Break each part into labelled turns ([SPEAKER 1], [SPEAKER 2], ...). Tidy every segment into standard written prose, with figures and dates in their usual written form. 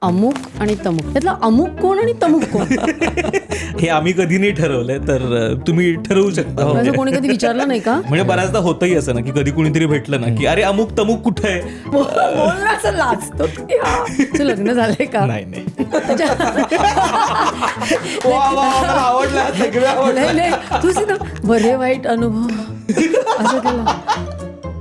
[SPEAKER 1] अमुक आणि तमुक, त्यातला अमुक कोण आणि तमुक कोण
[SPEAKER 2] हे आम्ही कधी नाही ठरवलंय, तर तुम्ही ठरवू शकता.
[SPEAKER 1] असं कोणी कधी विचारलं नाही का?
[SPEAKER 2] म्हणजे बऱ्याचदा होतही असं ना की कधी कुणीतरी भेटलं ना की अरे अमुक तमुक कुठे आहे.
[SPEAKER 1] बोल ना, असं लाजतो की हा. तुझं लग्न झालंय का?
[SPEAKER 2] नाही नाही
[SPEAKER 1] नाही नाही, तुझे ना बरे वाईट अनुभव असं केलं.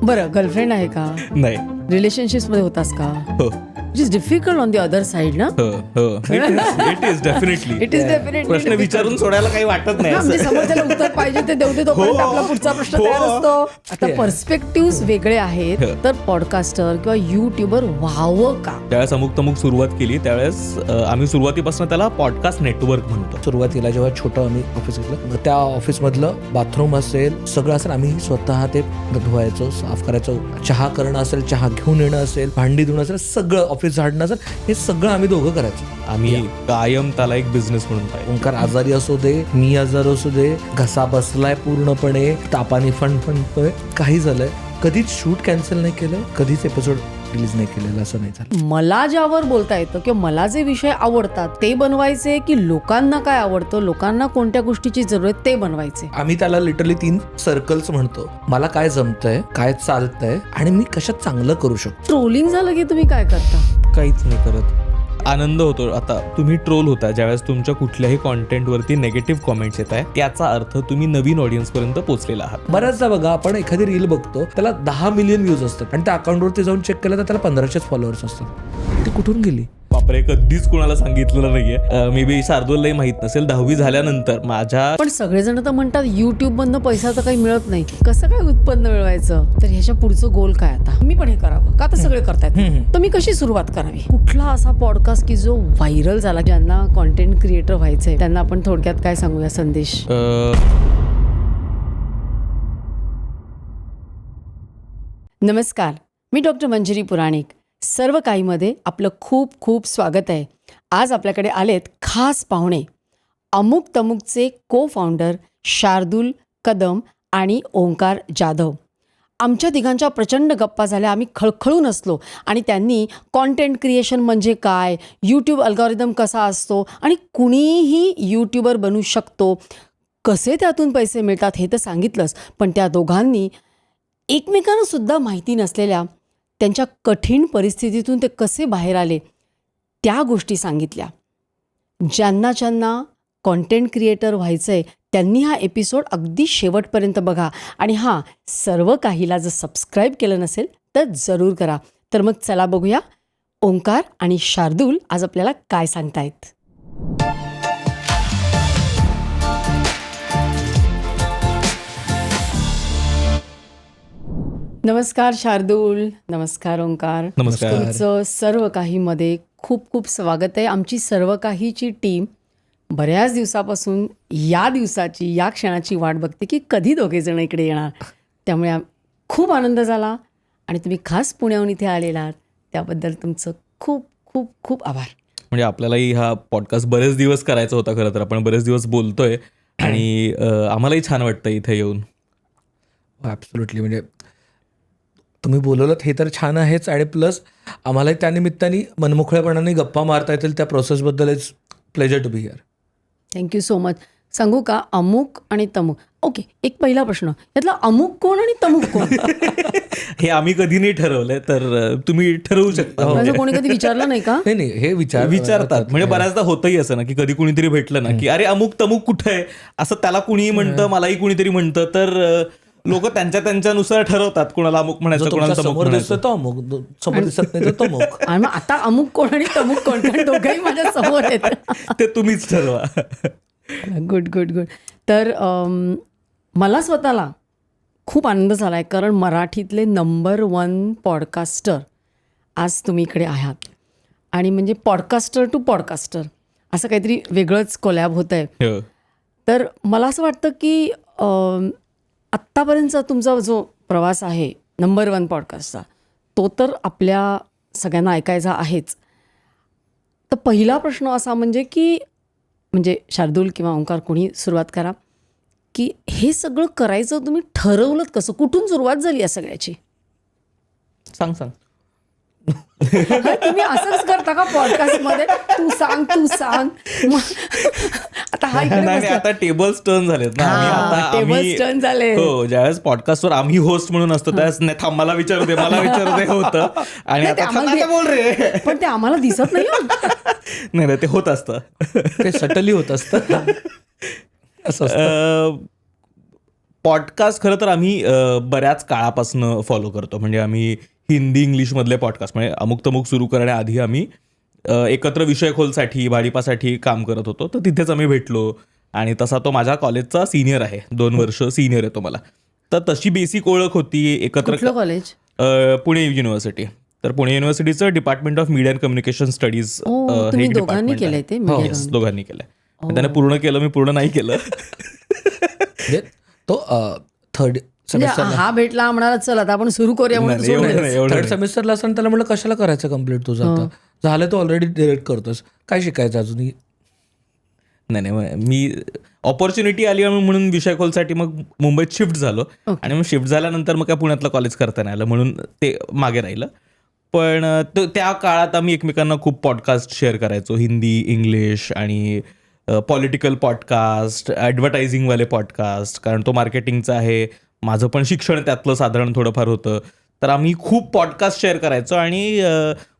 [SPEAKER 1] बरं, गर्लफ्रेंड आहे का?
[SPEAKER 2] नाही.
[SPEAKER 1] रिलेशनशिप्स मध्ये होतास का?
[SPEAKER 2] हो
[SPEAKER 1] it is difficult on the other side ना.
[SPEAKER 2] हो हो it is definitely.
[SPEAKER 1] It is definitely
[SPEAKER 2] प्रश्न विचारून सोडायला काही वाटत नाही
[SPEAKER 1] म्हणजे
[SPEAKER 2] असं.
[SPEAKER 1] समोरच्याला उत्तर पाहिजे ते देऊ दे, तोपर्यंत आपला पुढचा प्रश्न तयार असतो. आता पर्स्पेक्टिव्ह वेगळे आहेत, तर पॉडकास्टर किंवा युट्यूबर व्हावं का?
[SPEAKER 2] त्यावेळेस अमुक तमुक सुरुवात केली त्यावेळेस आम्ही सुरुवातीपासून त्याला पॉडकास्ट नेटवर्क म्हणतो.
[SPEAKER 3] सुरुवातीला जेव्हा छोटं आम्ही ऑफिस घेतलं, त्या ऑफिसमधलं बाथरूम असेल, सगळं असेल, आम्ही स्वतः ते धुवायचो, साफ करायचो. चहा करणं असेल, चहा घेऊन येणं असेल, भांडी धुणं असेल, सगळं ऑफिस झाडणं असेल, हे सगळं आम्ही दोघं करायचो.
[SPEAKER 2] आम्ही कायम त्याला एक बिझनेस म्हणून पाहिजे.
[SPEAKER 3] ओंकार आजारी असू दे, मी आजारी असू दे, घसा बसलाय पूर्णपणे, तापाने फणफणतोय, काही झालंय, कधीच शूट कॅन्सल नाही केलं, कधीच एपिसोड रिलीज नाही केलेलं, असं नाही झालं.
[SPEAKER 1] मला ज्यावर बोलता येतं किंवा मला जे विषय आवडतात ते बनवायचे, की लोकांना काय आवडतं, लोकांना कोणत्या गोष्टीची जरूरत ते बनवायचे.
[SPEAKER 3] आम्ही त्याला लिटरली 3 सर्कल्स म्हणतो. मला काय जमतंय, काय चालतंय आणि मी कशात चांगलं करू शकतो.
[SPEAKER 1] ट्रोलिंग झालं की तुम्ही काय करता?
[SPEAKER 2] काहीच नाही करत. आनंद होतो. आता तुम्ही ट्रोल होता ज्यावेळेस तुमच्या कुठल्याही कॉन्टेंट वरती नेगेटिव्ह कॉमेंट्स येत आहे, त्याचा अर्थ तुम्ही नवीन ऑडियन्स पर्यंत पोहोचलेला आहात.
[SPEAKER 3] बऱ्याचदा बघा, आपण एखादी रील बघतो, त्याला 10 मिलियन व्ह्यूज असतात आणि त्या अकाउंटवरती जाऊन चेक केलं तर त्याला 1500 फॉलोअर्स असतात. ती कुठून गेली?
[SPEAKER 2] बापरे, कधीच कुणाला सांगितलेलं नाहीये. मे बी शार्दूललाही माहित नसेल. 10वी झाल्यानंतर माझ्या
[SPEAKER 1] पण सगळेजण तर म्हणतात युट्यूब मधनं पैसा तर काही मिळत नाही, कसं काय उत्पन्न मिळवायचं? तर ह्याच्या पुढचं गोल काय? आता मी पण हे करावं का? आता सगळे करतायत, तर मी कशी सुरुवात करावी? कुठला असा पॉडकास्ट की जो व्हायरल झाला, ज्यांना कॉन्टेंट क्रिएटर व्हायचंय त्यांना आपण थोडक्यात काय सांगूया संदेश? नमस्कार, मी डॉक्टर मंजिरी पुराणिक. सर्व काहीमध्ये आपलं खूप खूप स्वागत आहे. आज आपल्याकडे आलेत खास पाहुणे, अमुक तमुकचे को फाउंडर शार्दूल कदम आणि ओंकार जाधव. आमच्या तिघांच्या प्रचंड गप्पा झाल्या, आम्ही खळखळून असलो आणि त्यांनी कॉन्टेंट क्रिएशन म्हणजे काय, यूट्यूब अल्गोरिदम कसा असतो आणि कुणीही यूट्यूबर बनू शकतो, कसे त्यातून पैसे मिळतात हे तर सांगितलंच, पण त्या दोघांनी एकमेकांना सुद्धा माहिती नसलेल्या त्यांच्या कठीण परिस्थितीतून ते कसे बाहेर आले त्या गोष्टी सांगितल्या. ज्यांना कॉन्टेंट क्रिएटर व्हायचं आहे त्यांनी हा एपिसोड अगदी शेवटपर्यंत बघा. आणि हां, सर्व काहीला जर सबस्क्राईब केलं नसेल तर जरूर करा. तर मग चला बघूया ओंकार आणि शार्दूल आज आपल्याला काय सांगतायत. नमस्कार शार्दूल. नमस्कार ओंकार.
[SPEAKER 2] नमस्कार.
[SPEAKER 1] तुमचं सर्व काहीमध्ये खूप खूप स्वागत आहे. आमची सर्व काहीची टीम बऱ्याच दिवसापासून या दिवसाची, या क्षणाची वाट बघते की कधी दोघे जण इकडे येणार. त्यामुळे खूप आनंद झाला आणि तुम्ही खास पुण्याहून इथे आलेलात त्याबद्दल तुमचं खूप खूप खूप आभार.
[SPEAKER 2] म्हणजे आपल्यालाही हा पॉडकास्ट बरेच दिवस करायचा होता. खरं तर आपण बरेच दिवस बोलतोय आणि आम्हालाही छान वाटतं इथे येऊन.
[SPEAKER 3] ॲब्सोल्युटली. म्हणजे तुम्ही बोलवलं हे तर छान आहेच आणि प्लस आम्हालाही त्यानिमित्ताने मनमोकळेपणाने गप्पा मारता येतील. त्या प्रोसेसबद्दल it's pleasure to be here.
[SPEAKER 1] Thank you so much. सांगू का, अमुक आणि तमुक. ओके, एक पहिला प्रश्न, यातला अमुक कोण आणि तमुक कोण?
[SPEAKER 2] हे आम्ही कधी नाही ठरवलंय, तर तुम्ही ठरवू शकता.
[SPEAKER 1] म्हणजे कोणी कधी विचारलं नाही का?
[SPEAKER 3] नाही, हे
[SPEAKER 2] विचारतात. म्हणजे बऱ्याचदा होतही असं ना की कधी कुणीतरी भेटलं ना की अरे अमुक तमुक कुठे आहे, असं त्याला कुणीही म्हणतं, मलाही कुणीतरी म्हणतं, तर लोक त्यांच्यानुसार ठरवतात कुणाला अमुक म्हणायचं, कुणाला तमुक
[SPEAKER 3] समोर
[SPEAKER 2] म्हणायचं.
[SPEAKER 3] दिसतो तो अमुक, समोर दिसत नाही तर तमुक.
[SPEAKER 1] आणि मग आता अमुक कोण आणि तमुक कोण? कारण दोघंही माझ्या समोर आहेत.
[SPEAKER 2] ते तुम्हीच ठरवा.
[SPEAKER 1] Good good good. तर मला स्वतःला खूप आनंद झाला आहे, कारण मराठीतले नंबर 1 पॉडकास्टर आज तुम्ही इकडे आहात. आणि म्हणजे पॉडकास्टर टू पॉडकास्टर असं काहीतरी वेगळंच कोलॅब होतं आहे. तर मला असं वाटतं की आत्तापर्यंतचा तुमचा जो प्रवास आहे नंबर 1 पॉडकास्टचा, तो तर आपल्या सगळ्यांना ऐकायचा आहेच. तर पहिला प्रश्न असा म्हणजे शार्दूल किंवा ओंकार कोणी सुरुवात करा, की हे सगळं करायचं तुम्ही ठरवलं कसं? कुठून सुरुवात झाली या सगळ्याची?
[SPEAKER 2] सांग.
[SPEAKER 1] तुम्ही असंच करता का पॉडकास्ट मध्ये, तू सांग आता हा इकडे
[SPEAKER 2] नाही
[SPEAKER 1] बसला.
[SPEAKER 2] आता टेबल्स टर्न झालेत ना.
[SPEAKER 1] tables turn झाले.
[SPEAKER 2] हो, ज्यावेळेस पॉडकास्टवर आम्ही होस्ट म्हणून असतो त्यावेळेस नाही थांब मला विचारू दे होतं आणि
[SPEAKER 1] नाही, ते
[SPEAKER 2] आता
[SPEAKER 1] आम्हाला
[SPEAKER 2] बोल रे.
[SPEAKER 1] पण ते आम्हाला दिसत नाही हो.
[SPEAKER 2] नाही ते होत असतं.
[SPEAKER 3] ते सटली होत असतं असं असतं.
[SPEAKER 2] पॉडकास्ट खरं तर आम्ही बऱ्याच काळापासून फॉलो करतो. म्हणजे आम्ही हिंदी इंग्लिशमधले पॉडकास्ट म्हणजे अमुक तमुक सुरू करण्याआधी आम्ही एकत्र विषयखोलसाठी भाडीपासाठी काम करत होतो. तर तिथेच आम्ही भेटलो आणि तसा तो माझ्या कॉलेजचा सिनियर आहे, 2 वर्ष सिनियर आहे तो मला. तर तशी बेसिक ओळख होती एकत्र.
[SPEAKER 1] कुठलं कॉलेज?
[SPEAKER 2] पुणे युनिव्हर्सिटी. तर पुणे युनिव्हर्सिटीचं department of media and communication studies.
[SPEAKER 1] तुम्ही दोघांनी केलंय ते?
[SPEAKER 2] दोघांनी केलंय. त्याने पूर्ण केलं, मी पूर्ण नाही केलं.
[SPEAKER 3] म्हणजे तो थर्ड
[SPEAKER 1] म्हणजे हा भेटला म्हणाला चल आता आपण सुरू करूया म्हणून
[SPEAKER 2] नाही, एवढं
[SPEAKER 1] सोडलं.
[SPEAKER 2] नाही, एवढं
[SPEAKER 3] थर्ड
[SPEAKER 2] नाही.
[SPEAKER 3] सेमिस्टरला असताना त्याला म्हटलं कशाला करायचं कम्प्लीट तुझं, आता झालं तो ऑलरेडी डिरेक्ट करतोस, काय शिकायचं अजूनही.
[SPEAKER 2] नाही मी ऑपॉर्च्युनिटी आली म्हणून विषयखोलसाठी मग मुंबईत शिफ्ट झालो. आणि मग शिफ्ट झाल्यानंतर मग काय पुण्यातलं कॉलेज करता नाही आलं म्हणून ते मागे राहिलं. पण त्या काळात आम्ही एकमेकांना खूप पॉडकास्ट शेअर करायचो, हिंदी इंग्लिश आणि पॉलिटिकल पॉडकास्ट, ॲडव्हर्टायझिंगवाले पॉडकास्ट, कारण तो मार्केटिंगचा आहे, माझं पण शिक्षण त्यातलं साधारण थोडंफार होतं. तर आम्ही खूप पॉडकास्ट शेअर करायचो आणि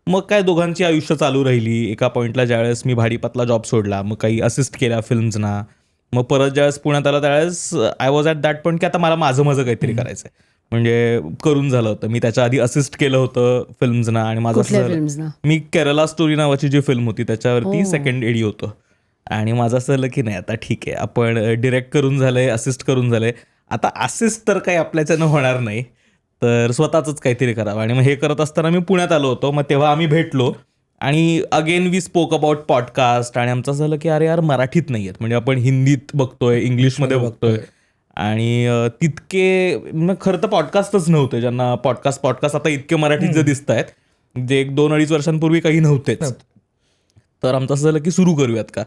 [SPEAKER 2] मग काय दोघांची आयुष्य चालू राहिली. एका पॉईंटला ज्यावेळेस मी भाडीपातला जॉब सोडला, मग काही असिस्ट केल्या फिल्म्सना, मग परत ज्यावेळेस पुण्यात आला त्यावेळेस I was at that point की आता मला माझं काहीतरी करायचं आहे. म्हणजे करून झालं होतं. मी त्याच्या आधी असिस्ट केलं होतं फिल्म्सना आणि माझं
[SPEAKER 1] कुठल्या
[SPEAKER 2] असं
[SPEAKER 1] फिल्म्सना?
[SPEAKER 2] मी केरला स्टोरी नावाची जी फिल्म होती त्याच्यावरती सेकंड एडी होतं. आणि माझं असं झालं की नाही आता ठीक आहे, आपण डिरेक्ट करून झालंय, असिस्ट करून झालंय, आता असिस्ट तर काही आपल्याच्यानं होणार नाही, तर स्वतःच काहीतरी करावं. आणि मग हे करत असताना मी पुण्यात आलो होतो. मग तेव्हा आम्ही भेटलो आणि again we spoke about podcast. आणि आमचं झालं की अरे यार मराठीत नाही आहेत, म्हणजे आपण हिंदीत बघतोय, इंग्लिशमध्ये बघतोय आणि तितके मग खरं तर पॉडकास्टच नव्हते ज्यांना पॉडकास्ट आता इतके मराठीत जे दिसत आहेत, जे 1-2-2.5 वर्षांपूर्वी काही नव्हतेच. तर आमचं असं झालं की सुरू करूयात का.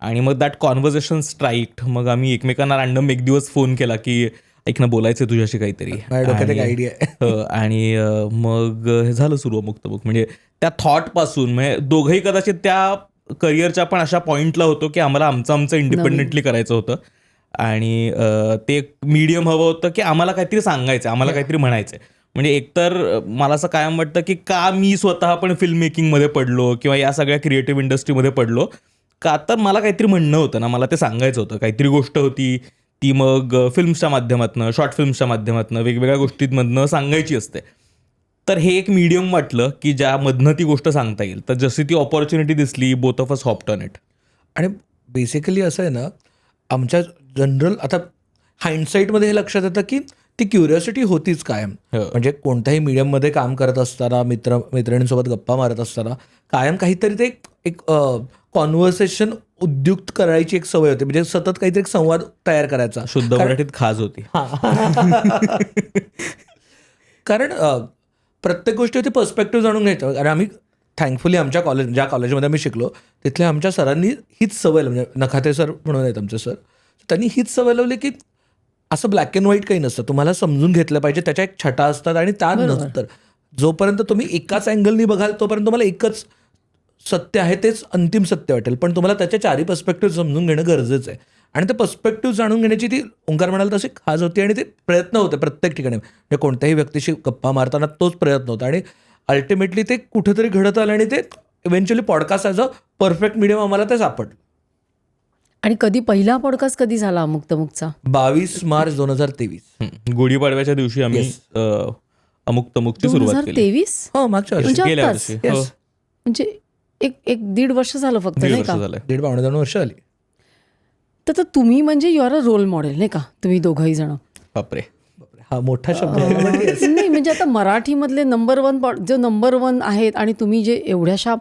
[SPEAKER 2] आणि मग दॅट कॉन्व्हर्सेशन स्ट्राईक्ड. मग आम्ही एकमेकांना रॅन्डम एक दिवस फोन केला की ऐक ना बोलायचं तुझ्याशी काहीतरी.
[SPEAKER 3] आयडिया आहे.
[SPEAKER 2] आणि मग हे झालं सुरू अमुक तमुक. म्हणजे त्या थॉटपासून म्हणजे दोघंही कदाचित त्या करिअरच्या पण अशा पॉईंटला होतो की आम्हाला आमचं इंडिपेंडेंटली करायचं होतं आणि ते एक मीडियम हवं होतं की आम्हाला काहीतरी सांगायचं, आम्हाला काहीतरी म्हणायचं. म्हणजे एकतर मला असं कायम वाटतं की का मी स्वतः पण फिल्म मेकिंगमध्ये पडलो किंवा या सगळ्या क्रिएटिव्ह इंडस्ट्रीमध्ये पडलो, का तर मला काहीतरी म्हणणं होतं ना, मला ते सांगायचं होतं. काहीतरी गोष्ट होती ती मग फिल्म्सच्या माध्यमातून, शॉर्ट फिल्म्सच्या माध्यमातून, वेगवेगळ्या गोष्टींमधनं सांगायची असते. तर हे एक मीडियम वाटलं की ज्यामधनं ती गोष्ट सांगता येईल. तर जशी ती ऑपॉर्च्युनिटी दिसली, both of us hopped on it.
[SPEAKER 3] आणि बेसिकली असं आहे ना, आमच्या जनरल आता हाइंडसाईटमध्ये हे लक्षात येतं की ती क्युरिओसिटी होतीच कायम. म्हणजे कोणत्याही मीडियममध्ये काम करत असताना, मैत्रिणींसोबत गप्पा मारत असताना कायम काहीतरी ते एक कॉन्व्हर्सेशन उद्युक्त करायची एक सवय होती. म्हणजे सतत काहीतरी एक संवाद तयार करायचा.
[SPEAKER 2] शुद्ध मराठीत खाज होती.
[SPEAKER 3] कारण प्रत्येक गोष्टी पर्स्पेक्टिव्ह जाणून घ्यायचं. आणि आम्ही थँकफुली आमच्या ज्या कॉलेजमध्ये आम्ही शिकलो तिथल्या आमच्या सरांनी हीच सवय लावली. म्हणजे नखाते सर म्हणून आहेत आमचे सर, त्यांनी हीच सवय लावली की असं ब्लॅक अँड व्हाईट काही नसतं, तुम्हाला समजून घेतलं पाहिजे. त्याच्या एक छटा असतात आणि त्यानंतर जोपर्यंत तुम्ही एकाच अँगलनी बघाल तोपर्यंत तुम्हाला एकच सत्य आहे, तेच अंतिम सत्य वाटेल. पण तुम्हाला त्याच्या चारही पर्स्पेक्टिव्ह समजून घेणं गरजेचं आहे. आणि ते पर्स्पेक्टिव्ह जाणून घेण्याची ती ओंकार म्हणाल तशी खास होती आणि ते प्रयत्न होते प्रत्येक ठिकाणी. म्हणजे कोणत्याही व्यक्तीशी गप्पा मारताना तोच प्रयत्न होता आणि अल्टिमेटली ते कुठेतरी घडत आलं आणि ते eventually podcast as a perfect medium आम्हाला ते सापडलं.
[SPEAKER 1] आणि कधी पहिला पॉडकास्ट कधी झाला अमुक तमुकचा?
[SPEAKER 3] 22 मार्च 2023.
[SPEAKER 2] गुढीपाडव्याच्या दिवशी आम्ही अमुक तमुकची सुरुवात केली.
[SPEAKER 1] 2023?
[SPEAKER 3] हो, मागच्या वर्षी.
[SPEAKER 1] म्हणजे
[SPEAKER 2] गेल्या
[SPEAKER 1] आत्ताच?
[SPEAKER 2] वर्षी. हो.
[SPEAKER 1] म्हणजे एक दीड वर्ष झालं फक्त,
[SPEAKER 2] 1.5
[SPEAKER 1] नाही
[SPEAKER 2] वर्ष
[SPEAKER 1] का?
[SPEAKER 2] झालंय.
[SPEAKER 3] 1.5-2 वर्ष आली.
[SPEAKER 1] तर तुम्ही म्हणजे you are a role model, नाही का, तुम्ही दोघंही जण.
[SPEAKER 2] बापरे.
[SPEAKER 3] हा मोठा शब्द आहे.
[SPEAKER 1] नाही म्हणजे आता मराठीमधले नंबर 1 आहेत आणि तुम्ही जे एवढ्याशा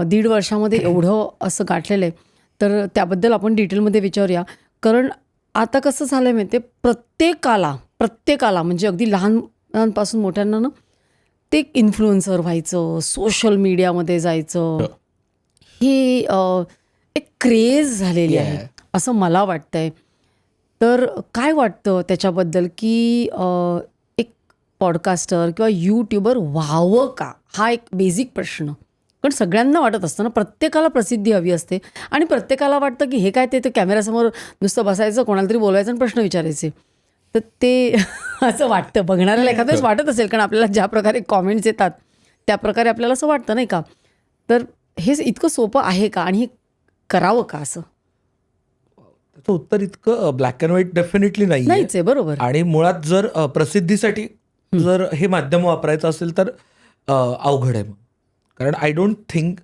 [SPEAKER 1] 1.5 वर्षामध्ये एवढं असं गाठलेलं आहे, तर त्याबद्दल आपण डिटेलमध्ये विचारूया. कारण आता कसं झालं आहे माहिती आहे, प्रत्येकाला म्हणजे अगदी लहानांपासून मोठ्यांना ना, ते इन्फ्लुएन्सर व्हायचं, सोशल मीडियामध्ये जायचं, ही एक क्रेज झालेली आहे असं मला वाटतंय. तर काय वाटतं त्याच्याबद्दल की एक पॉडकास्टर किंवा यूट्यूबर व्हावं का? हा एक बेसिक प्रश्न. कारण सगळ्यांना वाटत असतं ना, प्रत्येकाला प्रसिद्धी हवी असते आणि प्रत्येकाला वाटतं की हे काय ते कॅमेऱ्यासमोर नुसतं बसायचं, कोणाला तरी बोलवायचं आणि प्रश्न विचारायचे. तर ते असं वाटतं बघणाऱ्याला एखाद्या वेळेस वाटत असेल, कारण आपल्याला ज्या प्रकारे कॉमेंट्स येतात त्या प्रकारे आपल्याला असं वाटतं नाही का. तर हे इतकं सोपं आहे का आणि हे करावं का असं?
[SPEAKER 3] त्याचं उत्तर इतकं ब्लॅक अँड व्हाईट डेफिनेटली नाही
[SPEAKER 1] नाहीच आहे. बरोबर.
[SPEAKER 3] आणि मुळात जर प्रसिद्धीसाठी जर हे माध्यम वापरायचं असेल तर अवघड आहे. मग कारण आय डोंट थिंक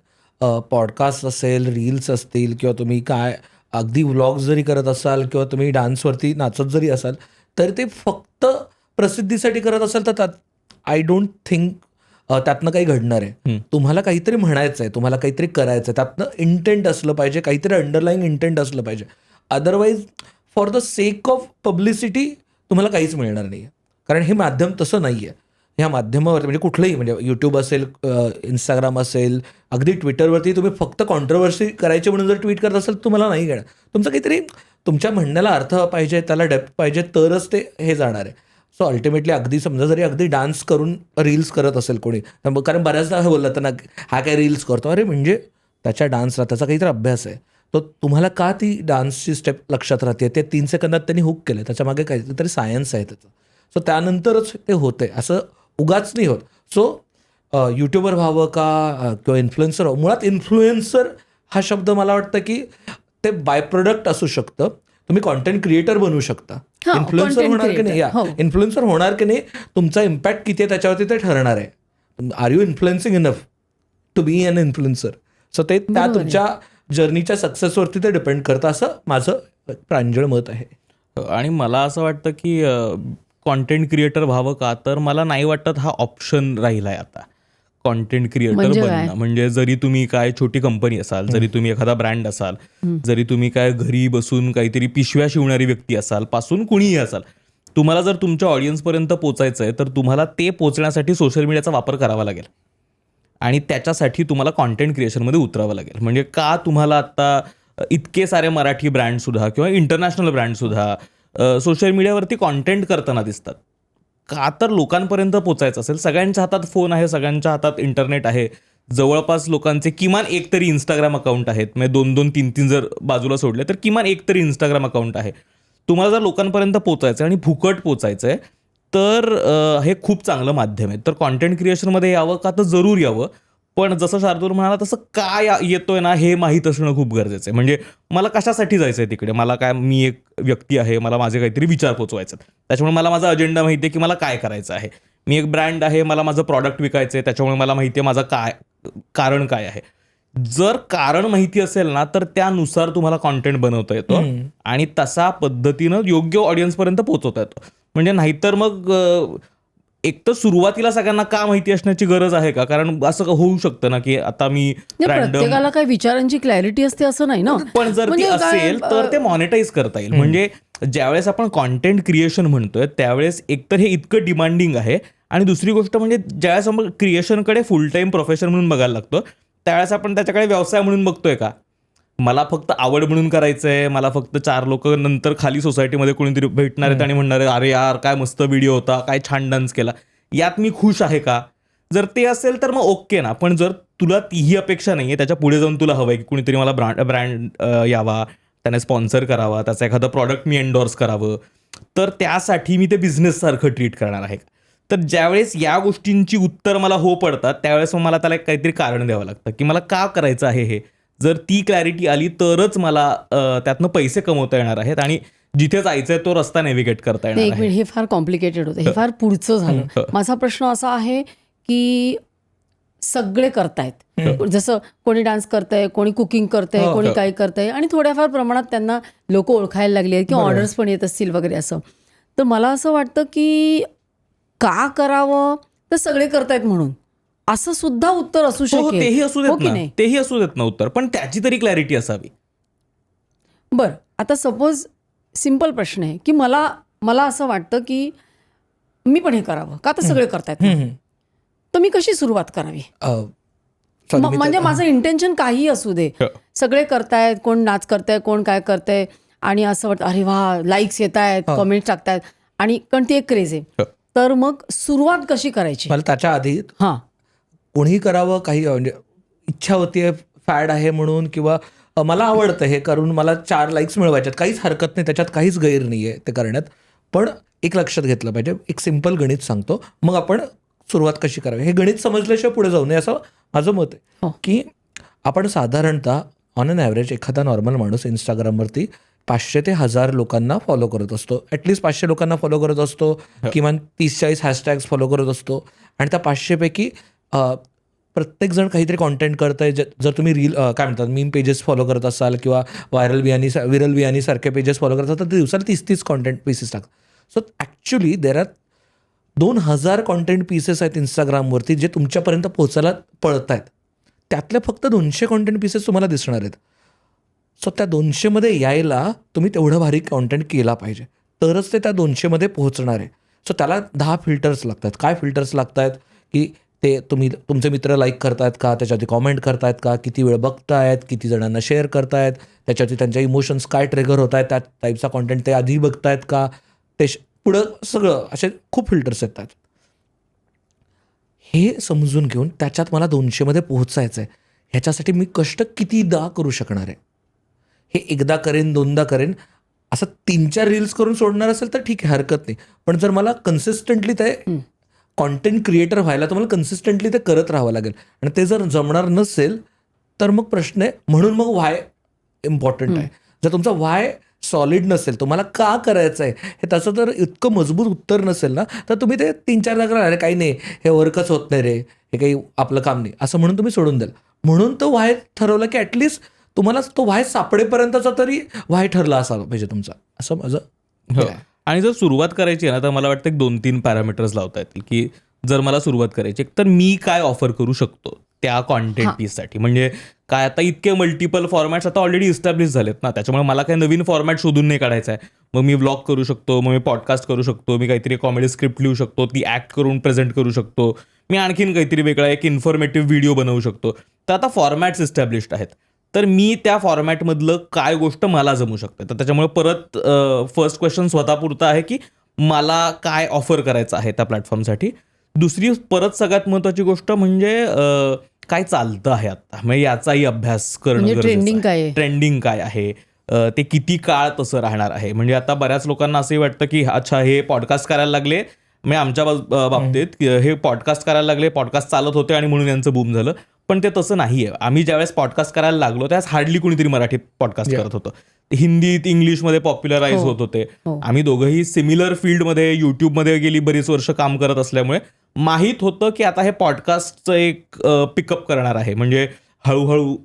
[SPEAKER 3] पॉडकास्ट असेल, रील्स असतील किंवा तुम्ही काय अगदी व्लॉग जरी करत असाल किंवा तुम्ही डान्सवरती नाचत जरी असाल तर ते फक्त प्रसिद्धीसाठी करत असाल तर त्यात आय डोंट थिंक त्यातनं काही घडणार आहे. तुम्हाला काहीतरी म्हणायचं आहे, तुम्हाला काहीतरी करायचं आहे, त्यातनं इंटेंट असलं पाहिजे, काहीतरी अंडरलाईंग इंटेंट असलं पाहिजे. Otherwise for the sake of publicity तुम्हाला काहीच मिळणार नाही आहे. कारण हे माध्यम तसं नाही आहे. ह्या माध्यमावरती म्हणजे कुठलंही म्हणजे यूट्यूब असेल, इंस्टाग्राम असेल, अगदी ट्विटरवरती तुम्ही फक्त कॉन्ट्रोवर्सी करायची म्हणून जर ट्विट करत असाल तर तुम्हाला नाही घेणार. तुमचं काहीतरी तुमच्या म्हणण्याला अर्थ पाहिजे, त्याला डेप्थ पाहिजे, तरच ते हे जाणार आहे. सो अल्टिमेटली अगदी समजा जरी अगदी डान्स करून रील्स करत असेल कोणी, कारण बऱ्याचदा हे बोललं तर ना हा काय रील्स करतो, अरे म्हणजे त्याच्या डान्सला त्याचा काहीतरी अभ्यास आहे. तो तुम्हाला का ती डान्सची स्टेप लक्षात राहते ते 3 सेकंदात त्यांनी हुक केलं, त्याच्यामागे काहीतरी सायन्स आहे त्याचं. सो त्यानंतरच ते होते, असं उगाच नाही होत. सो यूट्यूबर व्हावं का किंवा इन्फ्लुएन्सर व्हावं, मुळात इन्फ्लुएन्सर हा शब्द मला वाटतं की ते बाय प्रोडक्ट असू शकतं. तुम्ही कॉन्टेंट क्रिएटर बनू शकता.
[SPEAKER 1] हां,
[SPEAKER 3] इन्फ्लुएन्सर
[SPEAKER 1] content
[SPEAKER 3] होणार की नाही,
[SPEAKER 1] creator. हो.
[SPEAKER 3] इन्फ्लुएन्सर होणार की नाही, तुमचा इम्पॅक्ट किती आहे त्याच्यावरती ते ठरणार आहे. Are you influencing enough to be an influencer. So ते त्या
[SPEAKER 1] बरोबर आहे.
[SPEAKER 3] तुमच्या जर्नीच्या सक्सेसवरती ते डिपेंड करतं, असं माझं प्रांजळ मत आहे.
[SPEAKER 2] आणि मला असं वाटतं की कॉन्टेंट क्रिएटर व्हावं का, तर मला नाही वाटत हा ऑप्शन राहिला आहे आता. कॉन्टेंट क्रिएटर
[SPEAKER 1] म्हणजे काय?
[SPEAKER 2] बनणं म्हणजे जरी तुम्ही काय छोटी कंपनी असाल, जरी तुम्ही एखादा ब्रँड असाल, जरी तुम्ही काय घरी बसून काहीतरी पिशव्या शिवणारी व्यक्ती असाल, पासून कुणीही असाल, तुम्हाला जर तुमच्या ऑडियन्सपर्यंत पोचायचं आहे तर तुम्हाला ते पोचण्यासाठी सोशल मीडियाचा वापर करावा लागेल आणि त्याच्यासाठी तुम्हाला कॉन्टेंट क्रिएशनमध्ये उतरावं लागेल. म्हणजे का तुम्हाला आत्ता इतके सारे मराठी ब्रँडसुद्धा किंवा इंटरनॅशनल ब्रँडसुद्धा सोशल मीडियावरती कॉन्टेंट करताना दिसतात. का तर लोकांपर्यंत पोचायचं असेल, सगळ्यांच्या हातात फोन आहे, सगळ्यांच्या हातात इंटरनेट आहे, जवळपास लोकांचे किमान एक तरी इंस्टाग्राम अकाउंट आहेत. म्हणजे 2-2, 3-3 जर बाजूला सोडले तर किमान एक तरी इंस्टाग्राम अकाउंट आहे. तुम्हाला जर लोकांपर्यंत पोचायचं आहे आणि फुकट पोचायचं आहे तर हे खूप चांगलं माध्यम आहे. तर कॉन्टेंट क्रिएशनमध्ये यावं का, तर जरूर यावं. पण जसं शार्दूल म्हणाला तसं काय येतोय ना हे माहीत असणं खूप गरजेचं आहे. म्हणजे मला कशासाठी जायचं आहे तिकडे, मला काय, मी एक व्यक्ती आहे, मला माझे काहीतरी विचार पोचवायचे आहेत, त्याच्यामुळे मला माझा अजेंडा माहिती आहे की मला काय करायचं आहे. मी एक ब्रँड आहे, मला माझं प्रॉडक्ट विकायचं आहे, त्याच्यामुळे मला माहिती आहे माझं काय कारण काय आहे. जर कारण माहिती असेल ना तर त्यानुसार तुम्हाला कॉन्टेंट बनवता येतो आणि तसा पद्धतीनं योग्य ऑडियन्सपर्यंत पोहोचवता येतो. म्हणजे नाहीतर मग एक तर सुरुवातीला सगळ्यांना का माहिती असण्याची गरज आहे का, कारण असं होऊ शकतं ना की आता मी रॅन्डम,
[SPEAKER 1] प्रत्येकाला काही विचारांची क्लॅरिटी असते असं नाही ना.
[SPEAKER 2] पण जर ती
[SPEAKER 1] म्हणजे काय,
[SPEAKER 2] असेल तर ते मॉनिटाईज करता येईल. म्हणजे ज्यावेळेस आपण कॉन्टेंट क्रिएशन म्हणतोय त्यावेळेस एकतर हे इतकं डिमांडिंग आहे आणि दुसरी गोष्ट म्हणजे ज्यावेळेस आपण क्रिएशनकडे फुल टाईम प्रोफेशन म्हणून बघायला लागतो त्यावेळेस आपण त्याच्याकडे व्यवसाय म्हणून बघतोय का. मला फक्त आवड म्हणून करायचं आहे, मला फक्त 4 लोक नंतर खाली सोसायटीमध्ये कोणीतरी भेटणार आहेत आणि म्हणणार आहे अरे यार काय मस्त व्हिडिओ होता, काय छान डान्स केला, यात मी खुश आहे का. जर ते असेल तर मग ओके ना. पण जर तुला तीही अपेक्षा नाही आहे, त्याच्या पुढे जाऊन तुला हवं आहे की कुणीतरी मला ब्रँड यावा, त्याने स्पॉन्सर करावा, त्याचं एखादं प्रॉडक्ट मी एन्डॉर्स करावं, तर त्यासाठी मी ते बिझनेससारखं ट्रीट करणार आहे. तर ज्यावेळेस या गोष्टींची उत्तर मला हो पडतात त्यावेळेस मग मला त्याला काहीतरी कारण द्यावं लागतं की मला का करायचं आहे हे. जर ती क्लॅरिटी आली तरच मला त्यातनं पैसे कमवता येणार आहेत आणि जिथे जायचंय तो रस्ता नेव्हिगेट करता
[SPEAKER 1] एक
[SPEAKER 2] येणार आहे.
[SPEAKER 1] मिनिट, हे फार कॉम्प्लिकेटेड होतं, हे फार पुढचं झालं. माझा प्रश्न असा आहे की सगळे करतायत, जसं कोणी डान्स करतंय, कोणी कुकिंग करतंय, कोणी काही करतंय आणि थोड्याफार प्रमाणात त्यांना लोक ओळखायला लागली आहेत किंवा ऑर्डर्स पण येत असतील वगैरे असं. तर मला असं वाटतं की का करावं, तर सगळे करतायत म्हणून असं सुद्धा उत्तर असू
[SPEAKER 2] हो,
[SPEAKER 1] शकेल.
[SPEAKER 2] तेही असू
[SPEAKER 1] हो
[SPEAKER 2] देत
[SPEAKER 1] की
[SPEAKER 2] ना,
[SPEAKER 1] नाही?
[SPEAKER 2] तेही असू देत ना उत्तर, पण त्याची तरी क्लॅरिटी असावी.
[SPEAKER 1] बरं, आता सपोज सिम्पल प्रश्न आहे की मला असं वाटतं की मी पण हे करावं का, तर सगळे करतायत म्हणून. तर मी कशी सुरुवात करावी. म्हणजे माझं इंटेन्शन काहीही असू दे, सगळे करतायत, कोण नाच करताय, कोण काय करतंय आणि असं वाटतं अरे वा लाईक्स येत आहेत, कॉमेंट्स टाकतायत आणि कारण ती एक क्रेज आहे. तर मग सुरुवात कशी करायची.
[SPEAKER 3] मला त्याच्या आधी
[SPEAKER 1] हां
[SPEAKER 3] कोणीही करावं, काही म्हणजे इच्छा होती, फॅड आहे म्हणून, किंवा मला आवडतं हे करून मला 4 लाईक्स मिळवायच्यात, काहीच हरकत नाही, त्याच्यात काहीच गैर नाही आहे ते करण्यात. पण एक लक्षात घेतलं पाहिजे, एक सिम्पल गणित सांगतो, मग आपण सुरुवात कशी करावी. हे गणित समजल्याशिवाय पुढे जाऊ नये असं माझं मत आहे. की आपण साधारणतः ऑन अन ॲव्हरेज एखादा नॉर्मल माणूस इंस्टाग्रामवरती 500 ते 1000 लोकांना फॉलो करत असतो, ॲटलिस्ट 500 लोकांना फॉलो करत असतो, किमान 30-40 हॅशटॅग्स फॉलो करत असतो. आणि त्या 500 पैकी प्रत्येकजण काहीतरी कॉन्टेंट करत आहे. जर तुम्ही रील काय म्हणतात मीम पेजेस फॉलो करत असाल किंवा विरल बियानी सारखे पेजेस फॉलो करत असाल तर दिवसाला 30-30 कॉन्टेंट पीसेस टाकतात. So actually there are 2000 content pieces आहेत इंस्टाग्रामवरती जे तुमच्यापर्यंत पोहोचायला पळत आहेत. त्यातले फक्त 200 कॉन्टेंट पीसेस तुम्हाला दिसणार आहेत. सो त्या 200मध्ये यायला तुम्ही तेवढं भारी कॉन्टेंट केला पाहिजे, तरच ते त्या 200मध्ये पोहोचणार आहे. सो त्याला 10 फिल्टर्स लागतात. काय फिल्टर्स लागत आहेत की ते तुमचे मित्र लाईक करतायत का, त्याच्यावरती कॉमेंट करतायत का, किती वेळ बघतायत, किती जणांना शेअर करतायत, त्याच्यावरती त्यांच्या इमोशन्स काय ट्रिगर होत आहेत, त्या टाईपचा कॉन्टेंट ते आधी बघतायत का, ते पुढं सगळं असे खूप फिल्टर्स येतात. हे समजून घेऊन त्याच्यात मला 200मध्ये पोहोचायचं आहे, ह्याच्यासाठी मी कष्ट कितीदा करू शकणार आहे. हे एकदा करेन, 2दा करेन, असं 3-4 रील्स करून सोडणार असेल तर ठीक आहे, हरकत नाही. पण जर मला कन्सिस्टंटली ते कॉन्टेंट क्रिएटर व्हायला तर मला कन्सिस्टंटली ते करत राहावं लागेल. आणि ते जर जमणार नसेल तर मग प्रश्न आहे. म्हणून मग व्हाय इम्पॉर्टंट आहे. जर तुमचा व्हाय सॉलिड नसेल, तुम्हाला का करायचं आहे हे त्याचं जर इतकं मजबूत उत्तर नसेल ना, तर तुम्ही ते 3-4 जागा अरे काही नाही, हे वर्कच होत नाही रे, हे काही आपलं काम नाही असं म्हणून तुम्ही सोडून द्याल. म्हणून तो व्हाय ठरवला की ॲटलिस्ट तुम्हाला तो व्हाय सापडेपर्यंतचा तरी व्हाय ठरला असावा पाहिजे तुमचा, असं माझं.
[SPEAKER 2] आणि जर सुरुवात करायची आहे ना, तर मला वाटतं 2-3 पॅरामीटर्स लावता येतील की जर मला सुरुवात करायची तर मी काय ऑफर करू शकतो त्या कॉन्टेंट पीससाठी. म्हणजे काय आता इतके मल्टिपल फॉर्मॅट्स आता ऑलरेडी इस्टॅब्लिश झालेत ना, त्याच्यामुळे मला काही नवीन फॉर्मॅट शोधून नाही काढायचा आहे. मग मी व्लॉग करू शकतो, मग मी पॉडकास्ट करू शकतो, मी काहीतरी कॉमेडी स्क्रिप्ट लिहू शकतो, ती ॲक्ट करून प्रेझेंट करू शकतो, मी आणखीन काहीतरी वेगळा एक इन्फॉर्मेटिव्ह व्हिडिओ बनवू शकतो. तर आता फॉर्मॅट्स इस्टॅब्लिश्ड आहेत, तर मी त्या फॉर्मॅटमधलं काय गोष्ट मला जमू शकते. तर त्याच्यामुळे परत फर्स्ट क्वेश्चन स्वतःपुरता आहे की मला काय ऑफर करायचं आहे त्या प्लॅटफॉर्मसाठी. दुसरी परत सगळ्यात महत्त्वाची गोष्ट म्हणजे काय चालतं आहे आता, म्हणजे याचाही अभ्यास करणं गरजेचं आहे. ट्रेंडिंग काय आहे, ते किती काळ तसं राहणार आहे. म्हणजे आता बऱ्याच लोकांना असंही वाटतं की अच्छा हे पॉडकास्ट करायला लागले, म्हणजे आमच्या बाबतीत हे पॉडकास्ट करायला लागले, पॉडकास्ट चालत होते आणि म्हणून यांचं बूम झालं. पण ते तसं नाही आहे. आम्ही ज्यावेळेस पॉडकास्ट करायला लागलो त्यावेळेस हार्डली कुणीतरी मराठीत पॉडकास्ट करत होतं. हिंदीत इंग्लिशमध्ये पॉप्युलराईज होत होते. आम्ही दोघंही सिमिलर फील्डमध्ये यूट्यूबमध्ये गेली बरीच वर्ष काम करत असल्यामुळे माहीत होतं की आता हे पॉडकास्टचं एक पिकअप करणार आहे. म्हणजे हळूहळू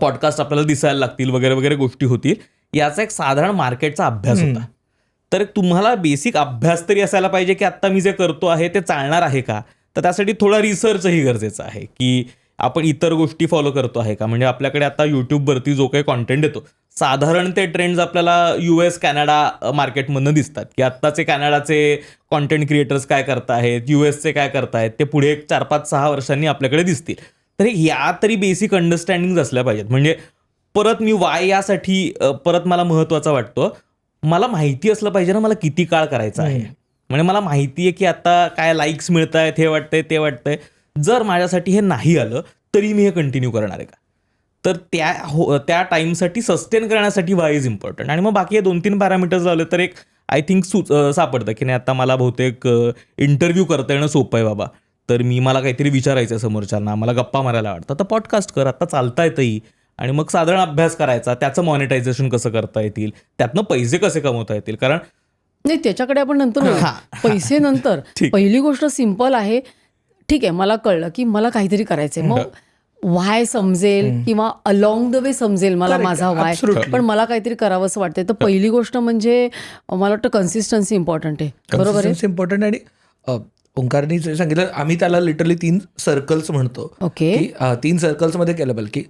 [SPEAKER 2] पॉडकास्ट आपल्याला दिसायला लागतील वगैरे वगैरे गोष्टी होतील. याचा एक साधारण मार्केटचा अभ्यास होता. तर तुम्हाला बेसिक अभ्यास तरी असायला पाहिजे की आत्ता मी जे करतो आहे ते चालणार आहे का. तर त्यासाठी थोडा रिसर्चही गरजेचा आहे की आपण इतर गोष्टी फॉलो करतो आहे का. म्हणजे आपल्याकडे आता यूट्यूबवरती जो काही कॉन्टेंट येतो साधारण ते ट्रेंड्स आपल्याला US कॅनडा मार्केटमधनं दिसतात की आत्ताचे कॅनडाचे कॉन्टेंट क्रिएटर्स काय करत आहेत, USचे काय करतायत, ते पुढे 4-5-6 वर्षांनी आपल्याकडे दिसतील. तर या तरी बेसिक अंडरस्टँडिंग असल्या पाहिजेत. म्हणजे परत मी वाय यासाठी परत मला महत्त्वाचा वाटतो, मला माहिती असलं पाहिजे ना मला किती काळ करायचं आहे. म्हणजे मला माहिती आहे की आता काय लाईक्स मिळत आहेत, हे वाटतंय ते वाटतंय, जर माझ्यासाठी हे नाही आलं तरी मी हे कंटिन्यू करणार आहे का. तर त्या टाईमसाठी सस्टेन करण्यासाठी वाय इज इम्पॉर्टंट. आणि मग बाकी हे 2-3 पॅरामीटर्स लावले तर एक आय थिंक सापडतं की नाही आता मला बहुतेक इंटरव्ह्यू करता येणं सोपं आहे बाबा. तर मला काहीतरी विचारायचं आहे समोरच्यांना, मला गप्पा मारायला वाटतं, तर पॉडकास्ट कर, आता चालता येतही. आणि मग साधारण अभ्यास करायचा, त्याचं मॉनिटायझेशन कसं करता येतील, त्यातनं पैसे कसे कमवता येतील. कारण
[SPEAKER 1] नाही त्याच्याकडे आपण नंतर पैसे नंतर. पहिली गोष्ट सिंपल आहे, ठीक आहे मला कळलं की मला काहीतरी करायचंय, मग व्हाय समजेल किंवा अलॉंग द वे समजेल मला माझा व्हाय, पण मला काहीतरी करावं असं वाटतंय. तर पहिली गोष्ट म्हणजे मला वाटतं कन्सिस्टन्सी इम्पॉर्टंट आहे. बरोबर आहे,
[SPEAKER 3] इम्पॉर्टंट. आणि ओंकारनी जे सांगितलं आम्ही त्याला लिटरली 3 सर्कल्स म्हणतो.
[SPEAKER 1] ओके,
[SPEAKER 3] 3 सर्कल्समध्ये केलं पाहिजे की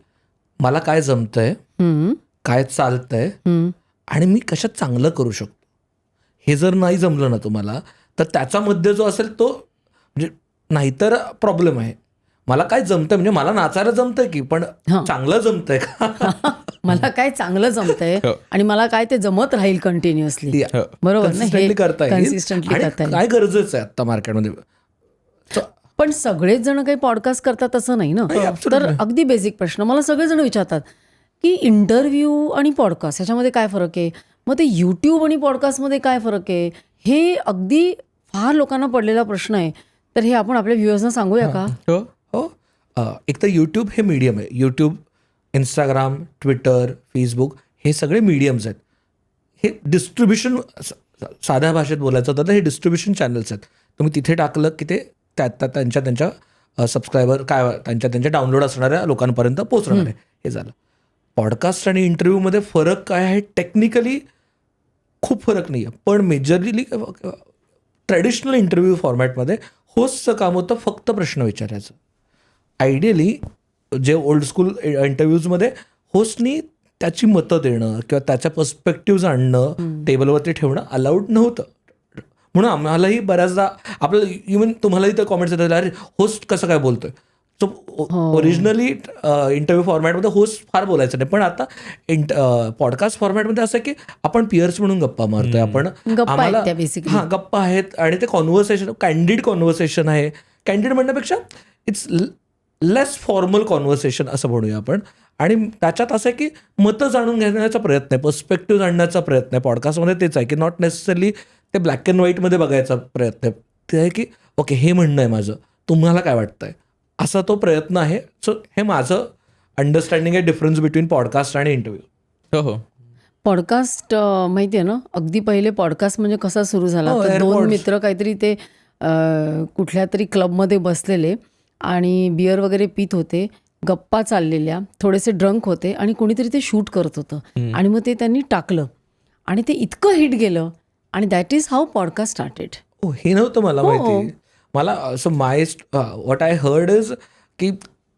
[SPEAKER 3] मला काय जमतंय, काय चालतंय आणि मी कशात चांगलं करू शकतो. हे जर नाही जमलं ना तुम्हाला तर त्याचा मध्ये जो असेल तो म्हणजे नाहीतर प्रॉब्लेम आहे. मला काय जमतंय म्हणजे मला नाचायला जमतंय की, पण चांगलं जमतंय का,
[SPEAKER 1] मला काय चांगलं जमतंय आणि मला काय ते जमत राहील पण सगळेच जण काही पॉडकास्ट करतात असं नाही ना.
[SPEAKER 3] नाही, absolutely
[SPEAKER 1] तर
[SPEAKER 3] नाही.
[SPEAKER 1] अगदी बेसिक प्रश्न मला सगळेजण विचारतात की इंटरव्ह्यू आणि पॉडकास्ट ह्याच्यामध्ये काय फरक आहे, मग ते यूट्यूब आणि पॉडकास्टमध्ये काय फरक आहे, हे अगदी फार लोकांना पडलेला प्रश्न आहे. तर हे आपण आपल्या व्ह्युअर्सना सांगूया का?
[SPEAKER 2] हो
[SPEAKER 3] हो. एक तर यूट्यूब हे मीडियम आहे. यूट्यूब, इंस्टाग्राम, ट्विटर, फेसबुक हे सगळे मीडियम्स आहेत. हे डिस्ट्रीब्युशन, साध्या भाषेत बोलायचं तर हे डिस्ट्रीब्युशन चॅनल्स आहेत. तुम्ही तिथे टाकलं की ते त्यांच्या सबस्क्रायबर काय त्यांच्या डाउनलोड असणाऱ्या लोकांपर्यंत पोहोचणार आहे. हे झालं. पॉडकास्ट आणि इंटरव्ह्यूमध्ये फरक काय आहे? टेक्निकली खूप फरक नाही आहे, पण मेजरली ट्रॅडिशनल इंटरव्ह्यू फॉर्मॅटमध्ये होस्टचं काम होतं फक्त प्रश्न विचारायचं. आयडियली जे ओल्ड स्कूल इंटरव्ह्यूजमध्ये होस्टनी त्याची मतं देणं किंवा त्याच्या पर्स्पेक्टिव्ज आणणं टेबलवरती ठेवणं अलाउड नव्हतं. म्हणून आम्हालाही बऱ्याचदा आपलं इव्हन तुम्हालाही तर कॉमेंट्स येतात, अरे होस्ट कसं काय बोलतोय. सो ओरिजिनली इंटरव्ह्यू फॉर्मॅटमध्ये होस्ट फार बोलायचं नाही, पण आता पॉडकास्ट फॉर्मॅटमध्ये असं आहे की आपण पिअर्स म्हणून गप्पा मारतोय. आपण
[SPEAKER 1] गप्पा आहेत त्या basically.
[SPEAKER 3] हां, गप्पा आहेत आणि ते कॉन्व्हर्सेशन, कॅन्डिड कॉन्व्हर्सेशन आहे. कॅन्डिड म्हणण्यापेक्षा इट्स लेस फॉर्मल कॉन्व्हर्सेशन असं म्हणूया आपण. आणि त्याच्यात असं आहे की मतं जाणून घेण्याचा प्रयत्न आहे, पर्स्पेक्टिव्ह जाणण्याचा प्रयत्न आहे. पॉडकास्टमध्ये तेच आहे की नॉट नेसेसरली ते ब्लॅक अँड व्हाईटमध्ये बघायचा प्रयत्न आहे. ते आहे की ओके हे म्हणणं आहे माझं, तुम्हाला काय वाटतंय, असा तो प्रयत्न आहे. सो हे माझं अंडरस्टँडिंग आहे डिफरन्स बिटवीन पॉडकास्ट आणि इंटरव्ह्यू.
[SPEAKER 2] हो हो
[SPEAKER 1] पॉडकास्ट माहिती आहे ना, अगदी पहिले पॉडकास्ट म्हणजे कसा सुरू झाला,
[SPEAKER 3] हो,
[SPEAKER 1] तर दोन
[SPEAKER 3] AirPods.
[SPEAKER 1] मित्र काहीतरी ते कुठल्या तरी क्लबमध्ये बसलेले आणि बिअर वगैरे पित होते, गप्पा चाललेल्या, थोडेसे ड्रंक होते आणि कोणीतरी ते शूट करत होतं आणि मग ते त्यांनी टाकलं आणि ते इतकं हिट गेलं आणि that is how podcast started.
[SPEAKER 3] हो, हे नव्हतं मला माहिती. मला असं व्हॉट आय हर्ड इज की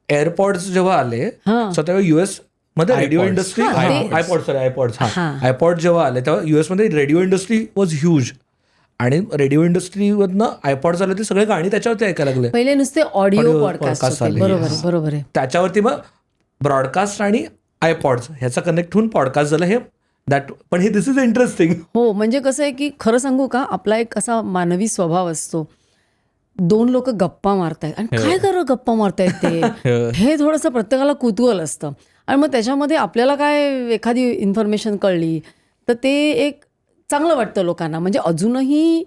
[SPEAKER 3] एअरपॉड्स जेव्हा आले, सो तेव्हा US मध्ये रेडिओ इंडस्ट्री, आयपॉड जेव्हा आले तेव्हा US मध्ये रेडिओ इंडस्ट्री वॉज ह्यूज. आणि रेडिओ इंडस्ट्रीमधनं आयपॉड झाले, ते सगळे गाणी त्याच्यावरती ऐकायला लागले.
[SPEAKER 1] पहिले नुसते ऑडिओ
[SPEAKER 3] Audio
[SPEAKER 1] पॉडकास्ट
[SPEAKER 3] podcast
[SPEAKER 1] होते.
[SPEAKER 3] आले.
[SPEAKER 1] बरोबर आहे, बरोबर आहे.
[SPEAKER 3] त्याच्यावरती मग ब्रॉडकास्ट आणि आयपॉड्स ह्याचा कनेक्ट होऊन पॉडकास्ट झालं. हे पण हे दिस इज इंटरेस्टिंग.
[SPEAKER 1] हो, म्हणजे कसं आहे की खरं सांगू का, आपला एक असा मानवी स्वभाव असतो, दोन लोक गप्पा मारतायत आणि काय करा गप्पा मारतायत ते, हे थोडंसं प्रत्येकाला कुतूहल असतं. आणि मग त्याच्यामध्ये आपल्याला काय एखादी इन्फॉर्मेशन कळली तर ते एक चांगलं वाटतं लोकांना. म्हणजे अजूनही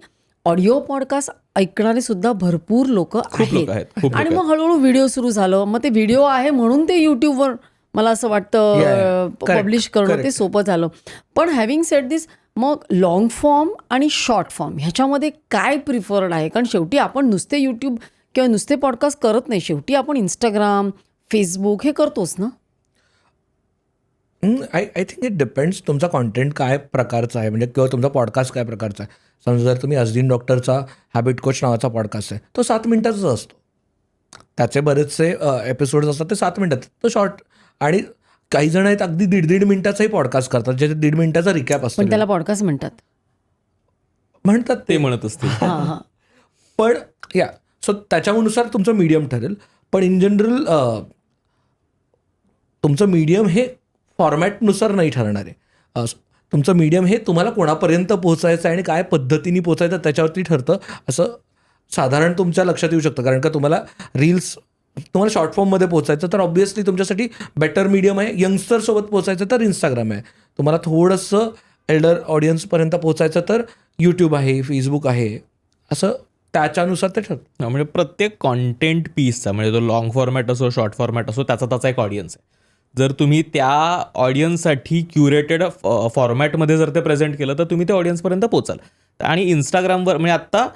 [SPEAKER 1] ऑडिओ पॉडकास्ट ऐकणारे सुद्धा भरपूर लोक
[SPEAKER 2] लोकं आहेत, खूप
[SPEAKER 1] आणि
[SPEAKER 2] लोकं
[SPEAKER 1] मग हळूहळू व्हिडिओ सुरू झालं. मग ते व्हिडिओ आहे म्हणून ते यूट्यूबवर मला असं वाटतं
[SPEAKER 3] Correct,
[SPEAKER 1] पब्लिश करणं ते
[SPEAKER 3] correct.
[SPEAKER 1] सोपं झालं. पण हॅव्हिंग सेड दिस, मग लॉंग फॉर्म आणि शॉर्ट फॉर्म ह्याच्यामध्ये काय प्रिफर्ड आहे? कारण शेवटी आपण नुसते यूट्यूब किंवा नुसते पॉडकास्ट करत नाही, शेवटी आपण इंस्टाग्राम, फेसबुक हे करतोच ना.
[SPEAKER 3] आय थिंक इट डिपेंड्स तुमचा कॉन्टेंट काय प्रकारचा आहे, म्हणजे किंवा तुमचा पॉडकास्ट काय प्रकारचा आहे. समजा जर तुम्ही अझीन डॉक्टरचा हॅबिट कोच नावाचा पॉडकास्ट आहे, तो 7 मिनिटाचा असतो. त्याचे बरेचसे एपिसोड्स असतात ते 7 मिनिटात, तो शॉर्ट. आणि काही जण आहेत अगदी 1.5 मिनिटाचाही पॉडकास्ट करतात, ज्याचे 1.5 मिनिटाचा रिकॅप असतो.
[SPEAKER 1] पण त्याला पॉडकास्ट म्हणतात.
[SPEAKER 3] म्हणतात
[SPEAKER 2] ते म्हणत असतील.
[SPEAKER 1] हां हां.
[SPEAKER 3] पण सो त्याच्यानुसार तुमचं मीडियम ठरेल. पण इन जनरल तुमचं मीडियम हे फॉर्मॅटनुसार नाही ठरणार आहे. तुमचं मीडियम हे तुम्हाला कोणापर्यंत पोहोचायचं आहे आणि काय पद्धतीने पोहोचायचं त्याच्यावरती ठरतं, असं साधारण तुमच्या लक्षात येऊ शकतं. कारण का तुम्हाला तुम्हाला शॉर्ट फॉर्ममध्ये पोहोचायचं तर ऑब्व्हियसली तुमच्यासाठी बेटर मीडियम आहे. यंगस्टरसोबत पोहोचायचं तर इंस्टाग्राम आहे. तुम्हाला थोडंसं एल्डर ऑडियन्सपर्यंत पोहोचायचं तर यूट्यूब आहे, फेसबुक आहे, असं त्याच्यानुसार ते ठरतं.
[SPEAKER 2] म्हणजे प्रत्येक कॉन्टेंट पीसचा, म्हणजे तो लॉंग फॉर्मॅट असो शॉर्ट फॉर्मॅट असो, त्याचा एक ऑडियन्स आहे. जर तुम्ही त्या ऑडियन्ससाठी क्युरेटेड फॉर्मॅटमध्ये जर ते प्रेझेंट केलं तर तुम्ही त्या ऑडियन्सपर्यंत पोचाल. आणि इंस्टाग्रामवर म्हणजे आत्ता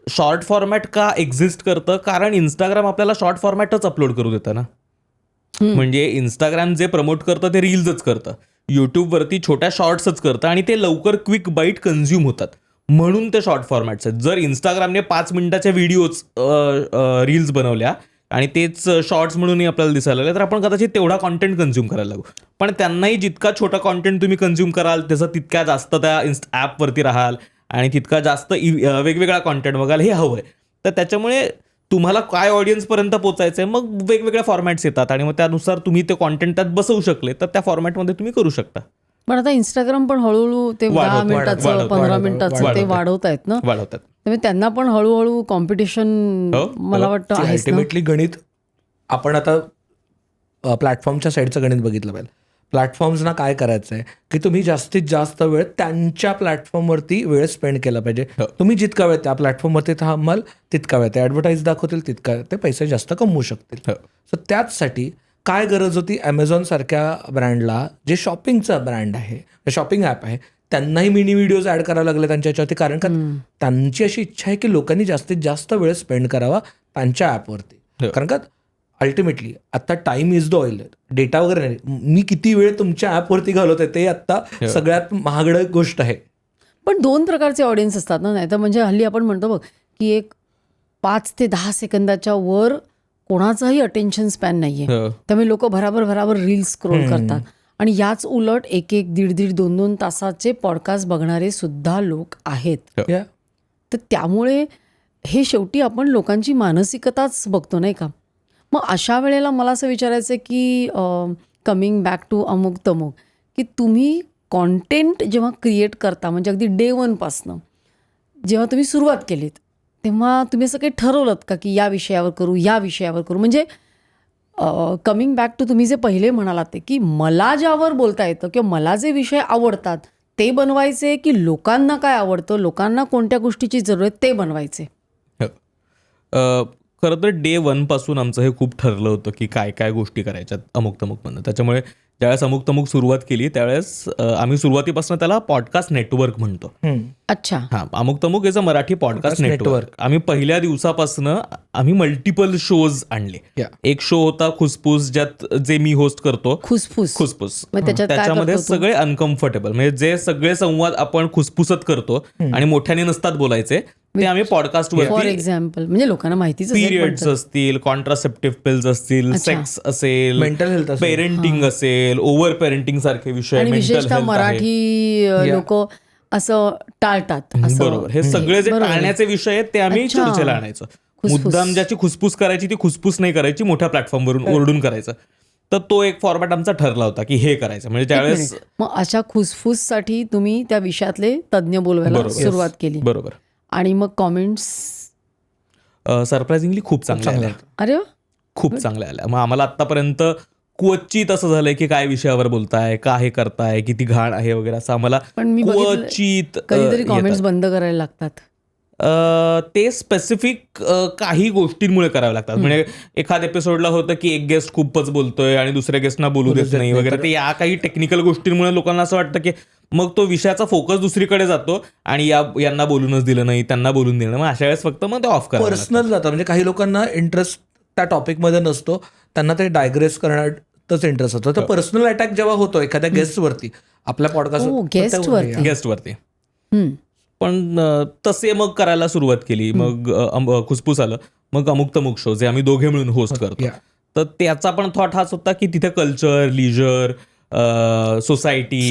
[SPEAKER 2] शॉर्ट फॉर्मॅट का एक्झिस्ट करतं, कारण इंस्टाग्राम आपल्याला शॉर्ट फॉर्मॅटच अपलोड करू देतं ना. म्हणजे इंस्टाग्राम जे प्रमोट करतं ते रील्सच करतं, यूट्यूबवरती छोट्या शॉर्ट्सच करतं आणि ते लवकर क्विक बाईट कन्झ्युम होतात, म्हणून ते शॉर्ट फॉर्मॅट्स आहेत. जर इंस्टाग्रामने 5 मिनिटाच्या व्हिडिओज रील्स बनवल्या आणि तेच शॉर्ट्स म्हणूनही आपल्याला दिसायला लागले तर आपण कदाचित तेवढा कॉन्टेंट कन्झ्युम करायला लागू. पण त्यांनाही जितका छोटा कॉन्टेंट तुम्ही कन्झ्युम कराल त्याचं तितक्या जास्त त्या ॲपवरती राहाल आणि तितका जास्त वेगवेगळा कॉन्टेंट बघाल हे हवं आहे. तर त्याच्यामुळे तुम्हाला काय ऑडियन्सपर्यंत पोचायचं आहे, मग वेगवेगळ्या फॉर्मॅट्स येतात आणि मग त्यानुसार तुम्ही ते कॉन्टेंट त्यात बसवू शकले तर त्या फॉर्मॅटमध्ये तुम्ही करू शकता.
[SPEAKER 1] पण आता इंस्टाग्राम पण हळूहळू ते 10 मिनिटाचं 15 मिनिटाचं ते वाढवतायत ना,
[SPEAKER 2] वाढवतात.
[SPEAKER 1] त्यामुळे त्यांना पण हळूहळू कॉम्पिटिशन मला वाटतं आहेच ना.
[SPEAKER 3] अल्टिमेटली गणित आपण आता प्लॅटफॉर्मच्या साईडचं गणित बघितलं पाहिजे. प्लॅटफॉर्म्सना काय करायचं आहे की तुम्ही जास्तीत जास्त वेळ त्यांच्या प्लॅटफॉर्मवरती वेळ स्पेंड केला पाहिजे. तुम्ही जितका वेळ त्या प्लॅटफॉर्मवरती थांबाल तितका वेळ ते ॲडव्हर्टाईज दाखवतील, तितका ते पैसे जास्त कमवू शकतील. सो त्याचसाठी काय गरज होती ॲमेझॉन सारख्या ब्रँडला, जे शॉपिंगचा ब्रँड आहे, शॉपिंग ॲप आहे, त्यांनाही मिनी व्हिडिओज ॲड करावे लागले त्यांच्या याच्यावरती. कारण का त्यांची अशी इच्छा आहे की लोकांनी जास्तीत जास्त वेळ स्पेंड करावा त्यांच्या ॲपवरती. कारण का अल्टिमेटली आता time is the oil, data वगैरे नाही, मी किती वेळ तुमच्या ॲपवरती घालवतोय ते आता सगळ्यात महागड गोष्ट आहे.
[SPEAKER 1] पण 2 प्रकारचे ऑडियन्स असतात ना, नाही तर म्हणजे हल्ली आपण म्हणतो बघ की एक 5 ते 10 सेकंदाच्या वर कोणाचाही अटेन्शन स्पॅन नाहीये, त्यामुळे लोक भराभर रील्स स्क्रोल करतात. आणि याच उलट 1-1, 1.5-1.5, 2-2 तासाचे पॉडकास्ट बघणारे सुद्धा लोक आहेत. तर त्यामुळे हे शेवटी आपण लोकांची मानसिकताच बघतो नाही का. मग अशा वेळेला मला असं विचारायचं आहे की कमिंग बॅक टू अमुक तमुक, की तुम्ही कॉन्टेंट जेव्हा क्रिएट करता, म्हणजे अगदी डे 1 पासनं जेव्हा तुम्ही सुरुवात केलीत तेव्हा तुम्ही असं काही ठरवलं का की या विषयावर करू, या विषयावर करू, म्हणजे कमिंग बॅक टू तुम्ही जे पहिले म्हणालात ते की मला ज्यावर बोलता येतं किंवा मला जे विषय आवडतात ते बनवायचे, की लोकांना काय आवडतं, लोकांना कोणत्या गोष्टीची जरूर आहे ते बनवायचे?
[SPEAKER 2] खरं तर डे 1 पासून आमचं हे खूप ठरलं होतं की काय काय गोष्टी करायच्यात अमुक तमुकमधनं. त्याच्यामुळे ज्यावेळेस अमुक तमुक सुरुवात केली त्यावेळेस आम्ही सुरुवातीपासून त्याला पॉडकास्ट नेटवर्क म्हणतो.
[SPEAKER 1] अच्छा.
[SPEAKER 2] हां, Amuk Tamuk is a Marathi podcast network. आम्ही पहिल्या दिवसापासून आम्ही मल्टिपल शोज आणले. एक शो होता खुसफुस, ज्यात जे मी होस्ट करतो, खुसफुस. त्याच्यामध्ये सगळे अनकम्फर्टेबल, म्हणजे जे सगळे संवाद आपण खुसफुसत करतो आणि मोठ्याने नसतात बोलायचे, ते आम्ही पॉडकास्ट
[SPEAKER 1] फॉर
[SPEAKER 2] वरती,
[SPEAKER 1] एक्झाम्पल म्हणजे लोकांना माहितीच
[SPEAKER 2] पिरियड्स असतील, कॉन्ट्रासेप्टिव्ह पिल्स असतील, सेक्स असेल,
[SPEAKER 3] मेंटल हेल्थ,
[SPEAKER 2] पेरेंटिंग असेल, ओव्हर पेरेंटिंग सारखे विषय,
[SPEAKER 1] आणि विशेषतः मराठी लोक असं टाळतात.
[SPEAKER 2] बरोबर. हे सगळे जे टाळण्याचे विषय आहेत ते आम्ही चर्चेला आणायचो. मुद्दाम ज्याची खुसफुस करायची ती खुसफुस नाही करायची, मोठ्या प्लॅटफॉर्मवरून ओरडून करायचं. तर तो एक फॉर्मॅट आमचा ठरला होता की हे करायचं. म्हणजे ज्यावेळेस
[SPEAKER 1] मग अशा खुसफुससाठी तुम्ही त्या विषयातले तज्ज्ञ बोलवायला सुरुवात केली.
[SPEAKER 2] बरोबर.
[SPEAKER 1] आणि मग कॉमेंट्स
[SPEAKER 2] सरप्राइझिंगली खूप चांगले आले.
[SPEAKER 1] अरे वा,
[SPEAKER 2] खूप चांगले आल्या. मग आम्हाला आतापर्यंत क्वचित असं झालंय की काय विषयावर बोलताय, का हे करताय, किती घाण आहे वगैरे, असं आम्हाला क्वचित
[SPEAKER 1] कधीतरी कॉमेंट्स बंद करायला लागतात.
[SPEAKER 2] ते स्पेसिफिक काही गोष्टींमुळे करावे लागतात. म्हणजे एखाद्या एपिसोडला होतं की एक गेस्ट खूपच बोलतोय आणि दुसऱ्या गेस्टना बोलू देत नाही वगैरे, ते या काही टेक्निकल गोष्टींमुळे लोकांना असं वाटतं की मग तो विषयाचा फोकस दुसरीकडे जातो आणि यांना बोलूनच दिलं नाही, त्यांना बोलून दिलं. मग अशा वेळेस फक्त मग ते ऑफ करा.
[SPEAKER 3] पर्सनल जातं, म्हणजे काही लोकांना इंटरेस्ट त्या टॉपिकमध्ये नसतो, त्यांना ते डायग्रेस करण्यातच इंटरेस्ट होतो. तर पर्सनल अटॅक जेव्हा होतो एखाद्या गेस्टवरती, आपल्या पॉडकास्ट
[SPEAKER 2] गेस्टवरती, पण तसे मग करायला सुरुवात केली. मग खुसफुस आलं, मग अमुक तमुक शो जे आम्ही दोघे मिळून होस्ट करतो. तर त्याचा पण थॉट हाच होता की तिथे culture, लिजर, society,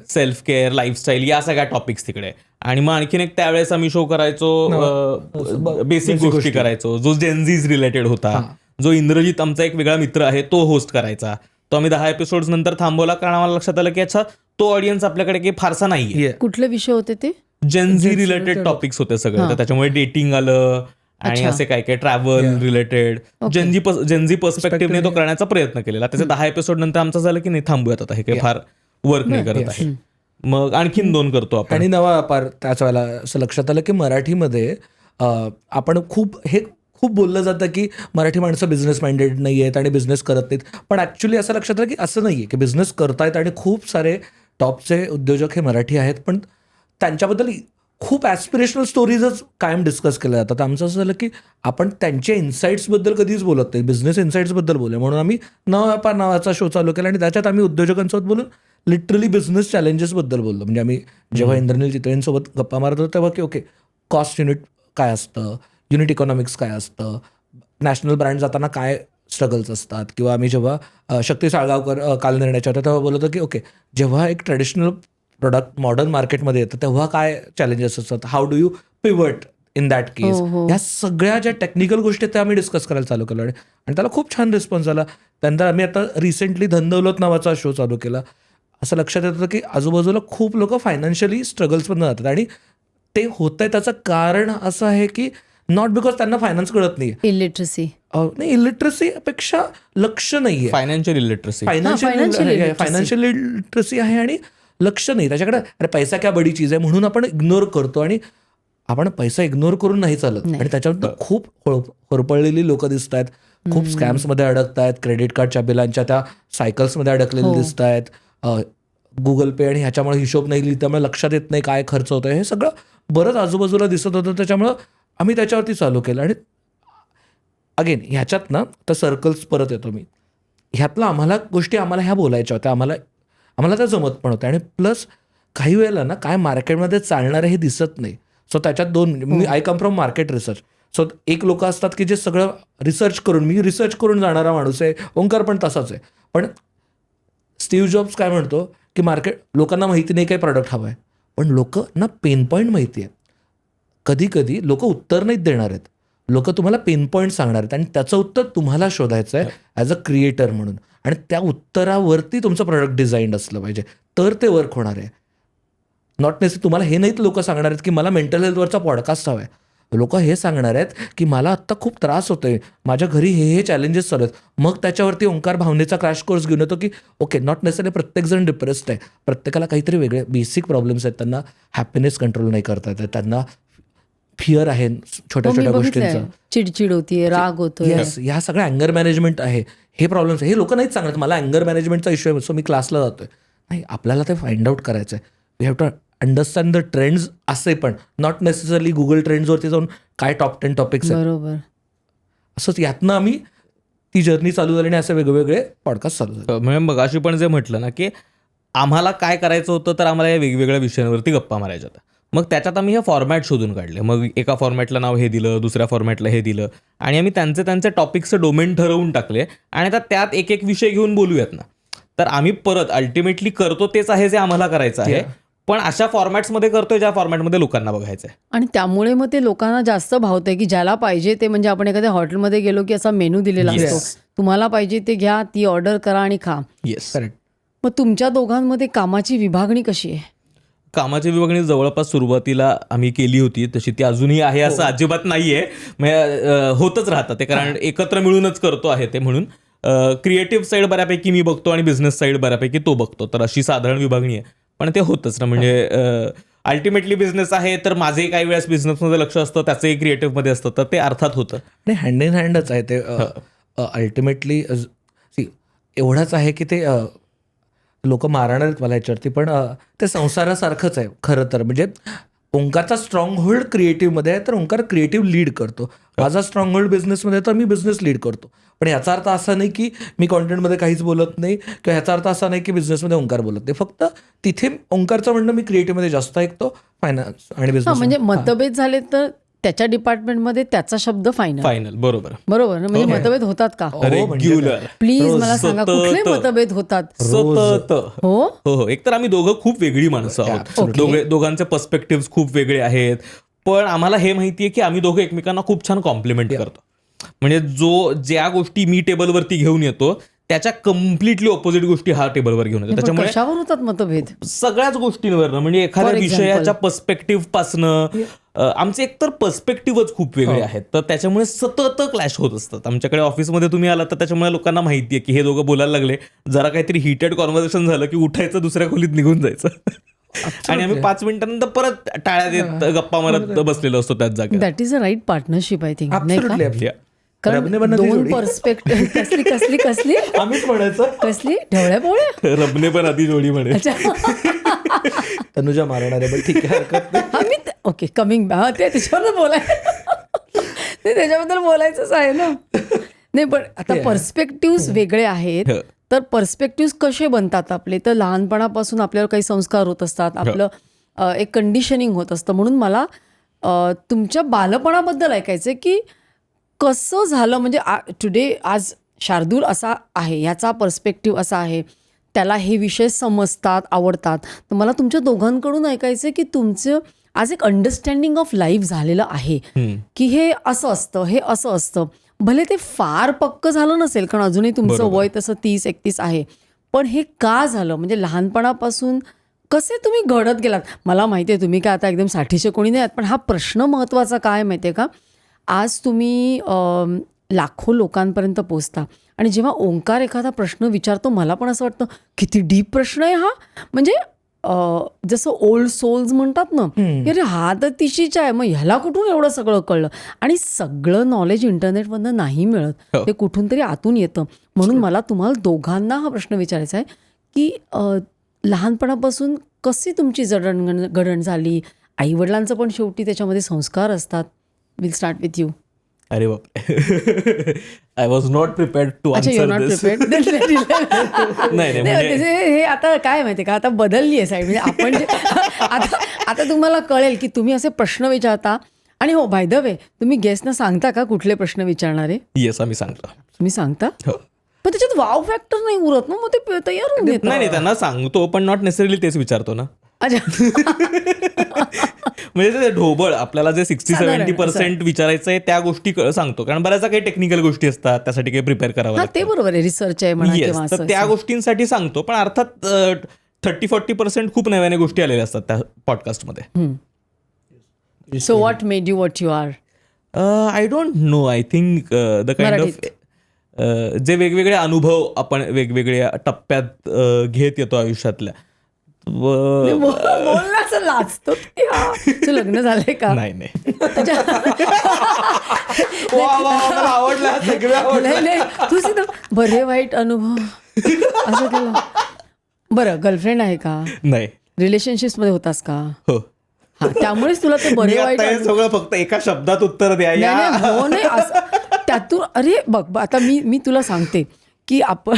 [SPEAKER 2] self care, lifestyle, या सगळ्या टॉपिक्स तिकडे. आणि मग आणखीन एक त्यावेळेस आम्ही शो करायचो, बेसिक गोष्टी करायचो, जो जेनझीज रिलेटेड होता, जो इंद्रजित आमचा एक वेगळा मित्र आहे तो होस्ट करायचा. तो आम्ही 10 एपिसोड्स नंतर थांबवला, कारण आम्हाला लक्षात आलं की अच्छा तो ऑडियन्स आपल्याकडे काही फारसा नाहीये.
[SPEAKER 1] कुठले विषय होते ते?
[SPEAKER 2] जेनझी रिलेटेड टॉपिक्स होते सगळे. तर त्याच्यामुळे डेटिंग आलं आणि असे काय काय ट्रॅव्हल रिलेटेड जेनझी पर्स्पेक्टिव्हने तो करण्याचा प्रयत्न केलेला. त्याचे 10 एपिसोड नंतर आमचं झालं की नाही, थांबूयात आता, हे काही फार वर्क नाही करत आहे. मग आणखीन 2 करतो आपण.
[SPEAKER 3] आणि नवा व्यापार. त्याच वेळेला असं लक्षात आलं की मराठीमध्ये आपण खूप बोललं जातं की मराठी माणसं बिझनेस माइंडेड नाही आहेत आणि बिझनेस करत नाहीत. पण ॲक्च्युली असं लक्षात आलं की असं नाही आहे की बिझनेस करतायत आणि खूप सारे टॉपचे उद्योजक हे मराठी आहेत, पण त्यांच्याबद्दल खूप ॲस्पिरेशनल स्टोरीजच कायम डिस्कस केल्या जातात. तर आमचं असं झालं की आपण त्यांच्या इन्साईट्सबद्दल कधीच बोलत नाही, बिझनेस इन्साईट्सबद्दल बोलूया. म्हणून आम्ही नवा व्यापार नावाचा शो चालू केला आणि त्याच्यात आम्ही उद्योजकांसोबत बोलून लिटरली बिझनेस चॅलेंजेसबद्दल बोललो. म्हणजे आम्ही जेव्हा इंद्रनील चितळेंसोबत गप्पा मारत होतो तेव्हा की ओके, कॉस्ट युनिट काय असतं, युनिट इकॉनॉमिक्स काय असतं, नॅशनल ब्रँड जाताना काय स्ट्रगल्स असतात, किंवा आम्ही जेव्हा शक्ती साळगावकर काल निर्णयाच्या होत्या तेव्हा बोलत होतो की ओके, जेव्हा एक ट्रेडिशनल प्रोडक्ट मॉडर्न मार्केटमध्ये येतं तेव्हा काय चॅलेंजेस असतात, how do you pivot in that case. ह्या सगळ्या ज्या टेक्निकल गोष्टी त्या आम्ही डिस्कस करायला चालू केलं आणि त्याला खूप छान रिस्पॉन्स आला. त्यानंतर आम्ही आता रिसेंटली धनदौलत नावाचा शो चालू केला. असं लक्षात येतं की आजूबाजूला खूप लोक फायनान्शियली स्ट्रगल्समधून जातात आणि ते होत आहे त्याचं कारण असं आहे की नॉट बिकॉज त्यांना फायनान्स कळत नाही
[SPEAKER 1] इलिटरसी.
[SPEAKER 3] नाही, इलिटरसी पेक्षा लक्ष नाहीये.
[SPEAKER 2] Financial illiteracy.
[SPEAKER 3] फायनान्शियल लिटरसी आहे आणि लक्ष नाही त्याच्याकडे. अरे पैसा क्या बडी चीज आहे म्हणून आपण इग्नोर करतो आणि आपण पैसा इग्नोर करून नाही चालत. आणि त्याच्यावर खूप होरपळलेली लोक दिसत आहेत, खूप स्कॅम्समध्ये अडकत आहेत, क्रेडिट कार्डच्या बिलांच्या त्या सायकल्समध्ये अडकलेले दिसत आहेत, गुगल पे आणि ह्याच्यामुळे हिशोब नाही लिहिली त्यामुळे लक्षात येत नाही काय खर्च होतोय. हे सगळं बरंच आजूबाजूला दिसत होतं. त्याच्यामुळं आम्ही त्याच्यावरती चालू केलं. आणि अगेन ह्याच्यात ना तर सर्कल्स परत येतो मी, ह्यातलं आम्हाला गोष्टी ह्या बोलायच्या होत्या, आम्हाला त्या जमत पण होत्या. आणि प्लस काही वेळेला ना काय मार्केटमध्ये चालणार हे दिसत नाही. सो त्याच्यात मी I come from market research. So एक लोक असतात की जे सगळं मी रिसर्च करून जाणारा माणूस आहे. ओंकार पण तसाच आहे. पण स्टीव्ह जॉब्स काय म्हणतो की मार्केट लोकांना माहिती नाही काय प्रॉडक्ट हवं आहे, पण लोकांना पेन पॉईंट माहिती आहे. कधी कधी लोक उत्तर नाहीत देणार आहेत, लोक तुम्हाला पेन पॉईंट सांगणार आहेत आणि त्याचं उत्तर तुम्हाला शोधायचं आहे ॲज अ क्रिएटर म्हणून. आणि त्या उत्तरावरती तुमचं प्रोडक्ट डिझाईन असलं पाहिजे तर ते वर्क होणार आहे. नॉट नेसेसरी तुम्हाला हे नाहीत लोक सांगणार आहेत की मला मेंटल हेल्थवरचा पॉडकास्ट हवा आहे. लोक हे सांगणार आहेत की मला आत्ता खूप त्रास होतोय, माझ्या घरी हे चॅलेंजेस चालू आहेत. मग त्याच्यावरती ओंकार भावनेचा क्रॅश कोर्स घेऊन येतो की ओके नॉट नेसेसरी प्रत्येकजण डिप्रेस्ड आहे, प्रत्येकाला काहीतरी वेगळे बेसिक प्रॉब्लेम्स आहेत, त्यांना हॅपीनेस कंट्रोल नाही करता येत, त्यांना फिअर आहे छोट्या छोट्या गोष्टींचं,
[SPEAKER 1] चिडचिड होतीये, राग होतोय.
[SPEAKER 3] ह्या सगळ्या अँगर मॅनेजमेंट आहे, हे प्रॉब्लेम्स आहे. हे लोक नाहीच सांगतात मला अँगर मॅनेजमेंटचा इश्यू आहे सो मी क्लासला जातोय. नाही, आपल्याला ते फाइंड आउट करायचं आहे. We have to understand the trends असे पण नॉट नेसेसरली गुगल ट्रेंड्सवरती जाऊन काय टॉप 10 टॉपिक्स आहेत.
[SPEAKER 1] बरोबर.
[SPEAKER 3] असंच यातनं आम्ही ती जर्नी चालू झाली आणि असे वेगवेगळे पॉडकास्ट चालू झाले.
[SPEAKER 2] म्हणजे मगाशी पण जे म्हटलं ना की आम्हाला काय करायचं होतं तर आम्हाला या वेगवेगळ्या विषयांवरती गप्पा मारायच्या होत्या. मग त्याच्यात आम्ही हे फॉर्मॅट शोधून काढले. मग एका फॉर्मॅटला नाव हे दिलं, दुसऱ्या फॉर्मॅटला हे दिलं आणि आम्ही त्यांचे टॉपिक्सचं डोमेन ठरवून टाकले आणि आता त्यात एक एक विषय घेऊन बोलूयात ना. तर आम्ही परत अल्टिमेटली करतो तेच आहे जे आम्हाला करायचं आहे, पण अशा फॉर्मॅट्समध्ये करतोय ज्या फॉर्मॅटमध्ये लोकांना बघायचं आहे.
[SPEAKER 1] आणि त्यामुळे मग ते लोकांना जास्त भावतंय की ज्याला पाहिजे ते, म्हणजे आपण एखाद्या हॉटेलमध्ये गेलो की असा मेनू दिलेला असतो, तुम्हाला पाहिजे ते घ्या, ती ऑर्डर करा आणि खा.
[SPEAKER 2] Yes,
[SPEAKER 3] correct.
[SPEAKER 1] मग तुमच्या दोघांमध्ये कामाची विभागणी कशी आहे?
[SPEAKER 2] कामाची विभागणी जवळपास सुरुवातीला आम्ही केली होती, तशी ती अजूनही आहे असं अजिबात नाहीये. म्हणजे होतच राहतं ते, कारण एकत्र मिळूनच करतो आहे ते. म्हणून क्रिएटिव्ह साईड बऱ्यापैकी मी बघतो आणि बिझनेस साईड बऱ्यापैकी तो बघतो. तर अशी साधारण विभागणी आहे. पण ते होतच ना, म्हणजे अल्टिमेटली बिझनेस आहे तर माझंही काही वेळेस बिझनेसमध्ये लक्ष असतं, त्याचंही क्रिएटिव्हमध्ये असतं, तर ते अर्थात होतं.
[SPEAKER 3] आणि हँड इन हँडच आहे ते. अल्टिमेटली एवढंच आहे की ते लोक मारणार आहेत मला याच्यावरती, पण ते संसारासारखंच आहे खरं तर. म्हणजे ओंकारचा स्ट्रॉंग होल्ड क्रिएटिव्हमध्ये आहे तर ओंकार क्रिएटिव्ह लीड करतो, माझा स्ट्रॉंग होल्ड बिझनेसमध्ये तर मी बिझनेस लीड करतो. पण याचा अर्थ असा नाही की मी कॉन्टेंटमध्ये काहीच बोलत नाही किंवा ह्याचा अर्थ असा नाही की बिझनेसमध्ये ओंकार बोलत नाही. फक्त तिथे ओंकारचं म्हणणं मी क्रिएटिव्हमध्ये जास्त ऐकतो, फायनान्स आणि बिझनेस.
[SPEAKER 1] म्हणजे मतभेद झाले तर त्याच्या डिपार्टमेंटमध्ये त्याचा शब्द फायनल.
[SPEAKER 2] बरोबर
[SPEAKER 1] बरोबर ना? म्हणजे मतभेद होतात का?
[SPEAKER 2] रेग्युलर.
[SPEAKER 1] प्लीज मला सांगा कुठले मतभेद होतात?
[SPEAKER 2] सतत.
[SPEAKER 1] हो
[SPEAKER 2] हो. एकतर आम्ही दोघं खूप वेगळी माणसं आहोत, दोघांचे पर्स्पेक्टिव्ह खूप वेगळे आहेत, पण आम्हाला हे माहितीये की आम्ही दोघं एकमेकांना खूप छान कॉम्प्लिमेंट करतो. म्हणजे ज्या गोष्टी मी टेबलवरती घेऊन येतो त्याच्या कम्प्लिटली ऑपोजिट गोष्टी हा टेबलवर घेऊन येतो. त्याच्यामुळे
[SPEAKER 1] कशावर होतात मतभेद?
[SPEAKER 2] सगळ्याच गोष्टींवर, म्हणजे एखाद्या विषयाच्या पर्स्पेक्टिव्ह पासनं आमचे एकतर पर्स्पेक्टिव्हच खूप वेगळे आहेत, तर त्याच्यामुळे सतत क्लॅश होत असतात. आमच्याकडे ऑफिसमध्ये तुम्ही आलात तर त्याच्यामुळे लोकांना माहिती आहे की हे दोघं बोलायला लागले, जरा काहीतरी हिटेड कॉन्व्हर्सेशन झालं की उठायचं, दुसऱ्या खोलीत निघून जायचं आणि आम्ही 5 मिनिटांनंतर परत टाळ्या देत गप्पा मारत बसलेलो असतो त्याच जागेत.
[SPEAKER 1] That is a right partnership I think. कारण
[SPEAKER 3] रबने
[SPEAKER 1] दोन पर्स्पेक्टिव्ह. कसली
[SPEAKER 3] आम्हीच म्हणायचं
[SPEAKER 1] कसली ढवळ्या पोळ्या.
[SPEAKER 2] रबने पण आधी जोडी म्हणे.
[SPEAKER 3] तनुजा मारणार आहे, पण ठीक आहे, हरकत नाही.
[SPEAKER 1] आम्ही ओके कमिंग ते त्याच्याबद्दल ते त्याच्याबद्दल बोलायचंच आहे ना. नाही पण आता पर्स्पेक्टिव्ह वेगळे आहेत, तर पर्स्पेक्टिव्ह कसे बनतात आपले? तर लहानपणापासून आपल्यावर काही संस्कार होत असतात, आपलं एक कंडिशनिंग होत असतं. म्हणून मला तुमच्या बालपणाबद्दल ऐकायचं की कसं झालं, म्हणजे टुडे आज शार्दूल असा आहे, ह्याचा पर्स्पेक्टिव्ह असा आहे, त्याला हे विषय समजतात, आवडतात. तर मला तुमच्या दोघांकडून ऐकायचं की तुमचं आज एक अंडरस्टँडिंग ऑफ लाईफ झालेलं आहे की हे असं असतं, हे असं असतं. भले ते फार पक्क झालं नसेल, कारण अजूनही तुमचं वय तसं 30-31 आहे, पण हे का झालं, म्हणजे लहानपणापासून कसे तुम्ही घडत गेलात? मला माहिती आहे तुम्ही काय आता एकदम 60चे कोणी नाही आहात, पण हा प्रश्न महत्त्वाचा काय माहिती आहे का? आज तुम्ही लाखो लोकांपर्यंत पोचता आणि जेव्हा ओंकार एखादा प्रश्न विचारतो, मला पण असं वाटतं किती डीप प्रश्न आहे हा. म्हणजे जसं ओल्ड सोल्स म्हणतात ना, की अरे हा तर तिशीचा आहे, मग ह्याला कुठून एवढं सगळं कळलं? आणि सगळं नॉलेज इंटरनेटमधनं नाही मिळत, ते कुठून तरी आतून येतं. म्हणून मला तुम्हाला दोघांना हा प्रश्न विचारायचा आहे की लहानपणापासून कशी तुमची जडणघडण झाली? आईवडिलांचं पण शेवटी त्याच्यामध्ये संस्कार असतात. Will start with you.
[SPEAKER 2] अरे बाप, I was not prepared to
[SPEAKER 1] अच्छा, you not
[SPEAKER 2] answer this.
[SPEAKER 1] Prepared.
[SPEAKER 2] नाही म्हणजे
[SPEAKER 1] हे आता काय माहिती का, आता बदलली आहे साईड. म्हणजे आपण आता तुम्हाला कळेल की तुम्ही असे प्रश्न विचारता. आणि हो, बाय द वे, तुम्ही गेस्टना सांगता का कुठले प्रश्न विचारणारे?
[SPEAKER 2] येस, आम्ही सांगतो.
[SPEAKER 1] तुम्ही सांगता,
[SPEAKER 2] हो.
[SPEAKER 1] पण त्याच्यात वाव फॅक्टर नाही उरत ना, मग ते तयार होऊन येतं.
[SPEAKER 2] नाही, त्यांना सांगतो, पण नॉट नेसेसरीली तेच विचारतो ना.
[SPEAKER 1] अच्छा.
[SPEAKER 2] म्हणजे ते ढोबळ आपल्याला जे 60-70% विचारायचं आहे त्या गोष्टी सांगतो, कारण बऱ्याचदा काही टेक्निकल गोष्टी असतात, त्यासाठी काही प्रिपेअर करावं
[SPEAKER 1] हा,
[SPEAKER 2] लागतं.
[SPEAKER 1] ते बरोबर आहे, रिसर्च आहे म्हणा किंवा
[SPEAKER 2] तर
[SPEAKER 1] असं.
[SPEAKER 2] त्या गोष्टींसाठी सांगतो, पण अर्थात 30-40% खूप नव्याने गोष्टी आलेल्या असतात त्या पॉडकास्टमध्ये.
[SPEAKER 1] So what made you what you are?
[SPEAKER 2] I don't know. I think the kind of जे वेगवेगळे अनुभव आपण वेगवेगळ्या टप्प्यात घेत येतो आयुष्यातल्या.
[SPEAKER 1] बोलण्याचं लाजतो. तुझं लग्न झालंय का?
[SPEAKER 2] नाही
[SPEAKER 1] नाही, तू सीधा बरे वाईट अनुभव असं केलं. बरं, गर्लफ्रेंड आहे का?
[SPEAKER 2] नाही.
[SPEAKER 1] रिलेशनशिप्स मध्ये होतास का?
[SPEAKER 2] हो.
[SPEAKER 1] हा, त्यामुळेच तुला ते बरे वाईट
[SPEAKER 2] सगळं फक्त एका शब्दात उत्तर द्या.
[SPEAKER 1] हो, नाही असं त्यातून. अरे बघ, आता मी तुला सांगते की आपण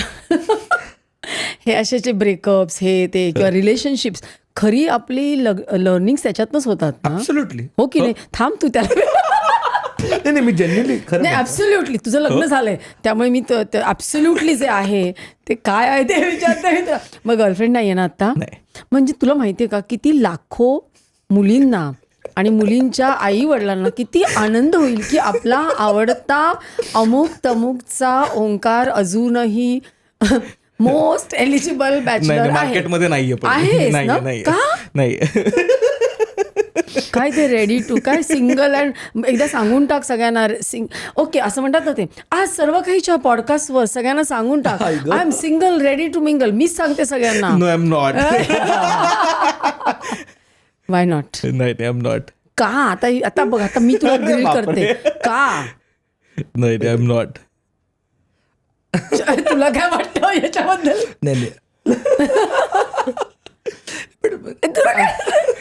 [SPEAKER 1] हे असे ब्रेकअप्स हे ते किंवा रिलेशनशिप्स, खरी आपली लर्निंग त्याच्यातनंच होतात ना.
[SPEAKER 3] ऍब्सोल्युटली.
[SPEAKER 1] हो की नाही? थांब तू त्याला.
[SPEAKER 3] नाही, मी जेन्युइनली खरं
[SPEAKER 1] नाही, ऍब्सोल्युटली तुझं लग्न झालंय, त्यामुळे मी ऍब्सोल्युटली जे आहे ते काय आहे ते विचारते. मग गर्लफ्रेंड नाही आहे ना आता?
[SPEAKER 2] नाही.
[SPEAKER 1] म्हणजे तुला माहितीये का, किती लाखो मुलींना आणि मुलींच्या आई वडिलांना किती आनंद होईल की आपला आवडता अमुक तमुकचा ओंकार अजूनही मोस्ट एलिजिबल बॅचलर आहे.
[SPEAKER 2] मार्केटमध्ये नाहीये.
[SPEAKER 1] आहेस ना? का?
[SPEAKER 2] नाही.
[SPEAKER 1] काय ते रेडी टू काय सिंगल अँड एकदा सांगून टाक सगळ्यांना. ओके, असं म्हणतात ना ते, आज सर्व काहीच्या पॉडकास्टवर सगळ्यांना सांगून टाक, I am single ready to mingle. मीच सांगते सगळ्यांना.
[SPEAKER 2] No, I am not.
[SPEAKER 1] Why not?
[SPEAKER 2] नाही, आय एम नॉट.
[SPEAKER 1] का? आता बघ, आता मी तुला ग्रिल करते का?
[SPEAKER 2] नाही, आय एम नॉट.
[SPEAKER 1] तुला काय वाटतं याच्याबद्दल?
[SPEAKER 3] नाही.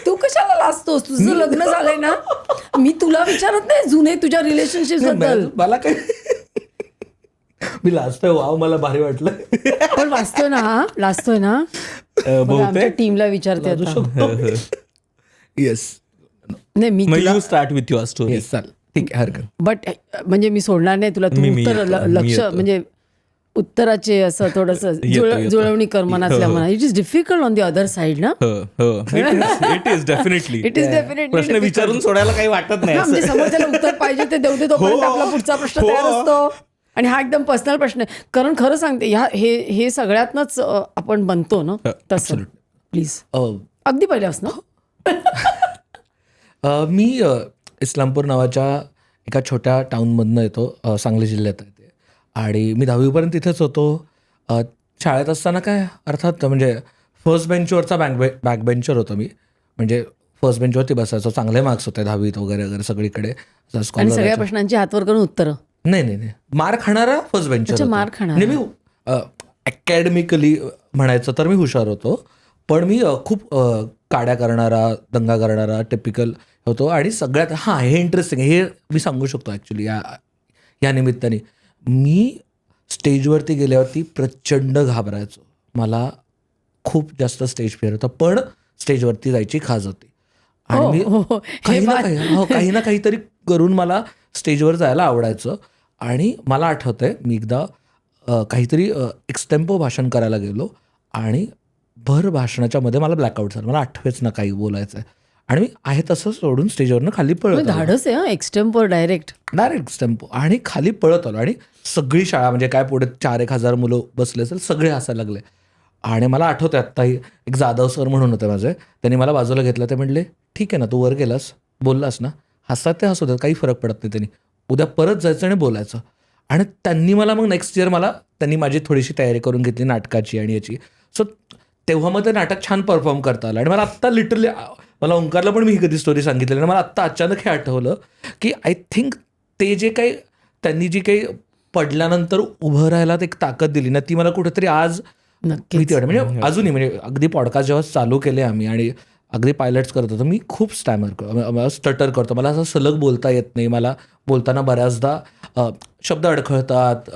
[SPEAKER 1] तू कशाला लाजतोस? तुझं लग्न झालंय ना. मी तुला विचारत नाही जुने तुझ्या रिलेशनशिप बद्दल.
[SPEAKER 3] मला काय, मी लाजतोय. वाव, मला भारी वाटलं.
[SPEAKER 1] पण वाचतोय ना, हा लाजतोय ना. आमच्या टीमला विचारते आता.
[SPEAKER 3] येस.
[SPEAKER 1] नाही, me
[SPEAKER 2] you start with your story.
[SPEAKER 3] Yes, चालेल, ठीक आहे, हरकत.
[SPEAKER 1] बट म्हणजे मी सोडणार नाही तुला. तू उत्तर लक्ष म्हणजे उत्तराचे असं थोडंसं जुळवणी कर मनातल्या मनात. It is difficult on the other side ना.
[SPEAKER 2] It is definitely.
[SPEAKER 1] It is definitely.
[SPEAKER 2] प्रश्न विचारून सोडायला काही वाटत नाही.
[SPEAKER 1] म्हणजे समोरच्याला उत्तर पाहिजे ते देऊ दे, तोपर्यंत आपला पुढचा प्रश्न तयार असतो. आणि हा एकदम पर्सनल प्रश्न आहे, कारण खरं सांगते हे सगळ्यातनंच आपण बनतो ना. तसं प्लीज अगदी पहिल्यापासून.
[SPEAKER 3] मी इस्लामपूर नावाच्या एका छोट्या टाऊनमधनं येतो, सांगली जिल्ह्यात आहे ते. आणि मी 10वीपर्यंत तिथेच होतो. शाळेत असताना काय अर्थात म्हणजे फर्स्ट बेंचवरचा बॅकबेंचर होतो मी. म्हणजे फर्स्ट बेंचवरती बसायचो, चांगले मार्क्स होते 10वीत वगैरे वगैरे सगळीकडे.
[SPEAKER 1] आणि सगळ्या प्रश्नांची हातवर करून उत्तरं.
[SPEAKER 3] नाही, मार खाणारा फर्स्ट बेंचर.
[SPEAKER 1] मार खाणार.
[SPEAKER 3] मी अकॅडमिकली म्हणायचं तर मी हुशार होतो, पण मी खूप काड्या करणारा, दंगा करणारा टिपिकल होतो. आणि सगळ्यात हे इंटरेस्टिंग, हे मी सांगू शकतो ॲक्च्युली या निमित्ताने. मी स्टेजवरती गेल्यावरती प्रचंड घाबरायचो. मला खूप जास्त स्टेज फिअर होता, पण स्टेजवरती जायची खाज होती. आणि मी काही ना काहीतरी करून मला स्टेजवर जायला आवडायचं. आणि मला आठवतंय, मी एकदा काहीतरी एक्सटेम्पो भाषण करायला गेलो आणि भर भाषणाच्या मध्ये मला ब्लॅकआउट झालं. मला आठवेच ना काही बोलायचं आहे. आणि मी आहे तसं सोडून स्टेजवरनं खाली पळत आलो.
[SPEAKER 1] धाडस आहे एक्सटेम्पो डायरेक्ट
[SPEAKER 3] एक्सटेम्पो. आणि खाली पळत आलो. आणि सगळी शाळा, म्हणजे काय पुढे 4-1 हजार मुलं बसले असेल, सगळे हसायला लागले. आणि मला आठवतं आत्ताही एक जाधव सर म्हणून होते माझे, त्यांनी मला बाजूला घेतलं. ते म्हणले, ठीक आहे ना, तू वर गेलास, बोललास ना, हसतात ते हसू देत, काही फरक पडत नाही. त्यांनी उद्या परत जायचं आणि बोलायचं. आणि त्यांनी मला मग नेक्स्ट इयर त्यांनी माझी थोडीशी तयारी करून घेतली नाटकाची आणि याची. सो तेव्हा मग ते नाटक छान परफॉर्म करता आलं. आणि मला आत्ता लिटरली, मला ओंकारला पण मी ही कधी स्टोरी सांगितलेली आणि मला आत्ता अचानक हे आठवलं की आय थिंक ते जे काही त्यांनी जी काही पडल्यानंतर उभं राहायला एक ताकद दिली ना, ती मला कुठेतरी आज भीती वाटते. म्हणजे अजूनही, म्हणजे अगदी पॉडकास्ट जेव्हा चालू केले आम्ही आणि अगदी पायलट्स करत होतो, मी खूप स्टटर करतो. मला असं सलग बोलता येत नाही. मला बोलताना बऱ्याचदा शब्द अडखळतात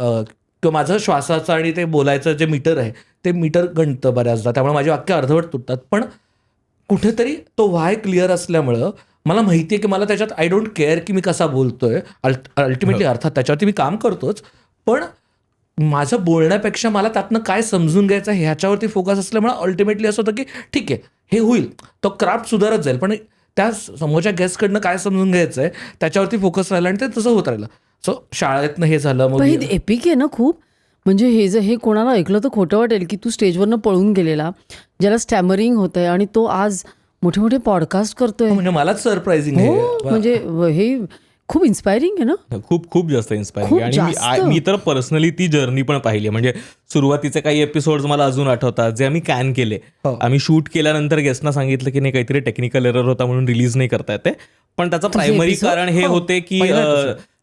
[SPEAKER 3] किंवा माझं श्वासाचं आणि ते बोलायचं जे मीटर आहे ते मीटर गणतं बऱ्याचदा, त्यामुळे माझी वाक्य अर्धवट तुटतात. पण कुठेतरी तो व्हाय क्लिअर असल्यामुळं मला माहिती आहे की मला त्याच्यात आय डोंट केअर की मी कसा बोलतोय. अल्टिमेटली अर्थात त्याच्यावरती मी काम करतोच, पण माझं बोलण्यापेक्षा मला त्यातनं काय समजून घ्यायचं ह्याच्यावरती फोकस असल्यामुळे अल्टिमेटली असं होतं की ठीक आहे, हे होईल, तो क्राफ्ट सुधारत जाईल, पण त्या समोरच्या गेस्टकडनं काय समजून घ्यायचं आहे त्याच्यावरती फोकस राहिला आणि ते तसं होत राहिलं. सो शाळेतनं हे झालं. मग
[SPEAKER 1] हे एपिक आहे ना खूप. म्हणजे हे कोणाला ऐकलं तर खोटं वाटेल की तू स्टेजवरनं पळून गेलेला, ज्याला स्टॅमरिंग होतंय आणि तो आज मोठे मोठे पॉडकास्ट करतोय.
[SPEAKER 3] म्हणजे मलाच सरप्राइझिंग आहे.
[SPEAKER 1] म्हणजे हे खूप इन्स्पायरिंग आहे ना.
[SPEAKER 2] खूप खूप जास्त इन्स्पायरिंग. आणि मी तर पर्सनली ती जर्नी पण पाहिली. म्हणजे सुरुवातीचे काही एपिसोड्स मला अजून आठवतात जे आम्ही कॅन केले. आम्ही शूट केल्यानंतर गेस्टना सांगितलं की नाही, काहीतरी टेक्निकल एरर होता म्हणून रिलीज नाही करता येते. पण त्याचं प्रायमरी कारण हे होते की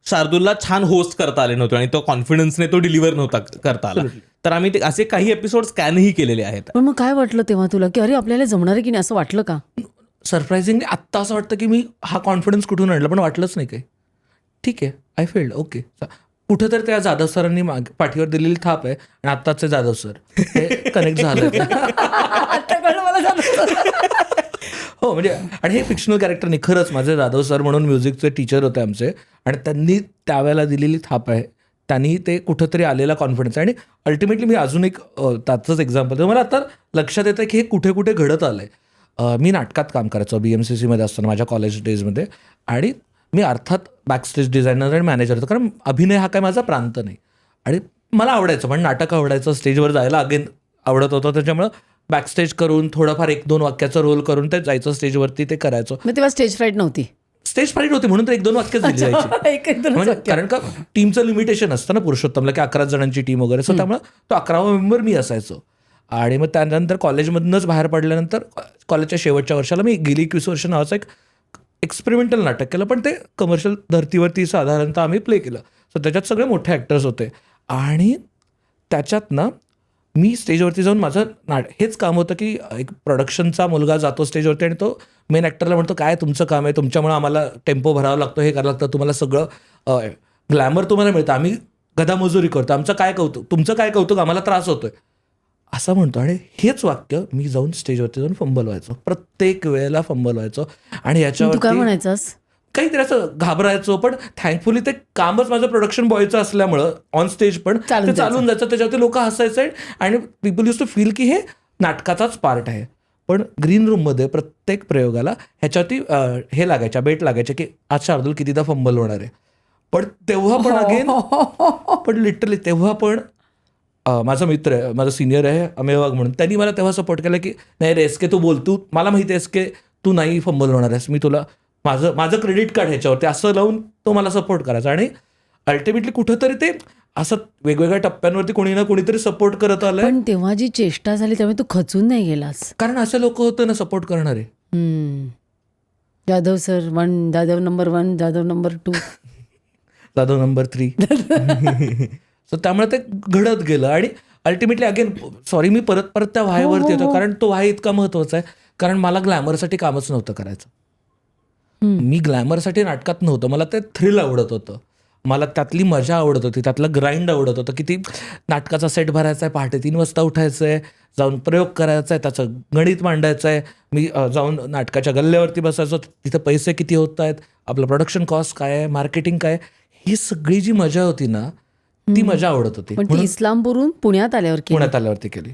[SPEAKER 2] शार्दूलला छान होस्ट करता आले नव्हते आणि तो कॉन्फिडन्सने तो डिलिव्हर नव्हता करता आला. तर आम्ही असे काही एपिसोड स्कॅनही केलेले आहेत.
[SPEAKER 1] पण मग काय वाटलं तेव्हा तुला की अरे आपल्याला जमणार आहे की नाही, असं वाटलं का?
[SPEAKER 3] सरप्राइझिंगली आत्ता असं वाटतं की मी हा कॉन्फिडन्स कुठून आणला, पण वाटलंच नाही काही. ठीक आहे, आय फील्ड ओके. कुठं तर त्या जाधव सरांनी पाठीवर दिलेली थाप आहे आणि आत्ताचे जाधव सर हे कनेक्ट झालं. हो म्हणजे, आणि हे फिक्शनल कॅरेक्टर नाही, खरंच माझे जाधव सर म्हणून म्युझिकचे टीचर होते आमचे, आणि त्यांनी त्यावेळेला दिलेली थाप आहे, त्यांनी ते कुठंतरी आलेला कॉन्फिडन्स. आणि अल्टिमेटली मी अजून एक त्याचंच एक्झाम्पल मला आता लक्षात येतं की हे कुठे कुठे घडत आलं आहे. मी नाटकात काम करायचो BMCCमध्ये असताना माझ्या कॉलेज डेजमध्ये, आणि मी अर्थात बॅकस्टेज डिझायनर आणि मॅनेजर होतो, कारण अभिनय हा काय माझा प्रांत नाही. आणि मला आवडायचं, पण नाटक आवडायचं, स्टेजवर जायला अगेन आवडत होतं, त्याच्यामुळं बॅकस्टेज करून थोडंफार 1-2 वाक्याचा रोल करून ते जायचं स्टेजवरती, ते करायचं.
[SPEAKER 1] मग तेव्हा स्टेज फ्राईट नव्हती?
[SPEAKER 3] स्टेज फ्राईट होती म्हणून तर 1-2 वाक्यच दिली जायची. म्हणजे कारण का टीमचं लिमिटेशन असतं ना पुरुषोत्तमला, की 11 जणांची टीम वगैरे, सो त्यामुळे तो 11वा मेंबर मी असायचो. आणि मग त्यानंतर कॉलेजमधूनच बाहेर पडल्यानंतर कॉलेजच्या शेवटच्या वर्षाला मी गेली 21 वर्ष नावाचं एक एक्सपेरिमेंटल नाटक केलं, पण ते कमर्शियल धर्तीवरती साधारणतः आम्ही प्ले केलं. सो त्याच्यात सगळे मोठे ॲक्टर्स होते, आणि त्याच्यात ना मी स्टेजवरती जाऊन माझं हेच काम होतं की एक प्रोडक्शनचा मुलगा जातो स्टेजवरती आणि तो मेन ॲक्टरला म्हणतो, काय तुमचं काम आहे, तुमच्यामुळे आम्हाला टेम्पो भरावा लागतो, हे करावं लागतं, तुम्हाला सगळं ग्लॅमर तुम्हाला मिळतं, आम्ही गधामजुरी करतो, आमचं काय कौतुक, तुमचं काय कौतुक, आम्हाला त्रास होतोय, असं म्हणतो. आणि हेच वाक्य मी जाऊन स्टेजवरती जाऊन फंबल व्हायचो, प्रत्येक वेळेला फंबल व्हायचो. आणि याच्यावर
[SPEAKER 1] काय म्हणायचंस,
[SPEAKER 3] काहीतरी असं घाबरायचो, पण थँकफुली ते कामच माझं प्रोडक्शन बॉयचं असल्यामुळं ऑन स्टेज पण ते चालून जायचं, त्याच्यावरती लोक हसायचे आणि पीपल यूज टू फील की हे नाटकाचाच पार्ट आहे. पण ग्रीन रूममध्ये प्रत्येक प्रयोगाला ह्याच्यावरती हे लागायच्या, बेट लागायच्या की आज शार्दूल कितीदा फंबल होणार आहे. पण तेव्हा पण अगेन, पण लिटरली तेव्हा पण माझा मित्र आहे, माझा सिनियर आहे अमेय वाघ म्हणून, त्यांनी मला तेव्हा सपोर्ट केला की नाही रे एसके, तू बोल, तू मला माहिती आहे एसके तू नाही फंबल होणार आहेस, मी तुला माझं क्रेडिट कार्ड ह्याच्यावरती असं लावून तो मला सपोर्ट करायचा. आणि अल्टिमेटली कुठंतरी ते असं वेगवेगळ्या टप्प्यांवरती कोणी ना कोणीतरी सपोर्ट करत आलंय.
[SPEAKER 1] पण तेव्हा जी चेष्टा झाली त्यामुळे तू खचून नाही गेलास,
[SPEAKER 3] कारण असे लोक होते ना सपोर्ट करणारे.
[SPEAKER 1] Jadhav sir 1, Jadhav number 1, Jadhav number 2,
[SPEAKER 3] Jadhav number 3. So त्यामुळे ते घडत गेलं. आणि अल्टिमेटली अगेन सॉरी मी परत त्या व्हायवरती येतो, कारण तो व्हाय इतका महत्वाचा आहे. कारण मला ग्लॅमरसाठी कामच नव्हतं करायचं, मी ग्लॅमरसाठी नाटकात नव्हतं, मला ते थ्रिल आवडत होतं, मला त्यातली मजा आवडत होती, त्यातलं ग्राइंड आवडत होतं, की ती नाटकाचा सेट भरायचा आहे, पहाटे 3 वाजता उठायचं आहे, जाऊन प्रयोग करायचा आहे, त्याचं गणित मांडायचं आहे, मी जाऊन नाटकाच्या गल्ल्यावरती बसायचो, तिथं पैसे किती होत आहेत, आपलं प्रोडक्शन कॉस्ट काय आहे, मार्केटिंग काय, ही सगळी जी मजा होती ना ती मजा आवडत होती.
[SPEAKER 1] पण ती इस्लामपूरहून पुण्यात आल्यावरती केली.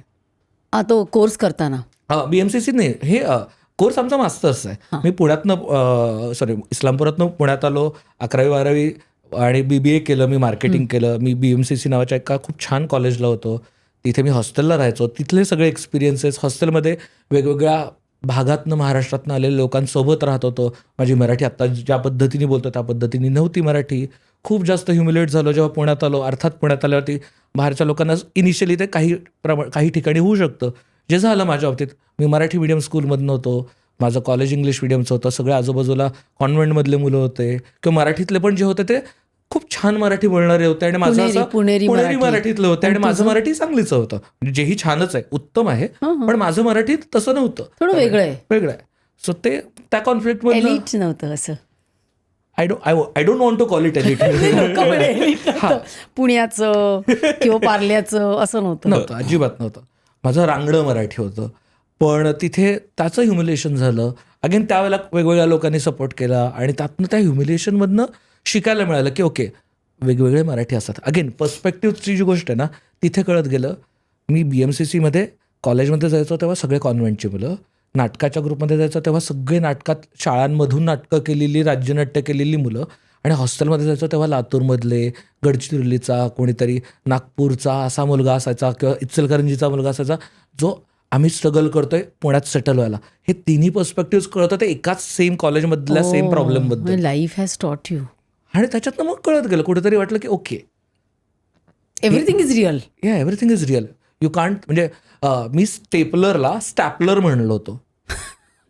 [SPEAKER 1] तो कोर्स करताना
[SPEAKER 3] BMCC नाही, हे कोर्स आमचा मास्टर्स आहे. मी पुण्यातनं इस्लामपुरातनं पुण्यात आलो, 11वी-12वी आणि BBA केलं, मी मार्केटिंग केलं. मी BMCC नावाच्या एका खूप छान कॉलेजला होतो, तिथे मी हॉस्टेलला राहायचो. तिथले सगळे एक्सपिरियन्सेस, हॉस्टेलमध्ये वेगवेगळ्या भागातनं महाराष्ट्रातनं आलेल्या लोकांसोबत राहत होतो. माझी मराठी आत्ता ज्या पद्धतीने बोलतो त्या पद्धतीने नव्हती मराठी. खूप जास्त ह्युमिलेट झालो जेव्हा पुण्यात आलो. अर्थात पुण्यात आल्यावरती बाहेरच्या लोकांना इनिशियली ते काही ठिकाणी होऊ शकतं, जे झालं माझ्या बाबतीत. मी मराठी मीडियम स्कूलमधनं होतो, माझं कॉलेज इंग्लिश मिडियमचं होतं, सगळे आजूबाजूला कॉन्व्हेंटमधले मुलं होते किंवा मराठीतले पण जे होते ते खूप छान मराठी बोलणारे होते आणि माझं असं
[SPEAKER 1] पुणेरी
[SPEAKER 3] मराठीतलं होतं आणि माझं मराठी चांगलीच होतं. म्हणजे जेही छानच आहे, उत्तम आहे, पण माझं मराठी तसं नव्हतं,
[SPEAKER 1] थोडं वेगळं आहे.
[SPEAKER 3] सो ते त्या कॉन्फ्लिक्टमध्ये
[SPEAKER 1] एलिट नव्हतं असं.
[SPEAKER 3] I don't want to call it elite.
[SPEAKER 1] पुण्याचं किंवा पार्ल्याचं असं नव्हतं.
[SPEAKER 3] अजिबात नव्हतं. माझं रांगडं मराठी होतं. पण तिथे त्याचं ह्युमिलेशन झालं. अगेन त्यावेळेला वेगवेगळ्या लोकांनी सपोर्ट केला आणि त्यातनं त्या ह्युमिलेशनमधनं शिकायला मिळालं की ओके, वेगवेगळे मराठी असतात. अगेन पर्स्पेक्टिव्हची जी गोष्ट आहे ना, तिथे कळत गेलं. मी BMCCमध्ये कॉलेजमध्ये जायचो तेव्हा सगळे कॉन्व्हेंटची मुलं, नाटकाच्या ग्रुपमध्ये जायचं तेव्हा सगळे नाटकात शाळांमधून नाटकं केलेली, राज्यनाट्य केलेली मुलं, आणि हॉस्टेलमध्ये जायचो तेव्हा लातूरमधले, गडचिरोलीचा कोणीतरी, नागपूरचा असा मुलगा असायचा किंवा इचलकरंजीचा मुलगा असायचा जो आम्ही स्ट्रगल करतोय पुण्यात सेटल व्हायला. हे तिन्ही पर्स्पेक्टिव्ह कळत होते एकाच सेम कॉलेजमधल्या सेम प्रॉब्लेमबद्दल.
[SPEAKER 1] लाईफ हॅज टॉट यू.
[SPEAKER 3] आणि त्याच्यातनं मग कळत गेलं, कुठेतरी वाटलं की okay,
[SPEAKER 1] everything is real.
[SPEAKER 3] Everything is real. You can't, म्हणजे मी स्टेपलरला स्टॅपलर म्हणलो होतो.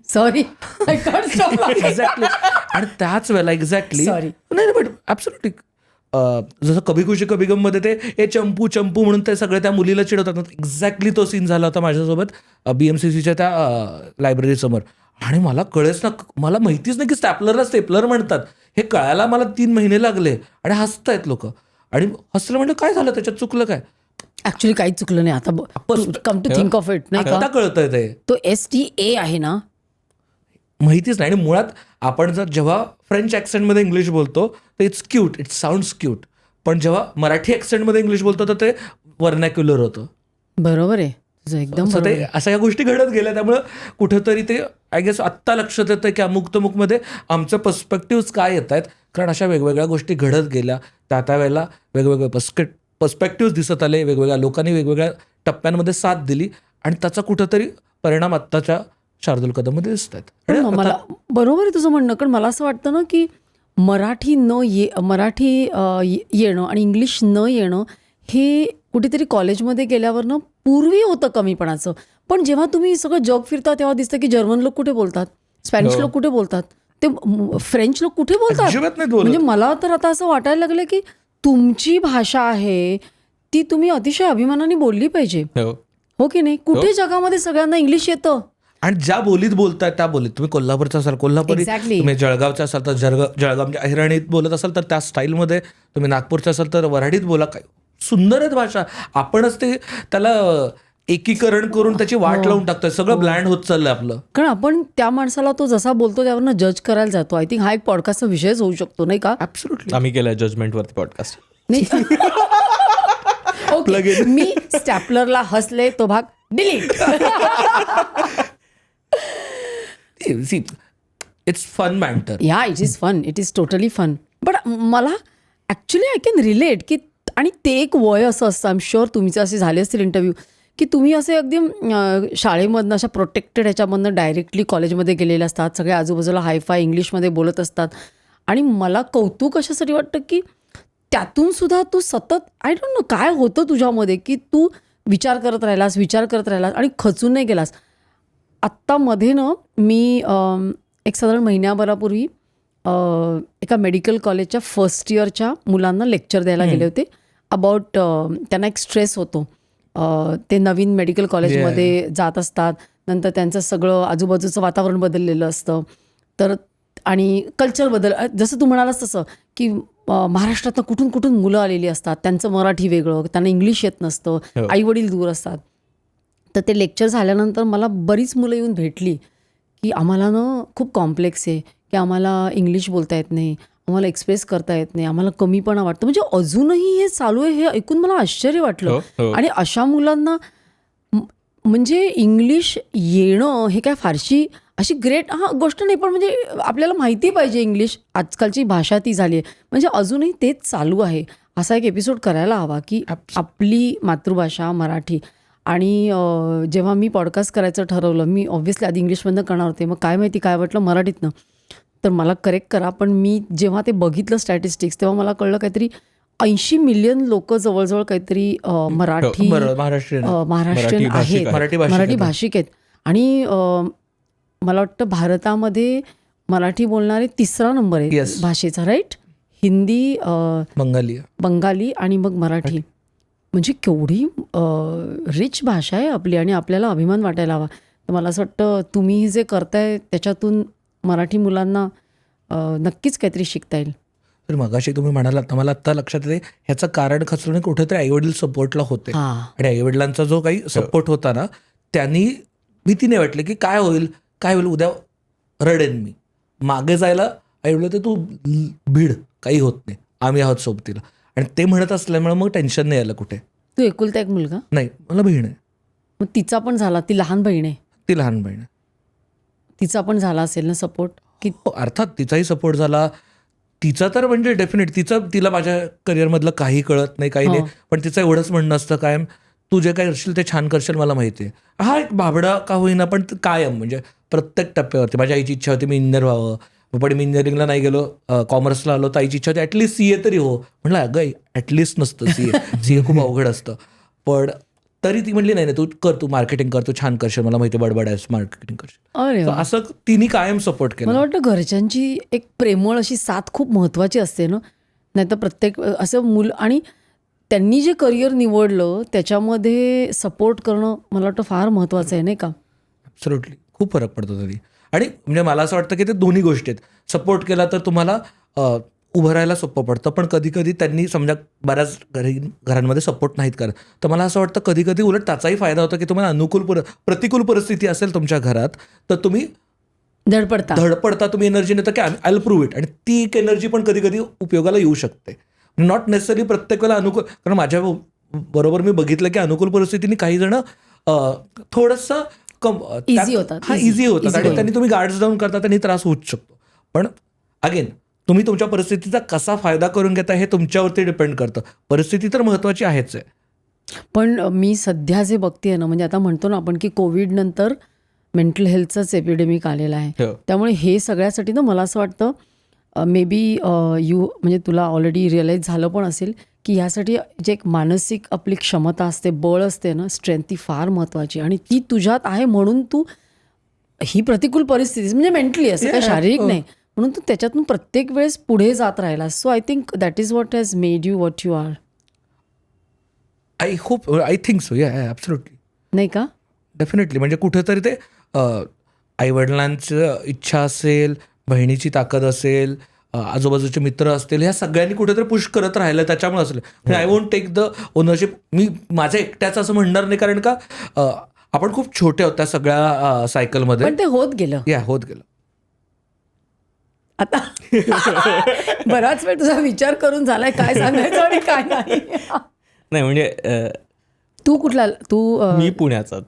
[SPEAKER 1] Sorry,
[SPEAKER 3] exactly. आणि त्याच वेळेला एक्झॅक्टली नाही, बट ॲब्सोल्युटली जसं कभी खुशी कभी गममध्ये ते चंपू चंपू म्हणून ते सगळे त्या मुलीला चिडवतात, एक्झॅक्टली तो सीन झाला होता माझ्यासोबत BMCCच्या त्या लायब्ररीसमोर. आणि मला कळेच ना, मला माहितीच नाही की स्टॅपलरला स्टेपलर म्हणतात. हे कळायला मला 3 महिने लागले आणि हसतायत लोक. आणि हसलं म्हणलं काय झालं, त्याच्यात चुकलं काय?
[SPEAKER 1] ऍक्च्युली काहीच चुकलं नाही. आता come to think of it, नाही का,
[SPEAKER 3] आता कळतंय ते.
[SPEAKER 1] तो STA आहे ना,
[SPEAKER 3] माहितीच नाही. आणि मुळात आपण जर जेव्हा फ्रेंच ॲक्सेंटमध्ये इंग्लिश बोलतो तर it's cute, it sounds cute. पण जेव्हा मराठी ॲक्सेंटमध्ये इंग्लिश बोलतो तर ते व्हर्नॅक्युलर होतं.
[SPEAKER 1] बरोबर आहे तुझं, एकदम
[SPEAKER 3] ते अशा या गोष्टी घडत गेल्या. त्यामुळं कुठेतरी ते आय गेस आत्ता लक्षात येतं की अमुकतमुकमध्ये आमचं पर्स्पेक्टिव्ह काय येत आहेत. कारण अशा वेगवेगळ्या गोष्टी घडत गेल्या, त्या वेळेला वेगवेगळे पर्स्पेक्टिव्ह दिसत आले, वेगवेगळ्या लोकांनी वेगवेगळ्या टप्प्यांमध्ये साथ दिली आणि त्याचा कुठंतरी परिणाम आत्ताच्या शार्दूल कदममध्ये दिसत आहेत.
[SPEAKER 1] मला बरोबर आहे तुझं म्हणणं. कारण मला असं वाटतं ना की मराठी येणं आणि इंग्लिश न येणं हे कुठेतरी कॉलेजमध्ये गेल्यावर ना पूर्वी होतं कमीपणाचं. पण जेव्हा तुम्ही सगळं जग फिरता तेव्हा दिसतं की जर्मन लोक कुठे बोलतात, स्पॅनिश लोक कुठे बोलतात, ते फ्रेंच लोक कुठे बोलतात. म्हणजे मला तर आता असं वाटायला लागलं की तुमची भाषा आहे ती तुम्ही अतिशय अभिमानाने बोलली पाहिजे, हो की नाही. कुठे जगामध्ये सगळ्यांना इंग्लिश येतं.
[SPEAKER 3] आणि ज्या बोलीत बोलताय त्या बोलीत, तुम्ही कोल्हापूरचा असाल कोल्हापुरी, तुम्ही जळगावचा असाल तर जळगावच्या अहिराणीत बोलत असाल तर त्या स्टाईलमध्ये, तुम्ही नागपूरचा असाल तर वऱ्हाडीत बोला. काय सुंदर आहेत भाषा. आपणच ते त्याला एकीकरण करून त्याची वाट लावून टाकतोय. सगळं ब्लँड होत चाललंय आपलं.
[SPEAKER 1] कारण आपण त्या माणसाला तो जसा बोलतो त्यावरनं जज करायला जातो. आय थिंक हा एक पॉडकास्टचा विषयच होऊ शकतो, नाही का?
[SPEAKER 3] ऍब्सोल्युटली.
[SPEAKER 2] आम्ही केलाय जजमेंटवरती पॉडकास्ट.
[SPEAKER 1] नाही ओके, मी स्टॅपलरला हसले तो भाग delete.
[SPEAKER 3] It's fun banter.
[SPEAKER 1] Yeah, it is fun, it is totally fun. But मला ॲक्च्युली आय कॅन रिलेट की, आणि ते एक वय असं असतं, आय एम शुअर तुमचे असे झाले असतील इंटरव्ह्यू की तुम्ही असे अगदी शाळेमधनं अशा प्रोटेक्टेड ह्याच्यामधनं डायरेक्टली कॉलेजमध्ये गेलेले असतात, सगळे आजूबाजूला हायफाय इंग्लिशमध्ये बोलत असतात. आणि मला कौतुक अशासाठी वाटतं की त्यातून सुद्धा तू सतत, आय डोंट नो काय होतं तुझ्यामध्ये की तू विचार करत राहिलास आणि खचून नाही गेलास. आत्ता मध्ये ना मी एक साधारण महिन्याभरापूर्वी एका मेडिकल कॉलेजच्या फर्स्ट इयरच्या मुलांना लेक्चर द्यायला गेले होते अबाउट, त्यांना एक स्ट्रेस होतो. ते नवीन मेडिकल कॉलेजमध्ये जात असतात, नंतर त्यांचं सगळं आजूबाजूचं वातावरण बदललेलं असतं. तर आणि कल्चर जसं तू म्हणालास तसं की महाराष्ट्रातनं कुठून कुठून मुलं आलेली असतात, त्यांचं मराठी वेगळं, त्यांना इंग्लिश येत नसतं, आईवडील दूर असतात. तर ते लेक्चर झाल्यानंतर मला बरीच मुलं येऊन भेटली की आम्हाला ना खूप कॉम्प्लेक्स आहे की आम्हाला इंग्लिश बोलता येत नाही, आम्हाला एक्सप्रेस करता येत नाही, आम्हाला कमीपणा वाटतं. म्हणजे अजूनही हे चालू आहे, हे ऐकून मला आश्चर्य वाटलं. आणि अशा मुलांना म्हणजे इंग्लिश येणं हे काय फारशी अशी ग्रेट गोष्ट नाही, पण म्हणजे आपल्याला माहिती पाहिजे इंग्लिश, आजकालची भाषा ती झाली आहे. म्हणजे अजूनही तेच चालू आहे. असा एक एपिसोड करायला हवा की आपली मातृभाषा मराठी. आणि जेव्हा मी पॉडकास्ट करायचं ठरवलं, मी ऑब्व्हियसली आधी इंग्लिशमधनं करणार होते, मग काय माहिती काय वाटलं मराठीतनं, तर मला करेक्ट करा, पण मी जेव्हा ते बघितलं स्टॅटिस्टिक्स तेव्हा मला कळलं काहीतरी 80 मिलियन लोक जवळजवळ काहीतरी महाराष्ट्रीयन आहेत, मराठी भाषिक आहेत. आणि मला वाटतं भारतामध्ये मराठी बोलणारे 3रा नंबर आहे भाषेचा, राईट? हिंदी, बंगाली आणि मग मराठी. म्हणजे केवढी रिच भाषा आहे आपली आणि आपल्याला अभिमान वाटायला हवा. तर मला असं वाटतं तुम्ही जे करताय त्याच्यातून मराठी मुलांना नक्कीच काहीतरी शिकता येईल.
[SPEAKER 3] तर मगाशी तुम्ही म्हणालात तर मला आत्ता लक्षात येते ह्याचं कारण खचलं कुठेतरी आईवडील सपोर्टला होते. आणि आईवडिलांचा जो काही सपोर्ट होता ना, त्यांनी भीती नाही वाटली की काय होईल उद्या रडेन मी. मागे जायला आईवडील तर तू भीड, काही होत नाही, आम्ही आहोत सोबतीला. आणि ते म्हणत असल्यामुळे मग टेन्शन नाही आलं कुठे.
[SPEAKER 1] तू एकुलता एक मुलगा?
[SPEAKER 3] नाही, मला बहीण आहे.
[SPEAKER 1] मग तिचा पण झाला? ती लहान बहीण आहे?
[SPEAKER 3] ती लहान बहीण आहे.
[SPEAKER 1] तिचा पण झाला असेल ना सपोर्ट? की
[SPEAKER 3] अर्थात तिचाही सपोर्ट झाला. तिचा तर म्हणजे डेफिनेट तिला माझ्या करिअरमधलं काही कळत नाही, काही नाही, पण तिचं एवढंच म्हणणं असतं कायम, तू जे काय करशील ते छान करशील मला माहिती आहे. हा एक भाबडा का होईना पण कायम म्हणजे प्रत्येक टप्प्यावरती. माझी आईची इच्छा होती मी इंजिनियर व्हावं, पण मी इंजिनिअरिंगला नाही गेलो, कॉमर्सला आलो, तर आईची इच्छा होती ॲटलिस्ट CA तरी हो. म्हटलं अगं ॲटलिस्ट नसतं CA खूप अवघड असतं. पण तरी ती म्हणली नाही तू कर, तू मार्केटिंग कर, तू छान करशील, मला माहिती बडबड आहेस, मार्केटिंग करशील.
[SPEAKER 1] अरे
[SPEAKER 3] असं तिने कायम सपोर्ट केला.
[SPEAKER 1] मला वाटतं घरच्यांची एक प्रेमळ अशी साथ खूप महत्त्वाची असते ना, नाही तर प्रत्येक असं मूल आणि त्यांनी जे करिअर निवडलं त्याच्यामध्ये सपोर्ट करणं मला वाटतं फार महत्त्वाचं आहे, नाही का?
[SPEAKER 3] ॲब्सोल्युटली, खूप फरक पडतो तरी. आणि म्हणजे मला असं वाटतं की ते दोन्ही गोष्टी आहेत. सपोर्ट केला तर तुम्हाला उभं राहायला सोपं पडतं, पण कधी कधी त्यांनी समजा बऱ्याच घरांमध्ये सपोर्ट नाहीत करत, तर मला असं वाटतं कधी कधी उलट त्याचाही फायदा होतो की तुम्हाला प्रतिकूल परिस्थिती असेल तुमच्या घरात तर तुम्ही धडपडता, तुम्ही एनर्जी नेता की आय विल प्रूव्ह इट. आणि ती एक एनर्जी पण कधी कधी उपयोगाला येऊ शकते. नॉट नेसेसरी प्रत्येक वेळेला अनुकूल, कारण माझ्या बरोबर मी बघितलं की अनुकूल परिस्थितीने काही जण थोडंसं
[SPEAKER 1] इझी होतात
[SPEAKER 3] आणि त्यांनी तुम्ही गार्ड्स डाऊन करता त्यांनी त्रास होऊच शकतो. पण अगेन तुम्ही तुमच्या परिस्थितीचा कसा फायदा करून घेता हे तुमच्यावरती डिपेंड करतं. परिस्थिती तर महत्त्वाची आहेच आहे.
[SPEAKER 1] पण मी सध्या जे बघते ना, म्हणजे आता म्हणतो ना आपण की कोविड नंतर मेंटल हेल्थचाच एपिडेमिक आलेला आहे. त्यामुळे हे सगळ्यासाठी ना मला असं वाटतं मे बी म्हणजे तुला ऑलरेडी रिअलाईज झालं पण असेल की ह्यासाठी जे एक मानसिक आपली क्षमता असते, बळ असते ना, स्ट्रेंथ, ती फार महत्त्वाची. आणि ती तुझ्यात आहे म्हणून तू ही प्रतिकूल परिस्थिती म्हणजे मेंटली असं काय शारीरिक नाही, म्हणून तू त्याच्यातून प्रत्येक वेळेस पुढे जात राहिला. So I think that is what has made you what you are.
[SPEAKER 3] I think so. Absolutely.
[SPEAKER 1] नाही का?
[SPEAKER 3] डेफिनेटली. म्हणजे कुठेतरी ते आईवडिलांची इच्छा असेल, बहिणीची ताकद असेल, आजूबाजूचे मित्र असतील, ह्या सगळ्यांनी कुठेतरी पुश करत राहिलं त्याच्यामुळे असेल. I won't take the ownership. मी माझ्या एकट्याचं असं म्हणणार नाही, कारण का आपण खूप छोटे आहोत त्या सगळ्या सायकलमध्ये.
[SPEAKER 1] पण ते होत गेलं.
[SPEAKER 3] होत गेलं.
[SPEAKER 1] आता बराच वेळ तुझा विचार करून झालाय काय सांगायचं आणि काय नाही.
[SPEAKER 2] नाही म्हणजे
[SPEAKER 1] तू कुठला?
[SPEAKER 2] मी पुण्याचाच.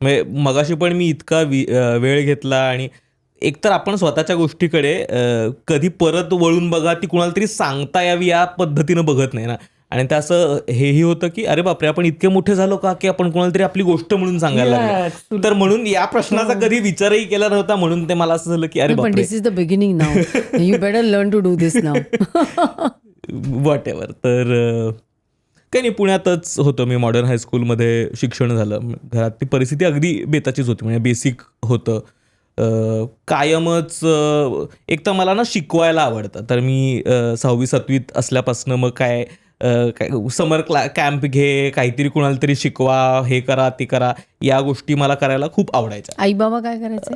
[SPEAKER 2] म्हणजे मगाशी पण मी इतका वेळ घेतला आणि एकतर आपण स्वतःच्या गोष्टीकडे कधी परत वळून बघा ती कुणाला तरी सांगता यावी या पद्धतीनं बघत नाही ना. आणि त्याचं हेही होतं की अरे बापरे आपण इतके मोठे झालो का की आपण कोणाला तरी आपली गोष्ट म्हणून सांगायला लागलो. तर म्हणून या प्रश्नाचा कधी विचारही केला नव्हता, म्हणून ते मला असं झालं की अरे बापरे,
[SPEAKER 1] this is the beginning now, you better learn to do this now.
[SPEAKER 2] Whatever. तर काही नाही, पुण्यातच होतो मी, मॉडर्न हायस्कूलमध्ये शिक्षण झालं. घरात ती परिस्थिती अगदी बेताचीच होती, म्हणजे बेसिक होतं. कायमच एक तर मला ना शिकवायला आवडतं, तर मी 6वी-7वीत असल्यापासून मग काय समर कॅम्प घे, काहीतरी कुणाला तरी शिकवा, हे करा ते करा, या गोष्टी मला करायला खूप आवडायच्या.
[SPEAKER 1] आई बाबा काय करायचे?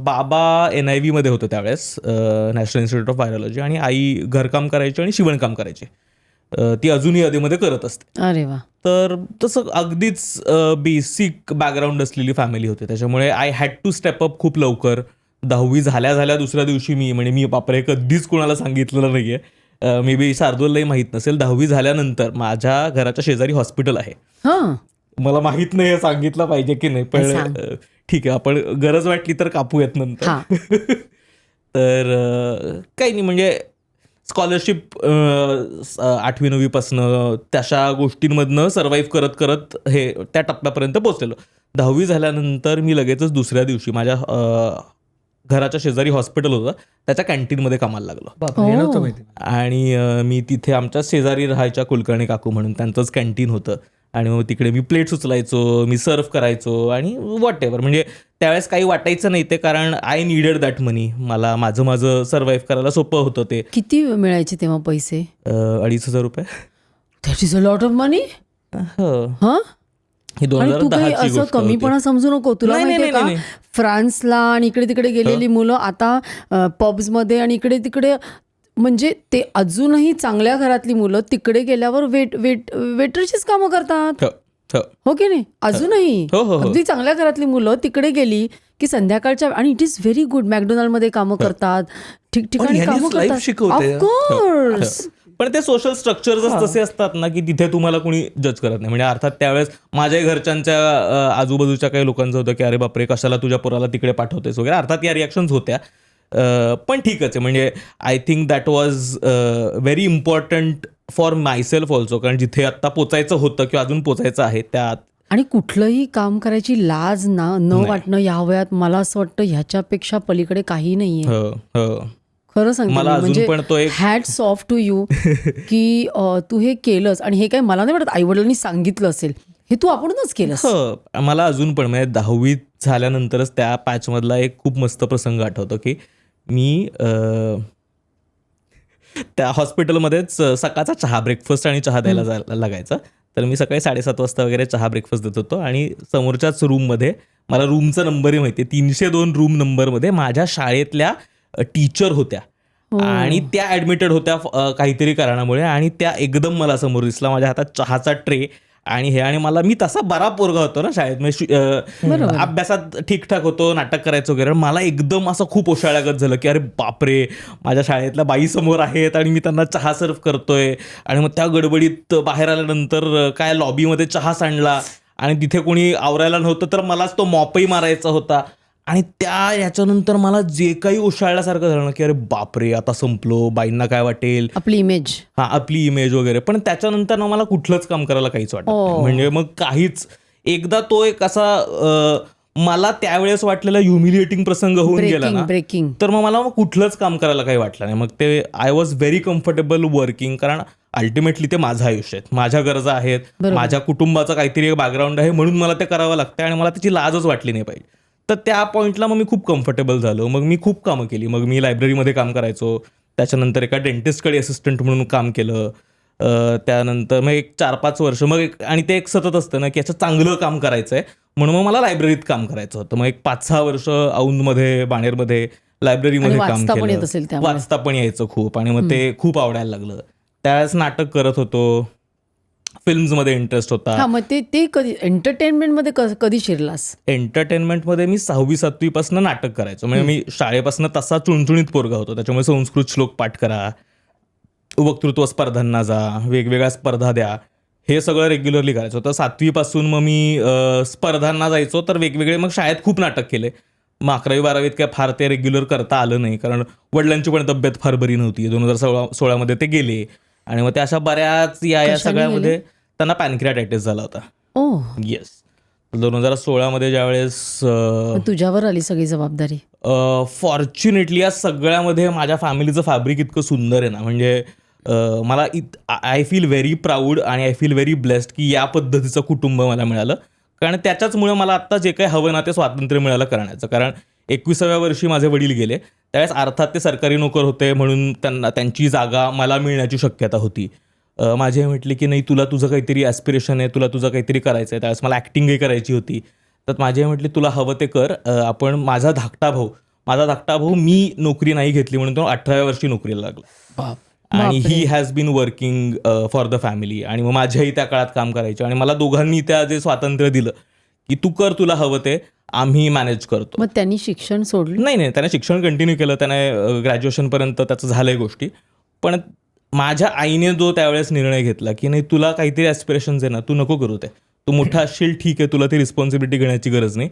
[SPEAKER 2] बाबा NIV मध्ये होतं त्यावेळेस, नॅशनल इन्स्टिट्यूट ऑफ व्हायरोलॉजी, आणि आई घरकाम करायची आणि शिवणकाम करायची. ती अजूनही अधेमध्ये करत असते.
[SPEAKER 1] अरे वा.
[SPEAKER 2] तर तसं अगदीच बेसिक बॅकग्राऊंड असलेली फॅमिली होती, त्याच्यामुळे I had to step up खूप लवकर. 10वी झाल्या दुसऱ्या दिवशी मी बापरे कधीच कुणाला सांगितलेलं नाही आहे, मे बी शार्दूललाही माहीत नसेल, 10वी झाल्यानंतर माझ्या घराच्या शेजारी हॉस्पिटल आहे. मला माहीत नाही सांगितलं पाहिजे की नाही, पण ठीक आहे, आपण गरज वाटली तर कापूयात नंतर. तर काही नाही, म्हणजे स्कॉलरशिप 8वी-9वीपासनं तशा गोष्टींमधनं सर्व्हाइव्ह करत करत हे त्या टप्प्यापर्यंत पोहोचलेलो. 10वी झाल्यानंतर मी लगेचच दुसऱ्या दिवशी माझ्या घराच्या शेजारी हॉस्पिटल होतं, त्याच्या कॅन्टीनमध्ये कामाला लागलो.
[SPEAKER 3] बापरे, हे नव्हतं माहिती.
[SPEAKER 2] आणि मी तिथे आमच्या शेजारी राहायच्या कुलकर्णी काकू म्हणून, त्यांचंच कॅन्टीन होतं. आणि मग तिकडे मी प्लेट्स उचलायचो, मी सर्व करायचो आणि व्हॉट एव्हर. म्हणजे त्यावेळेस काही वाटायचं नाही ते, कारण आय नीडेड दॅट मनी. मला माझं सर्व्हाइव्ह करायला सोपं होतं ते.
[SPEAKER 1] किती मिळायचे तेव्हा पैसे?
[SPEAKER 2] 2,500 रुपये.
[SPEAKER 1] That is a lot of money.
[SPEAKER 2] हो.
[SPEAKER 1] हा,
[SPEAKER 2] ही
[SPEAKER 1] आणि तू काही
[SPEAKER 2] 2010ची
[SPEAKER 1] असं
[SPEAKER 2] गोष्ट होती.
[SPEAKER 1] कमीपणा समजू नको. तुला
[SPEAKER 2] नाही,
[SPEAKER 1] माहितीये
[SPEAKER 2] नाही,
[SPEAKER 1] का,
[SPEAKER 2] नाही.
[SPEAKER 1] फ्रान्सला आणि इकडे तिकडे गेलेली मुलं आता पब्समध्ये आणि इकडे तिकडे, म्हणजे ते अजूनही चांगल्या घरातली मुलं तिकडे गेल्यावर वेटरचीच कामं करतात.
[SPEAKER 2] हो, हो.
[SPEAKER 1] हो की नाही? अजूनही
[SPEAKER 2] हो, हो, हो.
[SPEAKER 1] अगदी चांगल्या घरातली मुलं तिकडे गेली की संध्याकाळच्या, आणि इट इज व्हेरी गुड, मॅकडोनाल्डमध्ये कामं करतात, ठिकठिकाणी
[SPEAKER 3] पण
[SPEAKER 1] कामं
[SPEAKER 3] ह्यांनीच life
[SPEAKER 1] करतात.
[SPEAKER 3] शिकवते.
[SPEAKER 1] ऑफकोर्स.
[SPEAKER 2] पण ते सोशल स्ट्रक्चरच तसे असतात ना, की तिथे तुम्हाला कोणी जज करत नाही. म्हणजे अर्थात त्यावेळेस माझ्याही घरच्यांच्या आजूबाजूच्या काही लोकांचं होतं की अरे बापरे, कशाला तुझ्या पोराला तिकडे पाठवतेस वगैरे. अर्थात या रिॲक्शन्स होत्या. पण ठीकच आहे. म्हणजे I think that was very important for myself also, कारण जिथे आत्ता पोचायचं होतं किंवा अजून पोचायचं आहे त्यात.
[SPEAKER 1] आणि कुठलंही काम करायची लाज न वाटणं या वयात, मला असं वाटतं ह्याच्यापेक्षा पलीकडे काही नाहीये.
[SPEAKER 2] हो, हो.
[SPEAKER 1] खरं सांगते
[SPEAKER 2] मला
[SPEAKER 1] मी.
[SPEAKER 2] अजून
[SPEAKER 1] म्हणजे
[SPEAKER 2] पण तो एक-
[SPEAKER 1] हॅट्स ऑफ टू यू की तू हे केलंस. आणि हे काय मला नाही वाटत आईवडिलांनी सांगितलं असेल, हे तू आपणच केलंस.
[SPEAKER 2] हो, मला अजून पण म्हणजे 10वी झाल्यानंतरच त्या पॅचमधला एक खूप मस्त प्रसंग आठवतो की मी त्या हॉस्पिटलमध्येच सकाळचा चहा, ब्रेकफास्ट आणि चहा द्यायला लागायचा. तर मी सकाळी 7:30 वाजता वगैरे चहा ब्रेकफास्ट देत होतो आणि समोरच्याच रूममध्ये, मला रूमचा नंबरही माहिती आहे, 302 रूम नंबरमध्ये माझ्या शाळेतल्या टीचर होत्या. आणि त्या ॲडमिटेड होत्या काहीतरी कारणामुळे. आणि त्या एकदम मला समोर दिसला, माझ्या हातात चहाचा ट्रे आणि हे. आणि मी तसा बरा पोरगा होतो ना शाळेत, म्हणजे अभ्यासात ठीकठाक होतो, नाटक करायचं वगैरे. मला एकदम असं खूप ओशाळ्यागत झालं की अरे बापरे, माझ्या शाळेतल्या बाई समोर आहेत आणि मी त्यांना चहा सर्व करतोय. आणि मग त्या गडबडीत बाहेर आल्यानंतर काय लॉबीमध्ये चहा सांडला आणि तिथे कोणी आवरायला नव्हतं, तर मलाच तो मॉपही मारायचा होता. आणि ह्याच्यानंतर मला जे काही ओशाळल्यासारखं झालं ना की अरे बापरे, आता संपलो, बाईंना काय वाटेल,
[SPEAKER 1] आपली इमेज.
[SPEAKER 2] हा, आपली इमेज वगैरे. पण त्याच्यानंतर ना मला कुठलंच काम करायला काहीच वाटत नाही. म्हणजे मग काहीच, एकदा तो एक असा मला त्यावेळेस वाटलेला ह्युमिलिएटिंग प्रसंग होऊन गेला ना,
[SPEAKER 1] ब्रेकिंग,
[SPEAKER 2] तर मग मला कुठलंच काम करायला काही वाटलं नाही. मग ते I was very comfortable working, कारण अल्टिमेटली ते माझं आयुष्य आहे, माझ्या गरजा आहेत, माझ्या कुटुंबाचं काहीतरी एक बॅकग्राऊंड आहे, म्हणून मला ते करावं लागतं आणि मला त्याची लाजच वाटली नाही पाहिजे. तर त्या पॉईंटला मग मी खूप कम्फर्टेबल झालो. मग मी खूप कामं केली. मग मी लायब्ररीमध्ये काम करायचो, त्याच्यानंतर एका डेंटिस्टकडे असिस्टंट म्हणून काम केलं. त्यानंतर मग एक 4-5 वर्ष मग आणि ते एक सतत असतं ना की याचं चांगलं काम करायचं आहे, म्हणून मग मला लायब्ररीत काम करायचं होतं. मग एक 5-6 वर्ष औंधमध्ये, बाणेरमध्ये लायब्ररीमध्ये काम केलं. वाचता पण यायचं खूप, आणि मग ते खूप आवडायला लागलं. त्यावेळेस नाटक करत होतो, फिल्म्समध्ये इंटरेस्ट होता.
[SPEAKER 1] हा, मग ते कधी एंटरटेनमेंटमध्ये कधी शिरलास?
[SPEAKER 2] एंटरटेनमेंटमध्ये मी 6वी-7वी पासून नाटक करायचो. म्हणजे मी शाळेपासून तसा चुणचुणीत पोरगा होतो. त्याच्यामुळे संस्कृत श्लोक पाठ करा, वक्तृत्व स्पर्धांना जा, वेगवेगळ्या स्पर्धा द्या, हे सगळं रेग्युलरली करायचं. तर 7वी पासून मग मी स्पर्धांना जायचो. तर वेगवेगळे मग शाळेत खूप नाटक केले. मग 11वी-12वीत काय फार ते रेग्युलर करता आलं नाही, कारण वडिलांची पण तब्येत फार बरी नव्हती. 2016मध्ये ते गेले. आणि मग ते अशा बऱ्याच या सगळ्यामध्ये त्यांना पॅनक्रियाटायटिस झाला होता. येस. 2016मध्ये ज्यावेळेस
[SPEAKER 1] तुझ्यावर आली सगळी जबाबदारी.
[SPEAKER 2] फॉर्च्युनेटली या सगळ्यामध्ये माझ्या फॅमिलीचं फॅब्रिक इतकं सुंदर आहे ना, म्हणजे मला आय फील व्हेरी प्राऊड आणि आय फील व्हेरी ब्लेस्ड की या पद्धतीचं कुटुंब मला मिळालं. कारण त्याच्याचमुळे मला आत्ता जे काही हवं ना ते स्वातंत्र्य मिळालं करण्याचं. कारण 21व्या वर्षी माझे वडील गेले, त्यावेळेस अर्थात ते सरकारी नोकर होते, म्हणून त्यांची जागा मला मिळण्याची शक्यता होती. माझी आई म्हटली की नाही, तुला तुझं काहीतरी ॲस्पिरेशन आहे, तुला तुझं काहीतरी करायचं आहे. त्यावेळेस मला ॲक्टिंगही करायची होती. तर माझी आई म्हटली तुला हवं ते कर. आपण माझा धाकटा भाऊ मी नोकरी नाही घेतली म्हणून तो 18व्या वर्षी नोकरीला लागला. आणि he has been working for the family. आणि मग माझ्याही त्या काळात काम करायचे आणि मला दोघांनी त्या जे स्वातंत्र्य दिलं की तू कर, तुला हवं ते, आम्ही मॅनेज करतो.
[SPEAKER 1] मग त्यांनी शिक्षण सोडलं?
[SPEAKER 2] नाही, त्याने शिक्षण कंटिन्यू केलं. त्याने ग्रॅज्युएशनपर्यंत त्याचं झालंय गोष्टी. पण माझ्या आईने जो त्यावेळेस निर्णय घेतला की नाही, तुला काहीतरी ॲस्पिरेशन्स आहे ना, तू नको करू ते, तू मोठा असशील ठीक आहे, तुला ती रिस्पॉन्सिबिलिटी घेण्याची गरज नाही.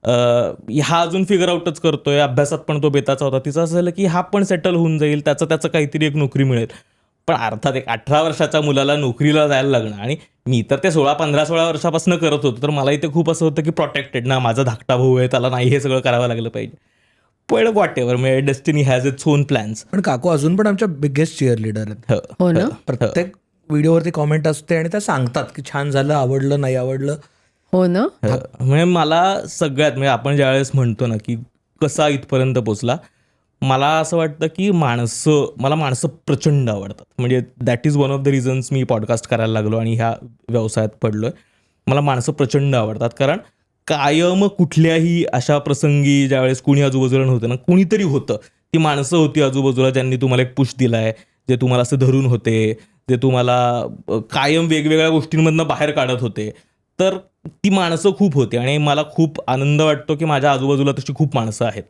[SPEAKER 2] हा अजून फिगर आउटच करतोय, अभ्यासात पण तो बेताचा होता. तिचं असं झालं की हा पण सेटल होऊन जाईल, त्याचं काहीतरी एक नोकरी मिळेल. पण अर्थात एक 18 वर्षाच्या मुलाला नोकरीला जायला लागणं, आणि मी तर ते 16 वर्षापासून करत होतो, तर मला इथे खूप असं होतं की प्रोटेक्टेड ना, माझा धाकटा भाऊ आहे, त्याला नाही हे सगळं करावं लागलं पाहिजे. पण वॉट एव्हर, म्हणजे destiny has its own plans.
[SPEAKER 3] पण काकू अजून पण आमच्या बिगेस्ट चिअर लीडर आहेत.
[SPEAKER 1] हो ना.
[SPEAKER 3] प्रत्येक व्हिडिओवरती कॉमेंट असते आणि त्या सांगतात की छान झालं, आवडलं, नाही आवडलं.
[SPEAKER 1] हो ना.
[SPEAKER 2] म्हणजे मला सगळ्यात, म्हणजे आपण ज्यावेळेस म्हणतो ना की कसा इथपर्यंत पोचला, मला असं वाटतं की मला माणसं प्रचंड आवडतात. म्हणजे that is one of the reasons me podcast करायला लागलो आणि ह्या व्यवसायात पडलोय. मला माणसं प्रचंड आवडतात, कारण कायम कुठल्याही अशा प्रसंगी ज्यावेळेस कुणी आजूबाजूला नव्हतं ना, कुणीतरी होतं, ती माणसं होती आजूबाजूला ज्यांनी तुम्हाला एक पुश दिलाय, जे तुम्हाला असं धरून होते, जे तुम्हाला कायम वेगवेगळ्या गोष्टींमधनं बाहेर काढत होते. तर ती माणसं खूप होती आणि मला खूप आनंद वाटतो की माझ्या आजूबाजूला तशी खूप माणसं आहेत,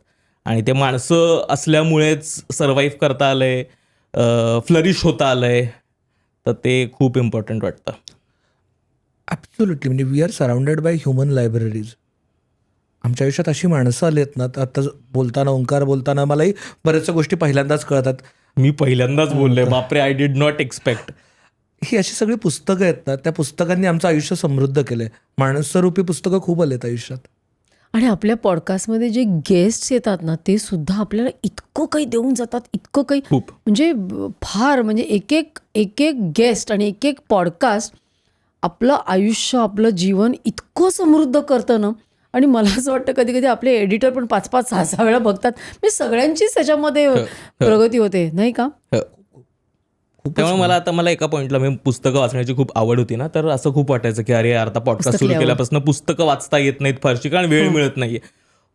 [SPEAKER 2] आणि ते माणसं असल्यामुळेच सर्व्हाइव्ह करता आलंय, फ्लरिश होता आलंय. तर ते खूप इम्पॉर्टंट वाटतं.
[SPEAKER 3] ॲब्सोल्युटली. म्हणजे we are surrounded by human libraries. आमच्या आयुष्यात अशी माणसं आली आहेत ना, तर आता बोलताना, ओंकार बोलताना मलाही बऱ्याचशा गोष्टी पहिल्यांदाच कळतात.
[SPEAKER 2] मी पहिल्यांदाच बोललोय, बापरे, आय डिड नॉट एक्सपेक्ट.
[SPEAKER 3] ही अशी सगळी पुस्तकं आहेत ना, त्या पुस्तकांनी आमचं आयुष्य समृद्ध केलंय. माणसस्वरूपी पुस्तकं खूप आलेत आयुष्यात.
[SPEAKER 1] आणि आपल्या पॉडकास्टमध्ये जे गेस्ट्स येतात ना, ते सुद्धा आपल्याला इतकं काही देऊन जातात, इतकं काही,
[SPEAKER 2] खूप.
[SPEAKER 1] म्हणजे फार, म्हणजे एक एक गेस्ट आणि एक एक पॉडकास्ट आपलं आयुष्य, आपलं जीवन इतकं समृद्ध करतं ना. आणि मला असं वाटतं कधी कधी आपले एडिटर पण 5-5, 6-6 वेळा बघतात. म्हणजे सगळ्यांचीच त्याच्यामध्ये प्रगती होते, नाही का?
[SPEAKER 2] त्यामुळे मला एका पॉईंटला, मी पुस्तकं वाचण्याची खूप आवड होती ना, तर असं खूप वाटायचं की अरे आता पॉडकास्ट सुरू केल्यापासून पुस्तकं वाचता येत नाहीत फारशी, कारण वेळ मिळत नाहीये.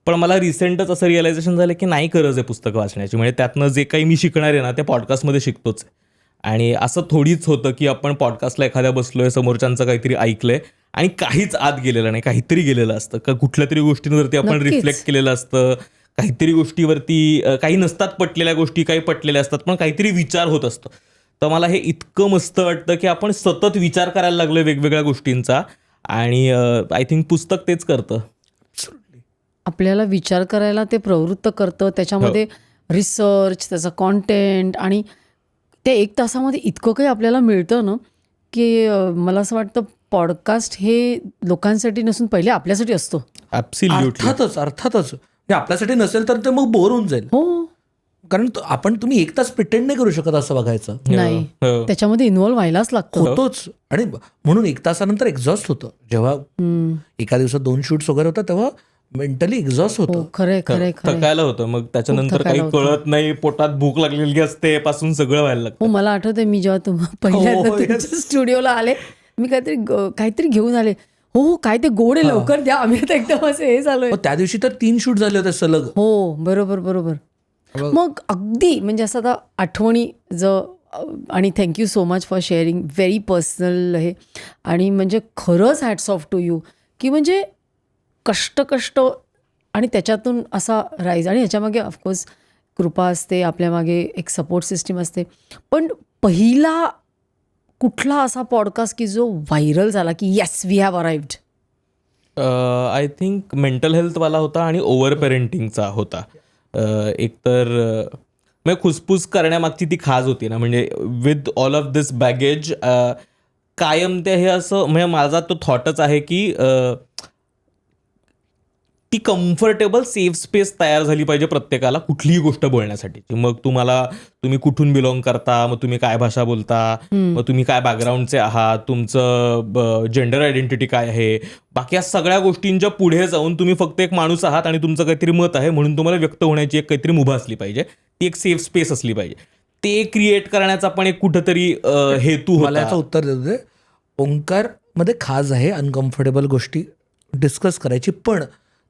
[SPEAKER 2] पण मला रिसेंटच असं रिअलायझेशन झालं की नाही, गरज आहे पुस्तकं वाचण्याची. म्हणजे त्यातनं जे काही मी शिकणार आहे ना, ते पॉडकास्टमध्ये शिकतोच. आणि असं थोडीच होतं की आपण पॉडकास्टला एखाद्या बसलोय, समोरच्यांचं काहीतरी ऐकलंय आणि काहीच आत गेलेलं नाही, काहीतरी गेलेलं असतं, का कुठल्या तरी गोष्टींवरती आपण
[SPEAKER 1] नक्कीच.
[SPEAKER 2] रिफ्लेक्ट केलेलं असतं, काहीतरी गोष्टीवरती काही नसतात पटलेल्या गोष्टी, काही पटलेल्या असतात, पण काहीतरी विचार होत असतो. तर मला हे इतकं मस्त वाटतं की आपण सतत विचार करायला लागलोय वेगवेगळ्या गोष्टींचा, आणि आय थिंक पुस्तक तेच करतं.
[SPEAKER 1] आपल्याला विचार करायला ते प्रवृत्त करतं. त्याच्यामध्ये रिसर्च, त्याचं कॉन्टेंट, आणि त्या 1 तासामध्ये इतकं काही आपल्याला मिळतं ना, की मला असं वाटतं पॉडकास्ट हे लोकांसाठी नसून पहिले आपल्यासाठी असतो.
[SPEAKER 2] ॲब्सोल्युटली.
[SPEAKER 3] अर्थातच. म्हणजे आपल्यासाठी नसेल तर ते मग बोर होऊन जाईल.
[SPEAKER 1] हो.
[SPEAKER 3] कारण तुम्ही 1 तास प्रिटेंड नाही करू शकत असं बघायचं.
[SPEAKER 1] नाही, त्याच्यामध्ये इन्व्हॉल्व्ह व्हायलाच लागतं.
[SPEAKER 3] होतोच. आणि म्हणून 1 तासानंतर एक्झॉस्ट होतं. जेव्हा एका दिवसात 2 शूट्स वगैरे होतात, तेव्हा मेंटली एक्झॉस्ट होतं.
[SPEAKER 1] हो, खरंय.
[SPEAKER 2] थकायला होतं. मग त्याच्यानंतर काही कळत नाही, पोटात भूक लागलेली असते, पासून सगळं व्हायला लागतं.
[SPEAKER 1] हो, मला आठवतंय मी जेव्हा पहिल्यांदा तुमच्या स्टुडिओला आले, मी काहीतरी घेऊन आले. हो, काय ते गोड आहे, लवकर द्या. आम्ही आता एकदम असं हे झालोय.
[SPEAKER 3] त्या दिवशी तर 3 शूट झाले होते सलग.
[SPEAKER 1] हो, बरोबर. मग अगदी म्हणजे असं आता आठवणी आणि thank you so much for sharing, very personal हे. आणि म्हणजे खरंच हॅट्स ऑफ टू यू, की म्हणजे कष्ट आणि त्याच्यातून असा राईज, आणि ह्याच्यामागे ऑफकोर्स कृपा असते, आपल्यामागे एक सपोर्ट सिस्टीम असते. पण पहिला कुठला असा पॉडकास्ट की जो व्हायरल झाला की yes we have arrived?
[SPEAKER 2] I think mental हेल्थवाला होता आणि ओव्हर पेरेंटिंगचा होता. एकतर म्हणजे खुसफुस करण्यामागची ती खाज होती ना, म्हणजे with all of this baggage कायम ते हे असं, म्हणजे माझा तो थॉटच आहे की ती कम्फर्टेबल सेफ स्पेस तयार झाली पाहिजे प्रत्येकाला कुठलीही गोष्ट बोलण्यासाठी. मग तुम्ही कुठून बिलॉंग करता, मग तुम्ही काय भाषा बोलता, मग तुम्ही काय बॅकग्राऊंडचे आहात, तुमचं जेंडर आयडेंटिटी काय आहे, बाकी या सगळ्या गोष्टींच्या पुढे जाऊन तुम्ही फक्त एक माणूस आहात आणि तुमचं काहीतरी मत आहे म्हणून तुम्हाला व्यक्त होण्याची एक काहीतरी मुभा असली पाहिजे, ती एक सेफ स्पेस असली पाहिजे. ते क्रिएट करण्याचा पण एक कुठंतरी हेतू
[SPEAKER 3] मला याचं
[SPEAKER 2] होता.
[SPEAKER 3] उत्तर देतो ते, ओंकार मध्ये खाज आहे अनकम्फर्टेबल गोष्टी डिस्कस करायची, पण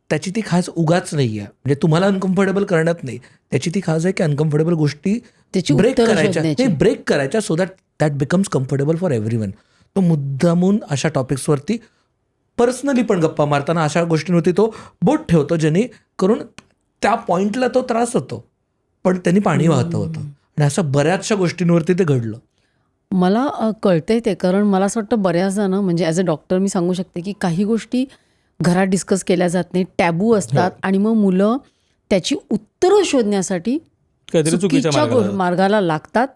[SPEAKER 3] त्याची ती खास उगाच नाही आहे. म्हणजे तुम्हाला अनकम्फर्टेबल करण्यात नाही, त्याची ती खास आहे की अनकम्फर्टेबल गोष्टी
[SPEAKER 1] त्याची
[SPEAKER 3] ब्रेक
[SPEAKER 1] उत्तरं
[SPEAKER 3] करायच्या,
[SPEAKER 1] शोधण्याची.
[SPEAKER 3] ते ब्रेक करायच्या so that becomes comfortable for everyone. तो मुद्दामून अशा टॉपिक्सवरती पर्सनली पण गप्पा मारताना अशा गोष्टींवरती तो बोट ठेवतो, जेणेकरून त्या पॉईंटला तो त्रास होतो पण त्यांनी पाणी वाहतं होतं. आणि असं बऱ्याचशा गोष्टींवरती ते घडलं.
[SPEAKER 1] मला कळतंय ते, कारण मला असं वाटतं बऱ्याचदा ना, म्हणजे ॲज अ डॉक्टर मी सांगू शकते की काही गोष्टी घरात डिस्कस केल्या जात नाही, टॅबू असतात आणि मग मुलं त्याची उत्तरं शोधण्यासाठी
[SPEAKER 2] काहीतरी चुकीच्या मार्गाला
[SPEAKER 1] मार्गाला लागतात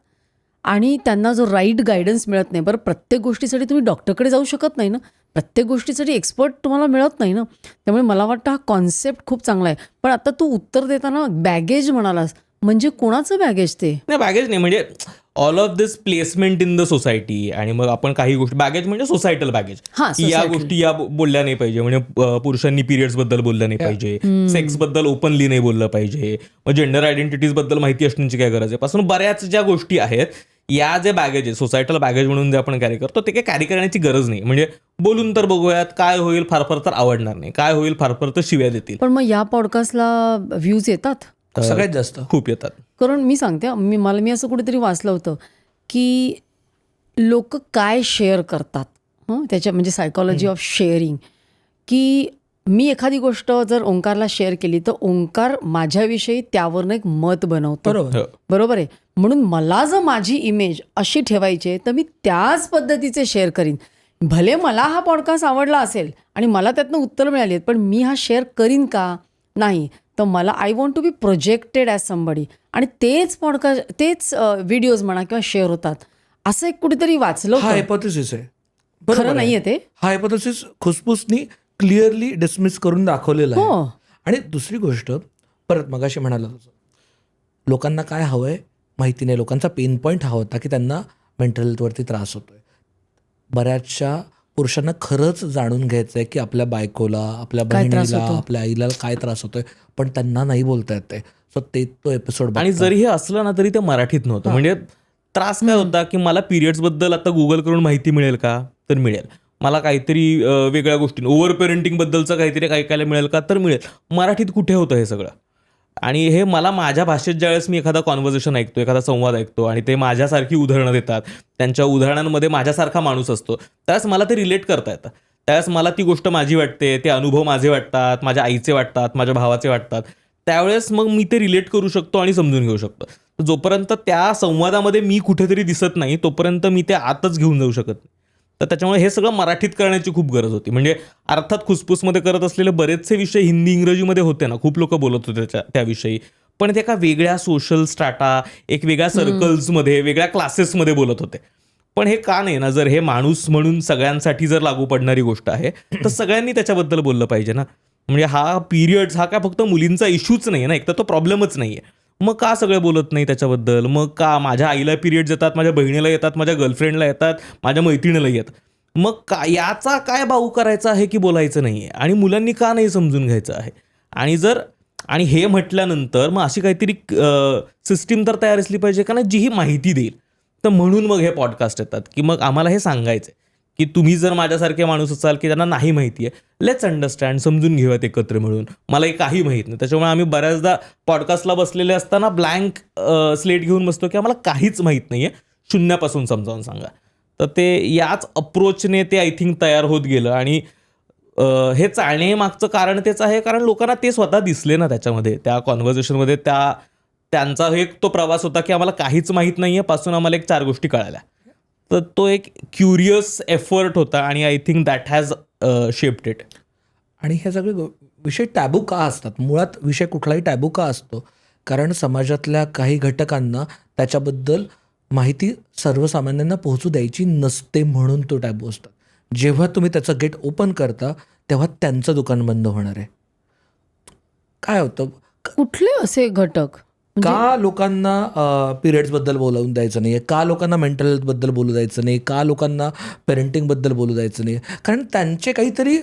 [SPEAKER 1] आणि त्यांना जो राईट गायडन्स मिळत नाही. बरं, प्रत्येक गोष्टीसाठी तुम्ही डॉक्टरकडे जाऊ शकत नाही ना, प्रत्येक गोष्टीसाठी एक्सपर्ट तुम्हाला मिळत नाही ना. त्यामुळे मला वाटतं हा कॉन्सेप्ट खूप चांगला आहे. पण आता तू उत्तर देताना बॅगेज म्हणालास, म्हणजे कोणाचं बॅगेज ते?
[SPEAKER 2] नाही, बॅगेज नाही, म्हणजे all of this placement in the society. आणि मग आपण काही गोष्टी, बॅगेज म्हणजे सोसायटल बॅगेज,
[SPEAKER 1] हां,
[SPEAKER 2] की या
[SPEAKER 1] societal.
[SPEAKER 2] गोष्टी या बोलल्या नाही पाहिजे. म्हणजे पुरुषांनी पिरियड्स बद्दल बोललं नाही पाहिजे, सेक्स बद्दल ओपनली नाही बोललं पाहिजे, मग जेंडर आयडेंटिटीज बद्दल माहिती असण्याची काय गरज आहे, पासून बऱ्याच ज्या गोष्टी आहेत, या जे बॅगेज आहे, सोसायटल बॅगेज म्हणून जे आपण कॅरी करतो, ते काही कॅरी करण्याची गरज नाही. म्हणजे बोलून तर बघूयात, काय होईल, फार फार तर आवडणार नाही, काय होईल, फार फार तर शिव्या देतील.
[SPEAKER 1] पण मग या पॉडकास्टला व्ह्यूज येतात?
[SPEAKER 3] सगळ्यात जास्त
[SPEAKER 2] खूप येतात.
[SPEAKER 1] कारण मी सांगते, मी असं कुठेतरी वाचलं होतं की लोक काय शेअर करतात, त्याच्या म्हणजे सायकॉलॉजी ऑफ शेअरिंग, की मी एखादी गोष्ट जर ओंकारला शेअर केली तर ओंकार माझ्याविषयी त्यावरनं एक मत बनवतो.
[SPEAKER 3] बरोबर.
[SPEAKER 1] बरोबर आहे. म्हणून मला जर माझी इमेज अशी ठेवायची आहे तर मी त्याच पद्धतीचे शेअर करीन. भले मला हा पॉडकास्ट आवडला असेल आणि मला त्यातनं उत्तर मिळाली आहेत, पण मी हा शेअर करीन का? नाही. तर मला I want to be projected as somebody, आणि तेच पॉडकास्ट, तेच व्हिडिओज म्हणा किंवा शेअर होतात, असं एक कुठेतरी वाचलं
[SPEAKER 3] हा
[SPEAKER 1] होतं.
[SPEAKER 3] हायपोथेसिस आहे. बरोबर
[SPEAKER 1] खरं
[SPEAKER 3] आहे.
[SPEAKER 1] नाहीये ते.
[SPEAKER 3] हा हायपोथेसिस खुसफुसनी क्लिअरली डिसमिस करून दाखवलेला आहे.
[SPEAKER 1] हो.
[SPEAKER 3] आणि दुसरी गोष्ट, परत मगाशी म्हणाला तसं, लोकांना काय हवंय माहिती नाही. लोकांचा पेन पॉईंट हा होता की त्यांना मेंटल हेल्थवरती त्रास होतोय. बऱ्याचशा पुरुषांना खरंच जाणून घ्यायचं आहे की आपल्या बायकोला, आपल्या
[SPEAKER 1] काय त्रास
[SPEAKER 3] बहिणीला,
[SPEAKER 1] होतो?
[SPEAKER 3] आपल्या आईला काय त्रास होतोय, पण त्यांना नाही बोलता येते. सो ते तो एपिसोड
[SPEAKER 2] आणि जरी हे असलं ना तरी ते मराठीत नव्हतं. म्हणजे त्रास काय होता की मला पिरियड्स बद्दल आता गुगल करून माहिती मिळेल का? तर मिळेल. मला काहीतरी वेगळ्या गोष्टी, ओव्हर पेरेंटिंग बद्दलचं काहीतरी ऐकायला मिळेल का? तर मिळेल. मराठीत कुठे होतं हे सगळं? आणि हे मला माझ्या भाषेत ज्यावेळेस मी एखादा कॉन्व्हर्सेशन ऐकतो, एखादा संवाद ऐकतो आणि ते माझ्यासारखी उदाहरणं देतात, त्यांच्या उदाहरणांमध्ये माझ्यासारखा माणूस असतो, त्यावेळेस मला ते रिलेट करता येतं. त्यावेळेस मला ती गोष्ट माझी वाटते, ते अनुभव माझे वाटतात, माझ्या आईचे वाटतात, माझ्या भावाचे वाटतात. त्यावेळेस मग मी ते रिलेट करू शकतो आणि समजून घेऊ शकतो. तर जोपर्यंत त्या संवादामध्ये मी कुठेतरी दिसत नाही, तोपर्यंत मी ते आतच घेऊन जाऊ शकत नाही. तर त्याच्यामुळे हे सगळं मराठीत करण्याची खूप गरज होती. म्हणजे अर्थात खुसफुसमध्ये करत असलेले बरेचसे विषय हिंदी इंग्रजीमध्ये होते ना, खूप लोक बोलत होते त्याविषयी, पण ते एका वेगळ्या सोशल स्ट्रॅटा, एक वेगळ्या सर्कल्समध्ये, वेगळ्या क्लासेसमध्ये बोलत होते. पण हे का नाही ना? जर हे माणूस म्हणून सगळ्यांसाठी जर लागू पडणारी गोष्ट आहे तर सगळ्यांनी त्याच्याबद्दल बोललं पाहिजे ना. म्हणजे हा पिरियड्स हा काय फक्त मुलींचा इश्यूच नाही ना, एक तर तो प्रॉब्लेमच नाही आहे. मग का सगळे बोलत नाही त्याच्याबद्दल? मग का माझ्या आईला पिरियड्स येतात, माझ्या बहिणीला येतात, माझ्या गर्लफ्रेंडला येतात, माझ्या मैत्रिणीला येतात, मग का याचा काय बाऊ करायचा आहे की बोलायचं नाही आहे? आणि मुलांनी का नाही समजून घ्यायचं आहे? आणि हे म्हटल्यानंतर मग अशी काहीतरी सिस्टीम तर तयार असली पाहिजे का नाही, जी ही माहिती देईल. तर म्हणून मग हे पॉडकास्ट येतात की मग आम्हाला हे सांगायचं आहे की तुम्ही जर माझ्यासारखे माणूस असाल की त्यांना नाही माहिती आहे, लेट्स अंडरस्टँड, समजून घेऊयात एकत्र मिळून. मला हे काही माहीत नाही, त्याच्यामुळे आम्ही बऱ्याचदा पॉडकास्टला बसलेले असताना ब्लँक स्लेट घेऊन बसतो की आम्हाला काहीच माहीत नाही आहे, शून्यापासून समजावून सांगा. तर ते याच अप्रोचने ते आय थिंक तयार होत गेलं. आणि हे चालण्यामागचं कारण तेच आहे, कारण लोकांना ते स्वतः दिसले ना त्याच्यामध्ये, त्या कॉन्व्हर्सेशनमध्ये. त्यांचा एक तो प्रवास होता की आम्हाला काहीच माहीत नाही आहे पासून आम्हाला एक 4 गोष्टी कळाल्या. तर तो एक क्युरियस एफर्ट होता आणि I think that has shaped it.
[SPEAKER 3] आणि हे सगळे विषय टॅबू का असतात? मुळात विषय कुठलाही टॅबू का असतो? कारण समाजातल्या काही घटकांना त्याच्याबद्दल माहिती सर्वसामान्यांना पोहोचू द्यायची नसते, म्हणून तो टॅबू असतात. जेव्हा तुम्ही त्याचं गेट ओपन करता तेव्हा त्यांचं दुकान बंद होणार आहे. काय होतं,
[SPEAKER 1] कुठले असे घटक?
[SPEAKER 3] का लोकांना पिरियड्सबद्दल बोलवून द्यायचं नाही आहे? का लोकांना मेंटल हेल्थबद्दल बोलू द्यायचं नाही? का लोकांना पेरेंटिंगबद्दल बोलू द्यायचं नाही? कारण त्यांचे काहीतरी,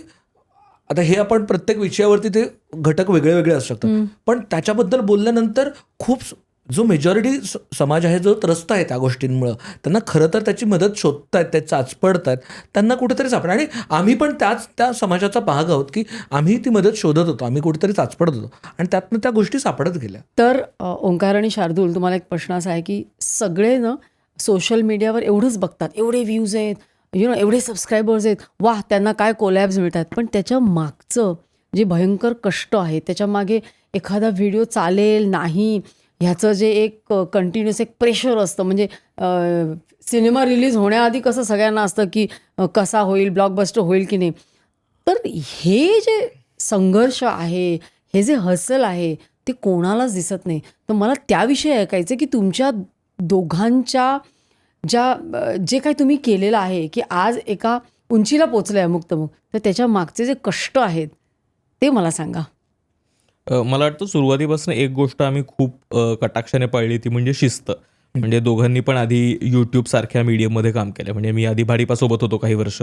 [SPEAKER 3] आता हे आपण प्रत्येक विषयावरती ते घटक वेगळे वेगळे असू शकतात, पण त्याच्याबद्दल बोलल्यानंतर खूप जो मेजॉरिटी समाज आहे जो त्रस्त आहे त्या गोष्टींमुळं, त्यांना खरं तर त्याची मदत शोधतायत, ते चाचपडतायत, त्यांना कुठेतरी सापडा. आणि आम्ही पण त्या समाजाचा भाग आहोत की आम्ही ती मदत शोधत होतो, आम्ही कुठेतरी चाचपडत होतो आणि त्यातनं त्या गोष्टी सापडत गेल्या.
[SPEAKER 1] तर ओंकार आणि शार्दूल, तुम्हाला एक प्रश्न असा आहे की सगळे ना सोशल मीडियावर एवढंच बघतात, एवढे व्ह्यूज आहेत, एवढे सबस्क्रायबर्स आहेत, वाह त्यांना काय कोलॅब्स मिळतात, पण त्याच्या मागचं जे भयंकर कष्ट आहे, त्याच्या मागे एखादा व्हिडिओ चालेल नाही ह्याचं जे एक कंटिन्युअस एक प्रेशर असतं. म्हणजे सिनेमा रिलीज होण्याआधी कसं सगळ्यांना असतं की कसा होईल, ब्लॉकबस्टर होईल की नाही, तर हे जे संघर्ष आहे, हे जे हसल आहे, ते कोणालाच दिसत नाही. तर मला त्याविषयी ऐकायचं की तुमच्या दोघांच्या जे काही तुम्ही केलेलं आहे की आज एका उंचीला पोचलं आहे अमुक तमुक, तर त्याच्या मागचे जे कष्ट आहेत ते मला सांगा.
[SPEAKER 2] मला वाटतं सुरुवातीपासून एक गोष्ट आम्ही खूप कटाक्षाने पाळली ती म्हणजे शिस्त. म्हणजे दोघांनी पण आधी यूट्यूबसारख्या मीडियममध्ये काम केलं. म्हणजे मी आधी भाडीपासोबत होतो काही वर्ष,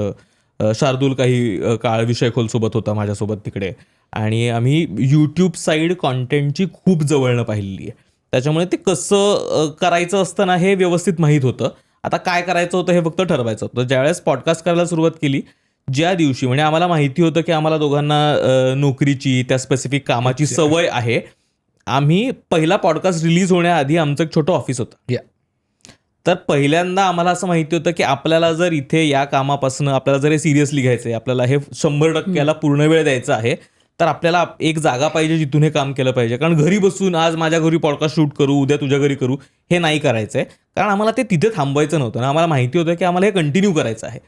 [SPEAKER 2] शार्दूल काही काळ विषयखोलसोबत होता माझ्यासोबत तिकडे, आणि आम्ही यूट्यूब साईड कॉन्टेंटची खूप जवळनं पाहिलेली आहे. त्याच्यामुळे ते कसं करायचं असतं ना हे व्यवस्थित माहीत होतं. आता काय करायचं होतं हे फक्त ठरवायचं होतं. ज्यावेळेस पॉडकास्ट करायला सुरुवात केली, ज्या दिवशी म्हणजे आम्हाला माहिती होतं की आम्हाला दोघांना नोकरीची त्या स्पेसिफिक कामाची सवय आहे, आम्ही पहिला पॉडकास्ट रिलीज होण्याआधी आमचं एक छोटं ऑफिस होतं. तर पहिल्यांदा आम्हाला असं माहिती होतं की आपल्याला जर इथे या कामापासून आपल्याला जर हे सिरियसली घ्यायचं आहे, आपल्याला हे 100% पूर्ण वेळ द्यायचा आहे, तर आपल्याला एक जागा पाहिजे जिथून हे काम केलं पाहिजे. कारण घरी बसून आज माझ्या घरी पॉडकास्ट शूट करू, उद्या तुझ्या घरी करू, हे नाही करायचं आहे. कारण आम्हाला ते तिथे थांबवायचं नव्हतं ना, आम्हाला माहिती होतं की आम्हाला हे कंटिन्यू करायचं आहे.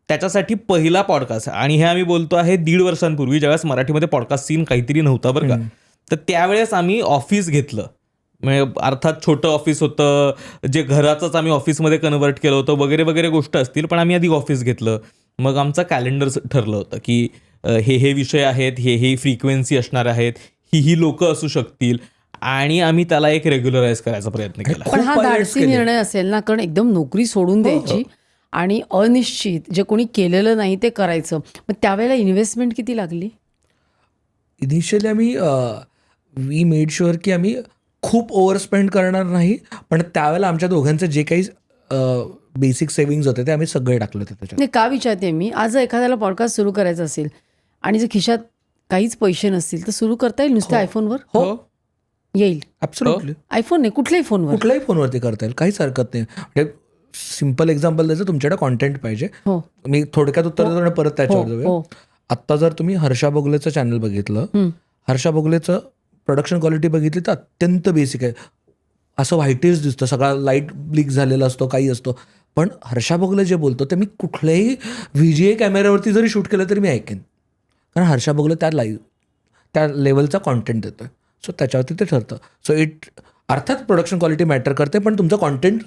[SPEAKER 2] त्याच्यासाठी पहिला पॉडकास्ट, आणि हे आम्ही बोलतो आहे 1.5 वर्षांपूर्वी, ज्यावेळेस मराठीमध्ये पॉडकास्ट सीन काहीतरी नव्हता बरं का, तर त्यावेळेस आम्ही ऑफिस घेतलं. म्हणजे अर्थात छोटं ऑफिस होतं, जे घराचंच आम्ही ऑफिसमध्ये कन्वर्ट केलं होतं वगैरे वगैरे गोष्ट असतील, पण आम्ही आधी ऑफिस घेतलं. मग आमचं कॅलेंडर ठरलं होतं की हे विषय आहेत, हे फ्रिक्वेन्सी असणार आहेत, ही लोकं असू शकतील, आणि आम्ही त्याला एक रेग्युलराईज करायचा प्रयत्न केला.
[SPEAKER 1] पण हा धाडसी निर्णय असेल ना, कारण एकदम नोकरी सोडून द्यायची आणि अनिश्चित जे कोणी केलेलं नाही ते करायचं. मग त्यावेळेला इन्व्हेस्टमेंट किती लागली?
[SPEAKER 3] इनिशियली आम्ही वी मेड शुअर की आम्ही खूप ओव्हर स्पेंड करणार नाही, पण त्यावेळेला आमच्या दोघांचे जे काही बेसिक सेव्हिंग्ज होते ते आम्ही सगळे टाकले होते त्याच्यात.
[SPEAKER 1] नाही, का विचारते मी, आज जर एखाद्याला पॉडकास्ट सुरू करायचा असेल आणि जर खिशात काहीच पैसे नसतील तर सुरू करता येईल नुसत्या आयफोनवर?
[SPEAKER 3] हो,
[SPEAKER 1] येईल.
[SPEAKER 3] ॲब्सोल्युटली.
[SPEAKER 1] आयफोन नाही, कुठल्याही फोनवर.
[SPEAKER 3] कुठल्याही फोनवरती करता येईल, काहीच हरकत नाही. म्हणजे सिम्पल एक्झाम्पल द्यायचं, तुमच्याकडे कॉन्टेंट पाहिजे.
[SPEAKER 1] हो
[SPEAKER 3] मी थोडक्यात उत्तर देतो आणि परत त्याच्यावर
[SPEAKER 1] हो
[SPEAKER 3] जाऊया.
[SPEAKER 1] हो.
[SPEAKER 3] आत्ता जर तुम्ही हर्षा बोगलेचं चॅनल बघितलं, हर्षा बोगलेचं प्रोडक्शन क्वालिटी बघितली तर अत्यंत बेसिक आहे. असं व्हाईटिश दिसतं, सगळा लाईट ब्लिक झालेला असतो, काही असतो. पण हर्षा बोगले जे बोलतो ते मी कुठल्याही VGA कॅमेऱ्यावरती जरी शूट केलं तरी मी ऐकेन, कारण हर्षा बोगले त्या लेवलचा कॉन्टेंट देतो आहे. सो त्याच्यावरती ते ठरतं. सो अर्थात प्रोडक्शन क्वालिटी मॅटर करते, पण तुमचं कॉन्टेंट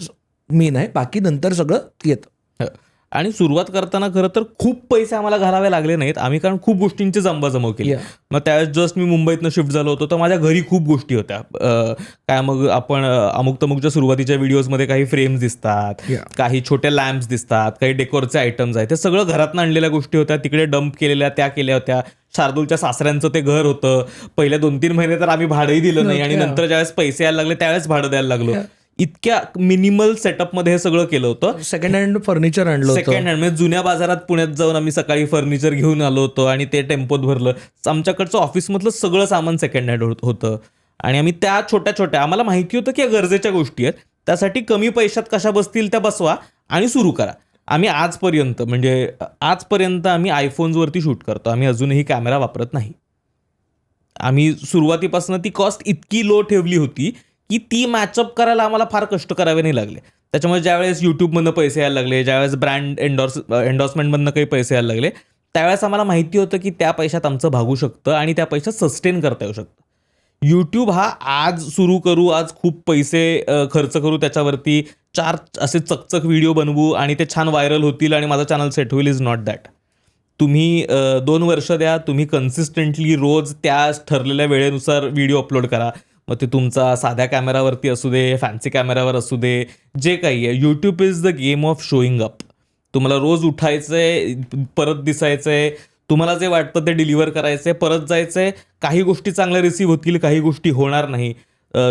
[SPEAKER 3] मेन आहे, बाकी नंतर सगळं येतं.
[SPEAKER 2] आणि सुरुवात करताना खरं तर खूप पैसे आम्हाला घालावे लागले नाहीत आम्ही, कारण खूप गोष्टींची जमवाजमव केली. मग त्यावेळेस जस्ट मी मुंबईतनं शिफ्ट झालो होतो, तर माझ्या घरी खूप गोष्टी होत्या. काय मग आपण अमुक तमुकच्या सुरुवातीच्या व्हिडिओजमध्ये काही फ्रेम्स दिसतात, काही छोटे लॅम्प्स दिसतात, काही डेकोरचे आयटम्स आहेत, ते सगळं घरातनं आणलेल्या गोष्टी होत्या, तिकडे डंप केलेल्या त्या केल्या होत्या. शार्दूलच्या सासऱ्यांचं ते घर होतं, पहिले 2-3 महिने तर आम्ही भाडंही दिलं नाही, आणि नंतर ज्यावेळेस पैसे यायला लागले त्यावेळेस भाडं द्यायला लागलो. इतक्या मिनिमल सेटअपमध्ये हे सगळं केलं होतं.
[SPEAKER 3] सेकंड हँड फर्निचर आणलं होतं.
[SPEAKER 2] सेकंड हँड म्हणजे जुन्या बाजारात पुण्यात जाऊन आम्ही सकाळी फर्निचर घेऊन आलो होतो आणि ते टेम्पोत भरलं. आमच्याकडचं ऑफिसमधलं सगळं सामान सेकंड हँड होतं, आणि आम्ही त्या छोट्या छोट्या, आम्हाला माहिती होतं की या गरजेच्या गोष्टी आहेत, त्यासाठी कमी पैशात कशा बसतील त्या बसवा आणि सुरू करा. आम्ही आजपर्यंत आम्ही आयफोन्सवरती शूट करतो, आम्ही अजूनही कॅमेरा वापरत नाही. आम्ही सुरुवातीपासून ती कॉस्ट इतकी लो ठेवली होती की ती मॅचअप करायला आम्हाला फार कष्ट करावे नाही लागले. त्याच्यामुळे ज्यावेळेस यूट्यूबमधनं पैसे यायला लागले, ज्यावेळेस ब्रँड एन्डॉर्समेंटमधनं काही पैसे यायला लागले, त्यावेळेस आम्हाला माहिती होतं की त्या पैशात आमचं भागू शकतं आणि त्या पैशात सस्टेन करता येऊ शकतं. यूट्यूब हा आज सुरू करू, आज खूप पैसे खर्च करू त्याच्यावरती, 4 असे चकचक व्हिडिओ बनवू आणि ते छान व्हायरल होतील आणि माझं चॅनल सेट होईल, इज नॉट दॅट. तुम्ही 2 वर्ष द्या, तुम्ही कन्सिस्टंटली रोज त्या ठरलेल्या वेळेनुसार व्हिडिओ अपलोड करा. मग ते तुमचा साध्या कॅमेरावरती असू दे, फॅन्सी कॅमेरावर असू दे, जे काही आहे. YouTube is the game of showing up. तुम्हाला रोज उठायचंय, परत दिसायचंय, तुम्हाला जे वाटतं ते डिलिव्हर करायचंय, परत जायचंय. काही गोष्टी चांगल्या रिसीव्ह होतील, काही गोष्टी होणार नाही.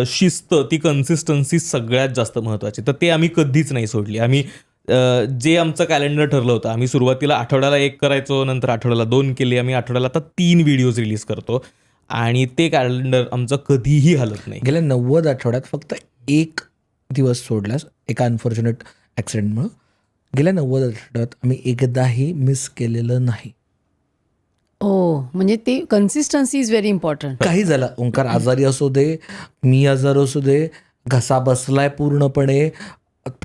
[SPEAKER 2] शिस्त, ती कन्सिस्टन्सी सगळ्यात जास्त महत्त्वाची. तर ते आम्ही कधीच नाही सोडली. आम्ही जे आमचं कॅलेंडर ठरलं होतं, आम्ही सुरुवातीला आठवड्याला 1 करायचो, नंतर आठवड्याला 2 केले, आम्ही आठवड्याला आता 3 व्हिडिओज रिलीज करतो, आणि ते कॅलेंडर आमचं कधीही हलत नाही.
[SPEAKER 3] गेल्या 90 आठवड्यात फक्त 1 दिवस सोडल्यास एका अनफॉर्च्युनेट ॲक्सिडेंटमुळं गेल्या 90 आठवड्यात आम्ही एकदाही मिस केलेलं नाही.
[SPEAKER 1] म्हणजे ते कन्सिस्टन्सी इज व्हेरी इम्पॉर्टंट.
[SPEAKER 3] काही झालं, ओंकार आजारी असू दे, मी आजारी असू दे, घसा बसलाय पूर्णपणे,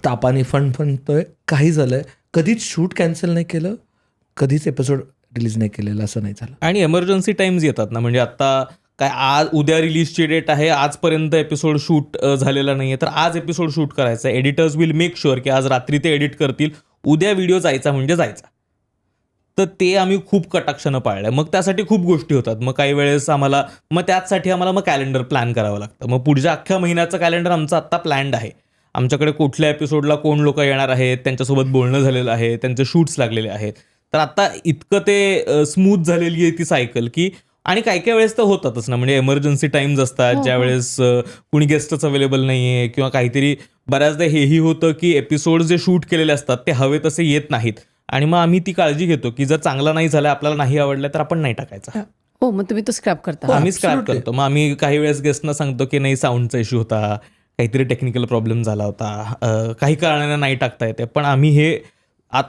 [SPEAKER 3] तापाने फणफणतोय, काही झालंय, कधीच शूट कॅन्सल नाही केलं, कधीच एपिसोड रिलीज नाही केलेलं असं नाही झालं.
[SPEAKER 2] आणि एमर्जन्सी टाइम्स येतात ना, म्हणजे आता काय आज उद्या रिलीजची डेट आहे, आजपर्यंत एपिसोड शूट झालेला नाही आहे, तर आज एपिसोड शूट करायचा आहे. एडिटर्स विल मेक शुअर की आज रात्री ते एडिट करतील, उद्या व्हिडिओ जायचा म्हणजे जायचा. तर ते आम्ही खूप कटाक्षानं पाळलं आहे. मग त्यासाठी खूप गोष्टी होतात. मग काही वेळेस मग त्याचसाठी आम्हाला कॅलेंडर प्लॅन करावं लागतं. मग पुढच्या अख्ख्या महिन्याचं कॅलेंडर आमचं आत्ता प्लॅन्ड आहे. आमच्याकडे कुठल्या एपिसोडला कोण लोक येणार आहेत, त्यांच्यासोबत बोलणं झालेलं आहे, त्यांचे शूट्स लागलेले आहेत. तर आता इतकं ते स्मूथ झालेली आहे ती सायकल की, आणि काही काही वेळेस तर होतातच ना, म्हणजे एमर्जन्सी टाइम्स असतात ज्यावेळेस कुणी गेस्टच अवेलेबल नाही आहे किंवा काहीतरी. बऱ्याचदा हेही होतं की एपिसोड जे शूट केलेले असतात ते हवे तसे येत नाहीत, आणि मग आम्ही ती काळजी घेतो की जर चांगला नाही झाला, आपल्याला नाही आवडला, तर आपण नाही टाकायचा.
[SPEAKER 1] हो, मग तुम्ही तो स्क्रॅप करता.
[SPEAKER 2] आम्ही स्क्रॅप करतो. मग आम्ही काही वेळेस गेस्टना सांगतो की नाही, साऊंडचा इश्यू होता, काहीतरी टेक्निकल प्रॉब्लेम झाला होता, काही कारणाने नाही टाकता येते. पण आम्ही हे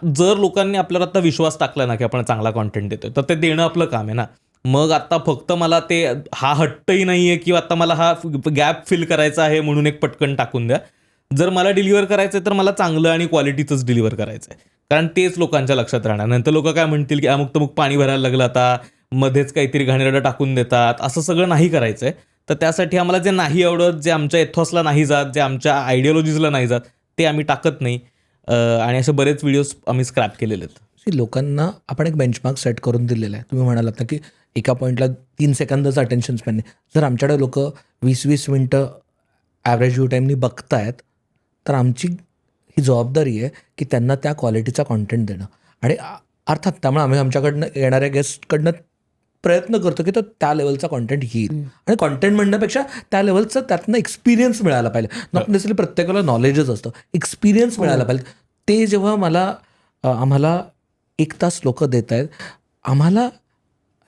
[SPEAKER 2] जर लोकांनी आपल्याला आता विश्वास टाकला ना की आपण चांगला कॉन्टेंट देतोय, तर ते देणं आपलं काम आहे ना. मग आता फक्त मला ते हा हट्टही नाही आहे की आता मला हा गॅप फिल करायचा आहे म्हणून एक पटकन टाकून द्या. जर मला डिलिव्हर करायचं आहे तर मला चांगलं आणि क्वालिटीचंच डिलिव्हर करायचं आहे, कारण तेच लोकांच्या लक्षात राहणार. नंतर लोक काय म्हणतील की अमुक तमुक पाणी भरायला लागलं, आता मध्येच काहीतरी घाणेरडं टाकून देतात. असं सगळं नाही करायचं आहे. तर त्यासाठी आम्हाला जे नाही आवडत, जे आमच्या एथॉसला नाही जात, जे आमच्या आयडिओलॉजीजला नाही जात, ते आम्ही टाकत नाही. आणि असे बरेच व्हिडिओज आम्ही स्क्रॅप केलेले आहेत.
[SPEAKER 3] लोकांना आपण एक बेंचमार्क सेट करून दिलेला आहे. तुम्ही म्हणालात ना की एका पॉईंटला 3 सेकंदाचं अटेन्शन स्पॅन नाही. जर आमच्याकडे लोक 20-20 मिनटं ॲव्हरेज व्ह्यू टाईमनी बघतायत, तर आमची ही जबाबदारी आहे की त्यांना त्या क्वालिटीचा कॉन्टेंट देणं. आणि अर्थात त्यामुळे आम्ही आमच्याकडनं येणाऱ्या गेस्टकडनं प्रयत्न करतो की तो त्या लेवलचा कॉन्टेंट येईल. आणि कॉन्टेंट म्हणण्यापेक्षा त्या लेवलचं त्यातनं एक्सपिरियन्स मिळायला पाहिजे. नॉट नेसेसरी प्रत्येकाला नॉलेजच असतं, एक्सपिरियन्स मिळायला पाहिजे. ते जेव्हा आम्हाला 1 तास लोक देत आहेत, आम्हाला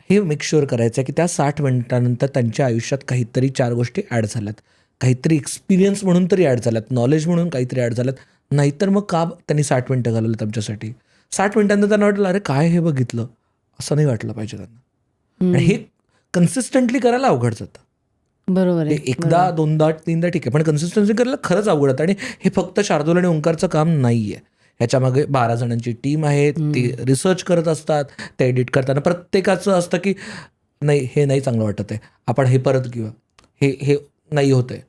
[SPEAKER 3] हे मेक शुअर करायचं आहे की त्या 60 मिनिटानंतर त्यांच्या आयुष्यात काहीतरी 4 गोष्टी ॲड झाल्यात, काहीतरी एक्सपिरियन्स म्हणून तरी ॲड झाल्यात, नॉलेज म्हणून काहीतरी ॲड झाल्यात. नाहीतर मग का त्यांनी 60 मिनटं घालवलं आमच्यासाठी? 60 मिनिटांनंतर त्यांना वाटलं अरे काय हे बघितलं, असं नाही वाटलं पाहिजे त्यांना. आणि हे कन्सिस्टंटली करायला अवघड जातं.
[SPEAKER 1] बरोबर आहे.
[SPEAKER 3] एकदा 2दा 3दा ठीक आहे, पण कन्सिस्टन्सी करायला खरंच अवघड आहे. आणि हे फक्त शार्दूल आणि ओंकारचं काम नाही आहे. ह्याच्यामागे 12 जणांची टीम आहे, ते रिसर्च करत असतात, ते एडिट करताना प्रत्येकाचं असतं की नाही हे नाही चांगलं वाटत आहे, आपण हे परत घेऊया, हे नाही होत आहे,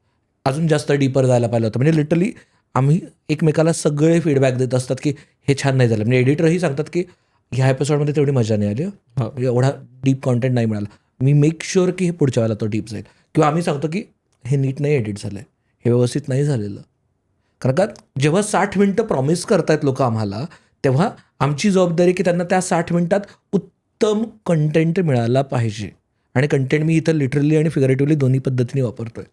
[SPEAKER 3] अजून जास्त डीपर जायला पाहिलं होतं. म्हणजे लिटरली आम्ही एकमेकाला सगळे फीडबॅक देत असतात की हे छान नाही झालं. म्हणजे एडिटरही सांगतात की ह्या एपिसोडमध्ये तेवढी मजा नाही आली, एवढा डीप कॉन्टेंट नाही मिळाला. मी मेक शुअर की हे पुढच्या वेळेला तो डीप जाईल. किंवा आम्ही सांगतो की हे नीट नाही एडिट झालं आहे, हे व्यवस्थित नाही झालेलं. कारण का जेव्हा 60 मिनटं प्रॉमिस करतायत लोक आम्हाला, तेव्हा आमची जबाबदारी की त्यांना त्या 60 मिनटात उत्तम कंटेंट मिळाला पाहिजे. आणि कंटेंट मी इथं लिटरली आणि फिगरेटिव्हली दोन्ही पद्धतीने वापरतोय.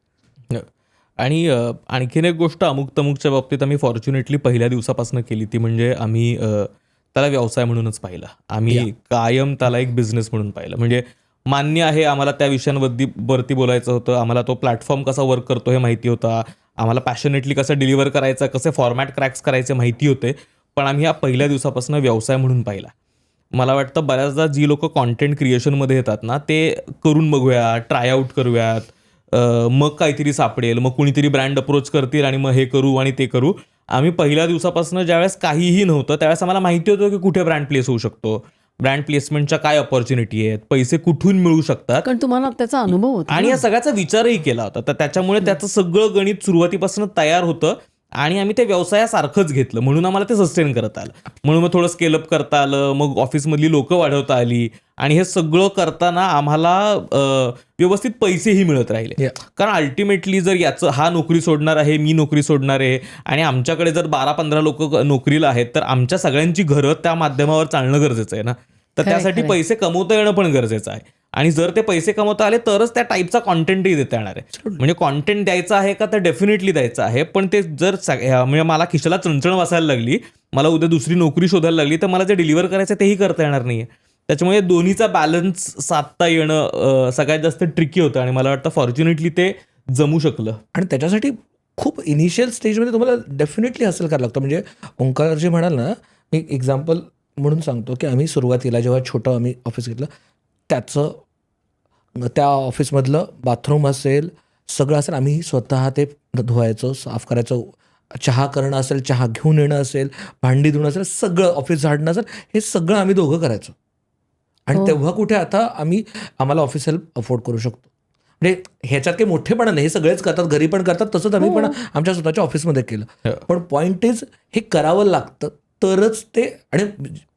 [SPEAKER 2] आणि आणखीन एक गोष्ट अमुक तमुकच्या बाबतीत आम्ही फॉर्च्युनेटली पहिल्या दिवसापासून केली, ती म्हणजे आम्ही त्याला व्यवसाय म्हणूनच पाहिला. आम्ही कायम त्याला एक बिझनेस म्हणून पाहिलं. म्हणजे मान्य आहे आम्हाला त्या विषयांवरती बोलायचं होतं, आम्हाला तो प्लॅटफॉर्म कसा वर्क करतो हे माहिती होता, आम्हाला पॅशनेटली कसं डिलिव्हर करायचं, कसे फॉर्मॅट क्रॅक्स करायचे माहिती होते. पण आम्ही हा पहिल्या दिवसापासून व्यवसाय म्हणून पाहिला. मला वाटतं बऱ्याचदा जी लोक कॉन्टेंट क्रिएशनमध्ये येतात ना, ते करून बघूया, ट्राय आऊट करूयात, मग काहीतरी सापडेल, मग कुणीतरी ब्रँड अप्रोच करतील आणि मग हे करू आणि ते करू. आम्ही पहिल्या दिवसापासून ज्यावेळेस काहीही नव्हतं त्यावेळेस आम्हाला माहिती होतं की कुठे ब्रँड प्लेस होऊ शकतो, ब्रँड प्लेसमेंटच्या काय अपॉर्च्युनिटी आहेत, पैसे कुठून मिळू शकतात,
[SPEAKER 1] कारण तुम्हाला त्याचा अनुभव होता
[SPEAKER 2] आणि या सगळ्याचा विचारही केला होता. तर त्याच्यामुळे त्याचं सगळं गणित सुरुवातीपासून तयार होतं आणि आम्ही ते व्यवसायासारखंच घेतलं, म्हणून आम्हाला ते सस्टेन करता आलं. म्हणून मग थोडं स्केलअप करता आलं, मग ऑफिसमधली लोकं वाढवता आली, आणि हे सगळं करताना आम्हाला व्यवस्थित पैसेही मिळत राहिले. कारण अल्टिमेटली जर हा नोकरी सोडणार आहे, मी नोकरी सोडणार आहे, आणि आमच्याकडे जर 12-15 लोक नोकरीला आहेत, तर आमच्या सगळ्यांची घरं त्या माध्यमावर चालणं गरजेचं आहे ना. तर त्यासाठी पैसे कमवता येणं पण गरजेचं आहे. आणि जर ते पैसे कमवता आले तरच त्या टाईपचा कॉन्टेंटही देता येणार आहे. म्हणजे कॉन्टेंट द्यायचा आहे का, तर डेफिनेटली द्यायचं आहे. पण ते जर म्हणजे मला खिशाला चणचण वाचायला लागली, मला उद्या दुसरी नोकरी शोधायला लागली, तर मला जे डिलिव्हर करायचं तेही करता येणार नाही आहे. त्याच्यामुळे दोन्हीचा बॅलन्स साधता येणं सगळ्यात जास्त ट्रिकी होतं, आणि मला वाटतं फॉर्च्युनेटली ते जमू शकलं.
[SPEAKER 3] आणि त्याच्यासाठी खूप इनिशियल स्टेजमध्ये तुम्हाला डेफिनेटली हसल करायला लागतं. म्हणजे ओंकार जे म्हणाल ना, मी एक्झाम्पल म्हणून सांगतो की आम्ही सुरुवातीला जेव्हा छोटं आम्ही ऑफिस घेतलं, त्या ऑफिसमधलं बाथरूम असेल, सगळं असेल, आम्ही स्वतः ते धुवायचो, साफ करायचो, चहा करणं असेल, चहा घेऊन येणं असेल, भांडी धुणं असेल, सगळं ऑफिस झाडणं असेल, हे सगळं आम्ही दोघं करायचो. आणि तेव्हा कुठे आता आम्हाला ऑफिस हेल्प अफोर्ड करू शकतो. म्हणजे ह्याच्यात काही मोठेपणा नाही, हे सगळेच करतात, घरी पण करतात, तसंच आम्ही पण आमच्या स्वतःच्या ऑफिसमध्ये केलं. पण पॉईंट इज हे करावं लागतं तरच ते, आणि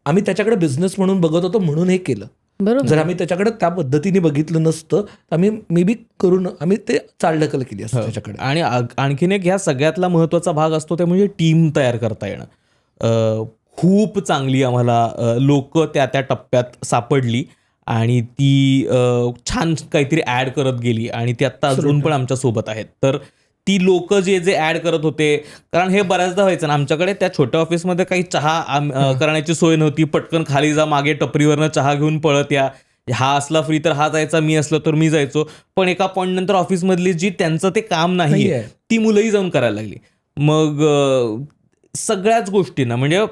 [SPEAKER 3] आम्ही त्याच्याकडे बिझनेस म्हणून बघत होतो म्हणून हे केलं.
[SPEAKER 1] बरोबर.
[SPEAKER 3] जर आम्ही त्याच्याकडे त्या पद्धतीने बघितलं नसतं आम्ही मे बी करून आम्ही ते चालढकल केली असते त्याच्याकडे.
[SPEAKER 2] आणि आणखीन एक ह्या सगळ्यातला महत्त्वाचा भाग असतो ते म्हणजे टीम तयार करता येणं. खूप चांगली आम्हाला लोक त्या टप्प्यात सापडली आणि ती छान काहीतरी ॲड करत गेली आणि ती आत्ता अजून पण आमच्या सोबत आहेत. तर ती लोक जे ॲड करत होते, कारण हे बऱ्याचदा व्हायचं ना आमच्याकडे त्या छोट्या ऑफिसमध्ये काही चहा करण्याची सोय नव्हती. पटकन खाली जा, मागे टपरीवरनं चहा घेऊन पळत या, हा असला फ्री तर हा जायचा, मी असलो तर मी जायचो. पण एका पॉईंट नंतर ऑफिसमधली जी त्यांचं ते काम नाहीये ती मुलंही जाऊन करायला लागली. मग सगळ्याच गोष्टींना म्हणजे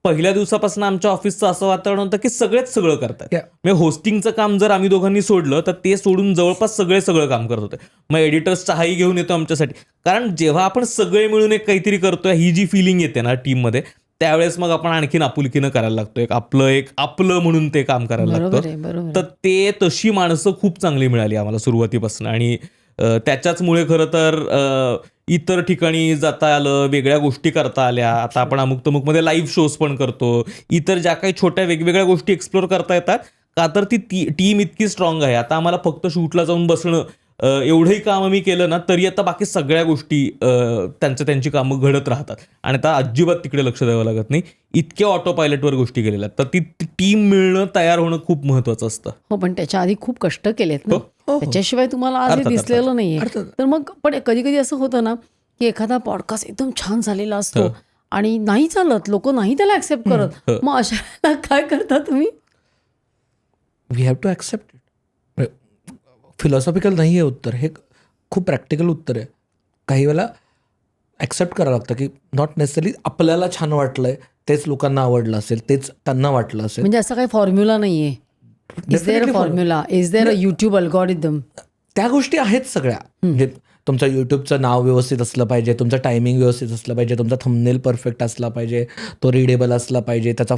[SPEAKER 2] पहिल्या दिवसापासून आमच्या ऑफिसचं असं वातावरण होतं की सगळेच सगळं करतात. म्हणजे होस्टिंगचं काम जर आम्ही दोघांनी सोडलं तर ते सोडून जवळपास सगळं काम करत होते. मग एडिटर्स चहाही घेऊन येतो आमच्यासाठी, कारण जेव्हा आपण सगळे मिळून एक काहीतरी करतोय ही जी फिलिंग येते ना टीममध्ये, त्यावेळेस मग आपण आणखीन आपुलकीनं करायला लागतो. आपलं म्हणून ते काम करायला लागतं. तर ते तशी माणसं खूप चांगली मिळाली आम्हाला सुरुवातीपासून. आणि त्याच्याचमुळे खरं तर इतर ठिकाणी जाता आलं, वेगळ्या गोष्टी करता आल्या. आता आपण अमुक तमुकमध्ये लाईव्ह शोज पण करतो. इतर ज्या काही छोट्या वेगवेगळ्या गोष्टी एक्सप्लोर करता येतात का, तर ती टीम इतकी स्ट्रॉंग आहे. आता आम्हाला फक्त शूटला जाऊन बसणं एवढंही काम आम्ही केलं ना तरी आता बाकी सगळ्या गोष्टी त्यांची कामं घडत राहतात आणि आता अजिबात तिकडे लक्ष द्यावं लागत नाही. इतक्या ऑटो पायलटवर गोष्टी गेलेल्या आहेत. तर ती टीम मिळणं, तयार होणं खूप महत्वाचं असतं.
[SPEAKER 1] हो, पण त्याच्या आधी खूप कष्ट केलेत ना, त्याच्याशिवाय तुम्हाला आज हे दिसलेलं नाहीये. तर मग पण कधी कधी असं होतं ना की एखादा पॉडकास्ट एकदम छान झालेला असतो आणि नाही चालत, लोक नाही त्याला ऍक्सेप्ट करत, मग अशा काय करता तुम्ही?
[SPEAKER 3] We have to accept it. Philosophical नाही आहे उत्तर, हे खूप प्रॅक्टिकल उत्तर आहे. काही वेळेला ॲक्सेप्ट करावं लागतं की नॉट नेसेसरी आपल्याला छान वाटलंय तेच लोकांना आवडलं असेल, तेच त्यांना वाटलं असेल.
[SPEAKER 1] म्हणजे असा काही फॉर्म्युला नाहीये. Is there a formula? Is there a YouTube algorithm?
[SPEAKER 3] त्या गोष्टी आहेत सगळ्या. म्हणजे तुमचं यूट्यूबचं नाव व्यवस्थित असलं पाहिजे, तुमचं टायमिंग व्यवस्थित असलं पाहिजे, तुमचा थंबनेल परफेक्ट असला पाहिजे, तो रीडेबल असला पाहिजे, त्याचा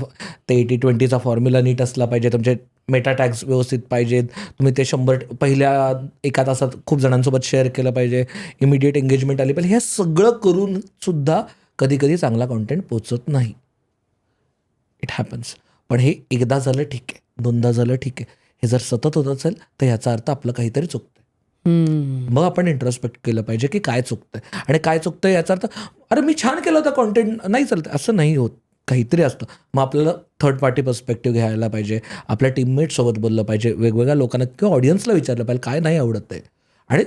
[SPEAKER 3] ते 80-20चा फॉर्म्युला नीट असला पाहिजे, तुमचे मेटा टॅग्स व्यवस्थित पाहिजेत, तुम्ही ते 100 पहिल्या एका तासात खूप जणांसोबत शेअर केलं पाहिजे, इमिडिएट एंगेजमेंट आली पाहिजे. हे सगळं करून सुद्धा कधी कधी चांगला कॉन्टेंट पोचत नाही. It happens. पण हे एकदा झालं ठीक आहे, दोनदा झालं ठीक आहे. हे जर सतत होत असेल तर याचा अर्थ आपलं काहीतरी चुकतंय. मग आपण इंट्रोस्पेक्ट केलं पाहिजे की काय चुकतंय, आणि काय चुकतंय याचा अर्थ अरे मी छान केलं होतं कॉन्टेंट, नाही चालतं असं नाही होत, काहीतरी असतं. मग आपल्याला थर्ड पार्टी पर्स्पेक्टिव्ह घ्यायला पाहिजे, आपल्या टीममेटसोबत बोललं पाहिजे, वेगवेगळ्या लोकांना किंवा ऑडियन्सला विचारलं पाहिजे काय नाही आवडत आहे. आणि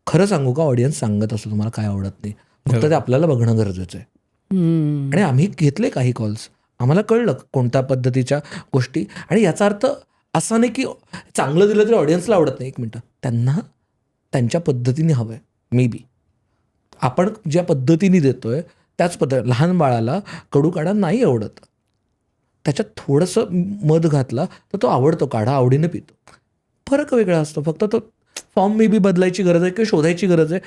[SPEAKER 3] खरं सांगू का, ऑडियन्स सांगत असतो तुम्हाला काय आवडत नाही, फक्त ते आपल्याला बघणं गरजेचं आहे. आणि आम्ही घेतले काही कॉल्स, आम्हाला कळलं कोणत्या पद्धतीच्या गोष्टी, आणि याचा अर्थ असा नाही की चांगलं दिलं तरी ऑडियन्सला आवडत नाही. एक मिनटं, त्यांना त्यांच्या पद्धतीने हवं आहे. मे बी आपण ज्या पद्धतीने देतोय त्याच पद्धती. लहान बाळाला कडू काढा नाही आवडत, त्याच्यात थोडंसं मध घातला तर तो आवडतो, काढा आवडीने पितो. फरक वेगळा असतो, फक्त तो फॉर्म मे बी बदलायची गरज आहे किंवा शोधायची गरज आहे.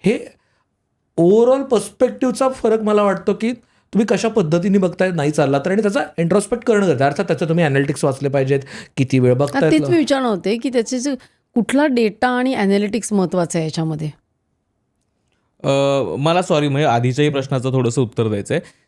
[SPEAKER 3] हे ओव्हरऑल पर्स्पेक्टिव्हचा फरक मला वाटतो की तुम्ही कशा पद्धतीने बघताय, नाही चालला तर, आणि त्याचा इंट्रोस्पेक्ट करणं गरजेचं. अर्थात त्याचं तुम्ही अॅनालिटिक्स वाचले पाहिजेत, किती वेळ बघताय.
[SPEAKER 1] तेच मी विचारणार होते की त्याचे कुठला डेटा आणि अॅनालिटिक्स महत्वाचं आहे याच्यामध्ये?
[SPEAKER 2] मला सॉरी, म्हणजे आधीच्याही प्रश्नाचं थोडंसं उत्तर द्यायचं आहे.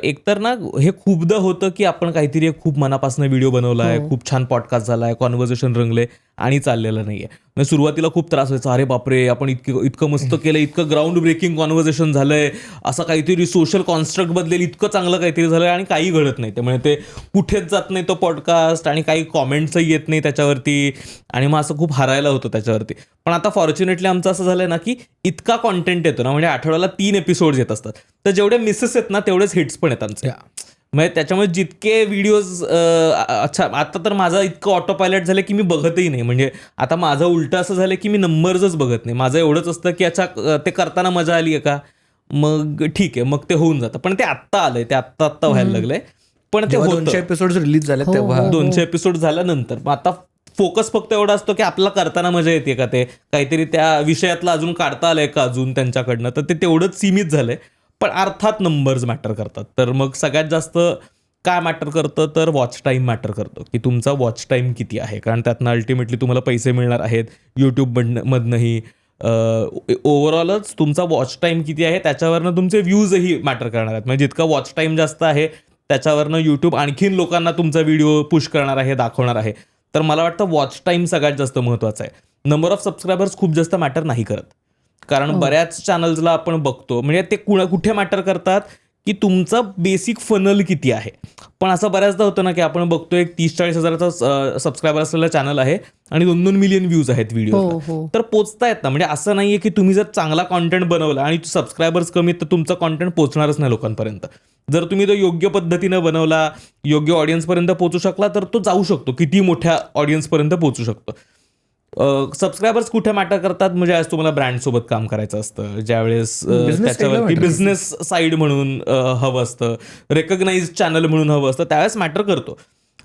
[SPEAKER 2] एकतर ना हे खूपदा होतं की आपण काहीतरी खूप मनापासून व्हिडिओ बनवला आहे, खूप छान पॉडकास्ट झाला आहे, कॉन्व्हर्सेशन रंगले आणि चाललेलं नाही आहे. म्हणजे सुरुवातीला खूप त्रास व्हायचा, अरे बापरे आपण इतकं मस्त केलं, इतकं ग्राउंड ब्रेकिंग कॉन्व्हर्सेशन झालंय, असं काहीतरी सोशल कॉन्स्ट्रक्ट बदलेल, इतकं चांगलं काहीतरी झालं आणि काही घडत नाही. त्यामुळे ते कुठेच जात नाही तो पॉडकास्ट आणि काही कॉमेंट्सही येत नाही त्याच्यावरती, आणि मग असं खूप हरायला होतं त्याच्यावरती. पण आता फॉर्च्युनेटली आमचं असं झालंय ना की इतका कॉन्टेंट येतो ना, म्हणजे आठवड्याला 3 एपिसोड्स येत असतात, तर जेवढे मिसेस आहेत ना तेवढेच हिट्स पण आहेत आमचे. म्हणजे त्याच्यामुळे जितके व्हिडिओज अच्छा, आता तर माझं इतकं ऑटो पायलट झालं की मी बघतही नाही. म्हणजे आता माझं उलटं असं झालं की मी नंबर्सच बघत नाही. माझं एवढंच असतं की अच्छा ते करताना मजा आली आहे का, मग ठीक आहे, मग ते होऊन जातं. पण ते आत्ता आलंय, ते आत्ता व्हायला लागलंय. पण ते
[SPEAKER 3] 200 एपिसोड रिलीज झाले तेव्हा,
[SPEAKER 2] 200 एपिसोड झाल्यानंतर मग आता फोकस फक्त एवढा असतो की आपल्याला करताना मजा येते का, ते काहीतरी त्या विषयातलं अजून काढता आलंय का अजून त्यांच्याकडनं, तर ते तेवढंच सीमित झालंय. पण अर्थात नंबर्स मॅटर करतात. तर मग सगळ्यात जास्त काय मॅटर करतं तर वॉच टाईम मॅटर करतो, की तुमचा वॉच टाईम किती आहे, कारण त्यातनं अल्टिमेटली तुम्हाला पैसे मिळणार आहेत यूट्यूबमधनंही. ओव्हरऑलच तुमचा वॉच टाईम किती आहे त्याच्यावरनं तुमचे व्ह्यूजही मॅटर करणार आहेत. म्हणजे जितका वॉच टाईम जास्त आहे त्याच्यावरनं यूट्यूब आणखीन लोकांना तुमचा व्हिडिओ पुश करणार आहे, दाखवणार आहे. तर मला वाटतं वॉच टाईम सगळ्यात जास्त महत्त्वाचा आहे. नंबर ऑफ सबस्क्रायबर्स खूप जास्त मॅटर नाही करत, कारण बऱ्याच चॅनल्सला आपण बघतो म्हणजे ते कुठे मॅटर करतात की तुमचा बेसिक फनल किती आहे. पण असं बऱ्याचदा होतं ना की आपण बघतो एक 30-40 हजाराचा सबस्क्रायबर असलेला चॅनल आहे आणि 2-2 मिलियन व्ह्यूज आहेत व्हिडिओ, तर पोचता येत ना. म्हणजे असं नाहीये की तुम्ही जर चांगला कॉन्टेंट बनवला आणि सबस्क्रायबर्स कमी तर तुमचा कॉन्टेंट पोहोचणारच नाही लोकांपर्यंत. जर तुम्ही तो योग्य पद्धतीनं बनवला, योग्य ऑडियन्सपर्यंत पोहोचू शकला तर तो जाऊ शकतो, किती मोठ्या ऑडियन्सपर्यंत पोहोचू शकतो. सबस्क्रायबर्स कुठे मॅटर करतात म्हणजे आज तुम्हाला ब्रँडसोबत काम करायचं असतं, ज्यावेळेस त्याच्यावरती बिझनेस साईड म्हणून हवं असतं, रेकग्नाइज चॅनल म्हणून हवं असतं, त्यावेळेस मॅटर करतो.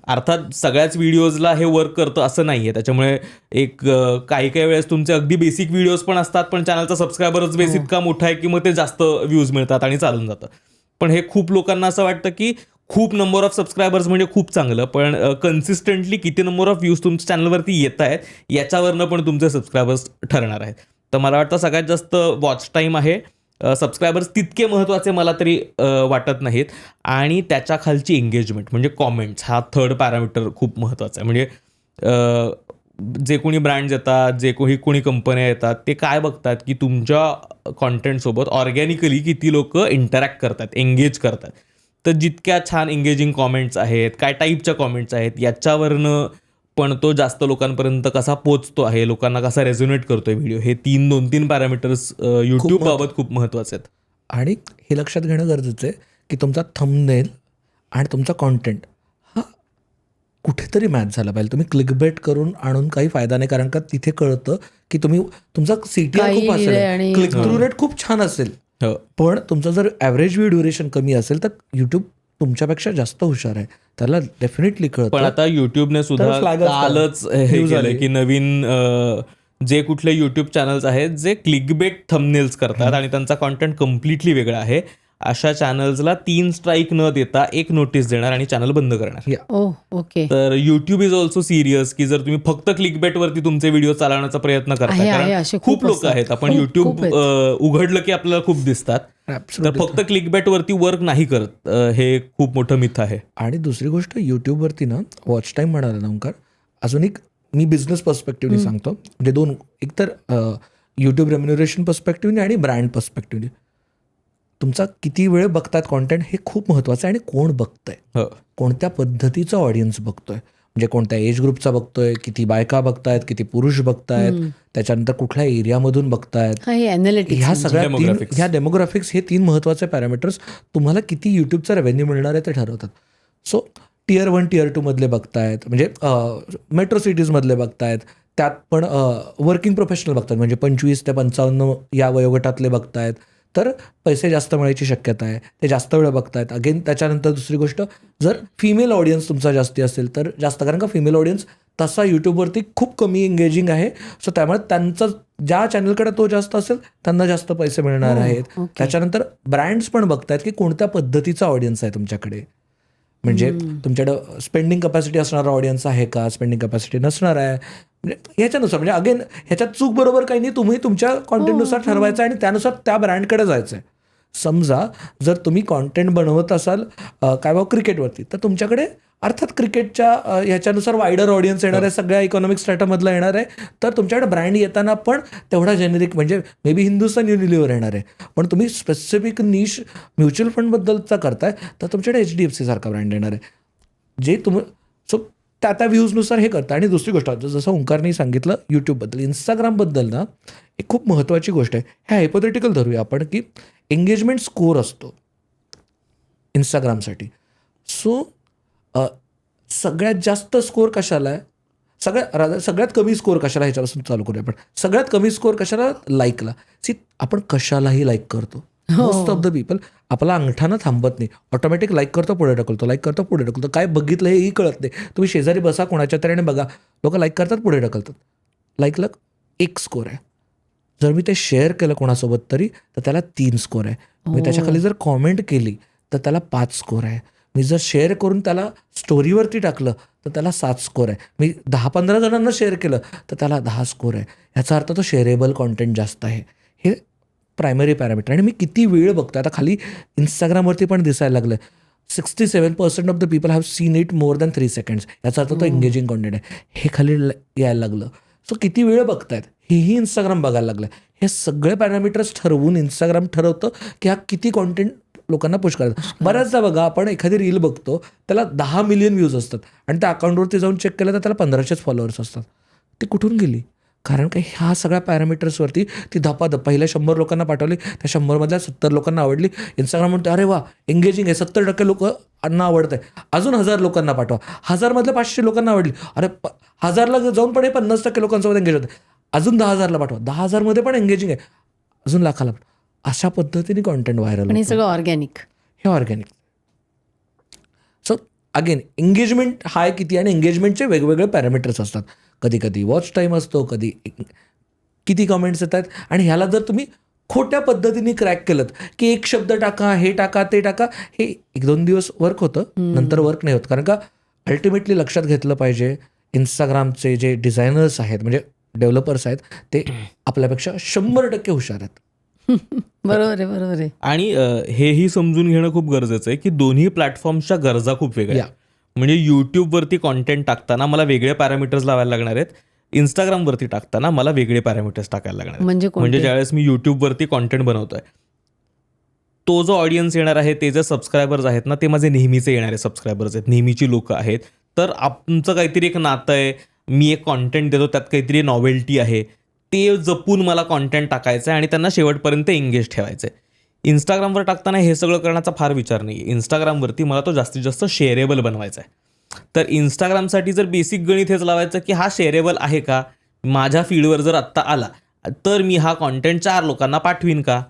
[SPEAKER 2] अर्थात सगळ्याच व्हिडिओजला हे वर्क करतं असं नाही आहे. त्याच्यामुळे एक काही वेळेस तुमचे अगदी बेसिक व्हिडिओज पण असतात, पण चॅनलचा सबस्क्रायबरच बेस इतका मोठा आहे की मग ते जास्त व्ह्यूज मिळतात आणि चालून जातं. पण हे खूप लोकांना असं वाटतं की खूप नंबर ऑफ सबस्क्रायबर्स म्हणजे खूप चांगलं, पण कन्सिस्टंटली किती नंबर ऑफ व्ह्यूज तुमच्या चॅनलवरती येत आहेत याच्यावरनं पण तुमचे सबस्क्रायबर्स ठरणार आहेत. तर मला वाटतं सगळ्यात जास्त वॉच टाईम आहे. सबस्क्रायबर्स तितके महत्त्वाचे मला तरी वाटत नाहीत. आणि त्याच्या खालची एंगेजमेंट म्हणजे कॉमेंट्स हा थर्ड पॅरामीटर खूप महत्त्वाचा आहे. म्हणजे जे कोणी ब्रँड्स येतात, जे कोणी कंपन्या येतात, ते काय बघतात की तुमच्या कॉन्टेंटसोबत ऑर्गॅनिकली किती लोक इंटरॅक्ट करतात, एंगेज करतात. तर जितक्या छान एंगेजिंग कॉमेंट्स आहेत, काय टाईपच्या कॉमेंट्स आहेत, याच्यावरनं पण तो जास्त लोकांपर्यंत कसा पोचतो आहे, लोकांना कसा रेझोनेट करतोय व्हिडिओ, हे 2-3 पॅरामीटर्स यूट्यूबबाबत खूप महत्त्वाचे आहेत.
[SPEAKER 3] आणि हे लक्षात घेणं गरजेचं आहे की तुमचा थंबनेल आणि तुमचा कॉन्टेंट हा कुठेतरी मॅच झाला पाहिजे. तुम्ही क्लिकबेट करून आणून काही फायदा नाही, कारण का तिथे कळतं की तुमचा CTR खूप असेल, क्लिक थ्रू रेट खूप छान असेल, पण तुमचं जर ॲव्हरेज व्ह्यू ड्युरेशन कमी असेल तर यूट्यूब तुमच्यापेक्षा जास्त हुशार आहे, त्याला डेफिनेटली कळतं.
[SPEAKER 2] पण आता युट्यूबने सुद्धा कालच हे केलं की नवीन जे कुठले युट्यूब चॅनल्स आहेत जे क्लिकबेट थंबनेल्स करतात आणि त्यांचा कॉन्टेंट कम्प्लिटली वेगळा आहे, अशा चॅनल्सला 3 स्ट्राईक न देता 1 नोटीस देणार आणि चॅनल बंद करणार.
[SPEAKER 1] ओके.
[SPEAKER 2] तर युट्यूब इज ऑल्सो सिरियस की जर तुम्ही फक्त क्लिकबेट वरती तुमचे व्हिडिओ चालवण्याचा प्रयत्न करताय, कारण खूप लोक आहेत, आपण युट्यूब उघडलं की आपल्याला खूप दिसतात, तर फक्त क्लिकबेट वरती वर्क नाही करत, हे खूप मोठं मिथ आहे.
[SPEAKER 3] आणि दुसरी गोष्ट युट्यूबवरती ना वॉच टाईम म्हणाला ना ओंकार, अजून एक मी बिझनेस पर्स्पेक्टिव्हने सांगतो, म्हणजे दोन, एक तर युट्यूब रेम्युनरेशन पर्स्पेक्टिव्हने आणि ब्रँड पर्स्पेक्टिव्हने. तुमचा किती वेळ बघतात कॉन्टेंट हे खूप महत्त्वाचं आहे, आणि कोण बघतंय, कोणत्या पद्धतीचा ऑडियन्स बघतोय, म्हणजे कोणत्या एज ग्रुपचा बघतोय, किती बायका बघतायत, किती पुरुष बघतायत, त्याच्यानंतर कुठल्या एरियामधून बघतायत, ह्या सगळ्या ह्या डेमोग्राफिक्स हे 3 महत्त्वाचे पॅरामीटर्स तुम्हाला किती यूट्यूबचा रेव्हेन्यू मिळणार आहे ते ठरवतात. सो Tier 1 Tier 2 मधले बघतायत, म्हणजे मेट्रो सिटीजमधले बघतायत, त्यात पण वर्किंग प्रोफेशनल बघतात, म्हणजे 25 ते 55 या वयोगटातले बघतायत, तर पैसे जास्त मिळायची शक्यता आहे, ते जास्त वेळ बघतायत. अगेन त्याच्यानंतर दुसरी गोष्ट, जर फिमेल ऑडियन्स तुमचा जास्ती असेल तर जास्त, कारण का फिमेल ऑडियन्स तसा यूट्यूबवरती खूप कमी एंगेजिंग आहे, सो त्यामुळे त्यांचा ज्या चॅनलकडे तो जास्त असेल त्यांना जास्त पैसे मिळणार आहेत. त्याच्यानंतर ब्रँड्स पण बघतायत की कोणत्या पद्धतीचा ऑडियन्स आहे तुमच्याकडे, म्हणजे तुमच्याकडं स्पेंडिंग कपॅसिटी असणारा ऑडियन्स आहे का, स्पेंडिंग कपॅसिटी नसणार आहे, म्हणजे ह्याच्यानुसार, म्हणजे अगेन ह्याच्यात चूक बरोबर काही नाही, तुम्ही तुमच्या कॉन्टेंटनुसार ठरवायचं आणि त्यानुसार त्या ब्रँडकडे जायचं आहे. समजा जर तुम्ही कॉन्टेंट बनवत असाल क्रिकेटवरती, तर तुमच्याकडे अर्थात क्रिकेटच्या ह्याच्यानुसार वायडर ऑडियन्स येणार आहे, सगळ्या इकॉनॉमिक स्ट्रॅटामधला येणार आहे, तर तुमच्याकडे ब्रँड येताना पण तेवढा जेनेरिक, म्हणजे मे बी हिंदुस्तान युनिलिव्हर येणार आहे, पण तुम्ही स्पेसिफिक निश म्युच्युअल फंडबद्दलचा करताय तर तुमच्याकडे HDFC सारखा ब्रँड येणार आहे, जे तुम्ही सो त्या व्ह्यूजनुसार हे करता. आणि दुसरी गोष्ट, जसं ओंकारने सांगितलं यूट्यूबबद्दल, इंस्टाग्रामबद्दल ना एक खूप महत्त्वाची गोष्ट आहे, ह्या हायपोथेटिकल धरूया आपण की एंगेजमेंट स्कोर असतो इंस्टाग्रामसाठी. सो सगळ्यात जास्त स्कोर कशाला आहे, सगळ्यात कमी स्कोर कशाला, ह्याच्यापासून चालू करूया आपण. सगळ्यात कमी स्कोर कशाला, लाईकला. आपण कशालाही लाईक करतो, मोस्ट ऑफ द पीपल आपला अंगठानं थांबत नाही, ऑटोमॅटिक लाईक करतो, पुढे ढकलतो, लाईक करतो, पुढे ढकलतो, काय बघितलं हेही कळत नाही. तुम्ही शेजारी बसा कोणाच्या तऱ्हेने बघा, लोक लाईक करतात, पुढे ढकलतात. लाईकला 1 स्कोर आहे. जर मी ते शेअर केलं कोणासोबत तरी तर त्याला 3 स्कोर आहे. मी त्याच्याखाली जर कॉमेंट केली तर त्याला 5 स्कोर आहे. मी जर शेअर करून त्याला स्टोरीवरती टाकलं तर त्याला 7 स्कोर आहे. मी 10-15 जणांना शेअर केलं तर त्याला 10 स्कोर आहे. याचा अर्थ तो शेअरेबल कॉन्टेंट जास्त आहे. हे प्रायमरी पॅरामीटर. आणि मी किती वेळ बघतो आता खाली इंस्टाग्रामवरती पण दिसायला लागलं 67% of the people have seen it more than 3 seconds. याचा अर्थ तो एंगेजिंग कॉन्टेंट आहे. हे खाली यायला लागलं. सो किती वेळ बघतायत हेही इंस्टाग्राम बघायला लागलं. हे सगळे पॅरामीटर्स ठरवून इंस्टाग्राम ठरवतं की हा किती कॉन्टेंट लोकांना पुश करायचं. बऱ्याचदा बघा आपण एखादी रील बघतो त्याला 10 मिलियन व्ह्यूज असतात आणि त्या अकाउंटवरती जाऊन चेक केलं तर त्याला 1500 फॉलोअर्स असतात. ती कुठून गेली? कारण काय ह्या सगळ्या पॅरामीटर्सवरती ती धपाधप पहिल्या 100 लोकांना पाठवली, त्या 100मधल्या 70 लोकांना आवडली. इंस्टाग्राम म्हणते अरे वा एंगेजिंग आहे, 70% लोकांना आवडतं आहे, अजून 1000 लोकांना पाठवा. 1000मधल्या 500 लोकांना आवडली, अरे 1000ला जाऊन पण हे 50% लोकांसोबत एंगेज होतं, अजून 10,000ला पाठवा, 10,000मध्ये पण एंगेजिंग आहे, अजून लाखाला पाठवा. अशा पद्धतीने कॉन्टेंट व्हायरल
[SPEAKER 1] आणि सगळं ऑर्गॅनिक.
[SPEAKER 3] हे ऑर्गॅनिक. सो अगेन एंगेजमेंट हाय किती आणि एंगेजमेंटचे वेगवेगळे पॅरामीटर्स असतात. कधी कधी वॉच टाईम असतो, कधी किती कमेंट्स येतात. आणि ह्याला जर तुम्ही खोट्या पद्धतीने क्रॅक केलं की एक शब्द टाका, हे टाका, ते टाका, हे 1-2 दिवस वर्क होतं, नंतर वर्क नाही होत. कारण का अल्टिमेटली लक्षात घेतलं पाहिजे इंस्टाग्रामचे जे डिझायनर्स आहेत म्हणजे डेव्हलपर्स आहेत ते आपल्यापेक्षा 100% हुशार आहेत.
[SPEAKER 1] बरोबर आहे, बरोबर आहे.
[SPEAKER 2] आणि हेही समजून घेणं खूप गरजेचं आहे की दोन्ही प्लॅटफॉर्मच्या गरजा खूप वेगळ्या आहेत. म्हणजे यूट्यूबवरती कॉन्टेंट टाकताना मला वेगळे पॅरामीटर्स लावायला लागणार आहेत, इंस्टाग्रामवरती टाकताना मला वेगळे पॅरामीटर्स टाकायला लागणार आहेत. म्हणजे ज्यावेळेस मी यूट्यूबवरती कॉन्टेंट बनवतोय तो जो ऑडियन्स येणार आहे, ते जे सबस्क्रायबर्स आहेत ना, ते माझे नेहमीचे येणारे सबस्क्रायबर्स आहेत, नेहमीची लोकं आहेत. तर आमचं काहीतरी एक नातं आहे, मी एक कॉन्टेंट देतो, त्यात काहीतरी नॉवेल्टी आहे, ते जपून मला कॉन्टेंट टाकायचं आहे आणि त्यांना शेवटपर्यंत एंगेज ठेवायचं आहे. इंस्टाग्रामवर टाकताना हे सगळं करण्याचा फार विचार नाही आहे. इंस्टाग्रामवरती मला तो जास्तीत जास्त शेअरेबल बनवायचा आहे. तर इंस्टाग्रामसाठी जर बेसिक गणित हेच लावायचं की हा शेअरेबल आहे का, माझ्या फीडवर जर आत्ता आला तर मी हा कॉन्टेंट 4 लोकांना पाठवीन का.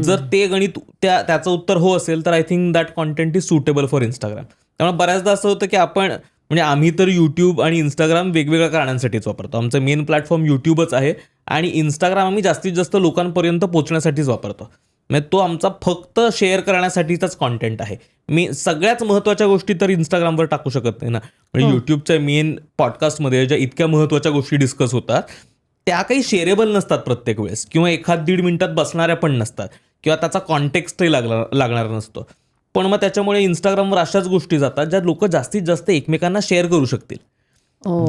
[SPEAKER 2] जर ते गणित त्याचं उत्तर हो असेल तर I think that content is suitable for Instagram. त्यामुळे बऱ्याचदा असं होतं की आपण म्हणजे आम्ही तर यूट्यूब आणि इंस्टाग्राम वेगवेगळ्या कारणांसाठीच वापरतो. आमचं मेन प्लॅटफॉर्म यूट्यूबच आहे आणि इंस्टाग्राम आम्ही जास्तीत जास्त लोकांपर्यंत पोहोचण्यासाठीच वापरतो. म्हणजे तो आमचा फक्त शेअर करण्यासाठीचाच कॉन्टेंट आहे. मी सगळ्याच महत्त्वाच्या गोष्टी तर इंस्टाग्रामवर टाकू शकत नाही ना. म्हणजे यूट्यूबच्या मेन पॉडकास्टमध्ये ज्या इतक्या महत्त्वाच्या गोष्टी डिस्कस होतात त्या काही शेअरेबल नसतात प्रत्येक वेळेस, किंवा 1-1.5 मिनिटात बसणाऱ्या पण नसतात, किंवा त्याचा कॉन्टेक्स्टही लागणार नसतो. पण मग त्याच्यामुळे इंस्टाग्रामवर अशाच गोष्टी जातात ज्या लोक जास्तीत जास्त एकमेकांना शेअर करू शकतील.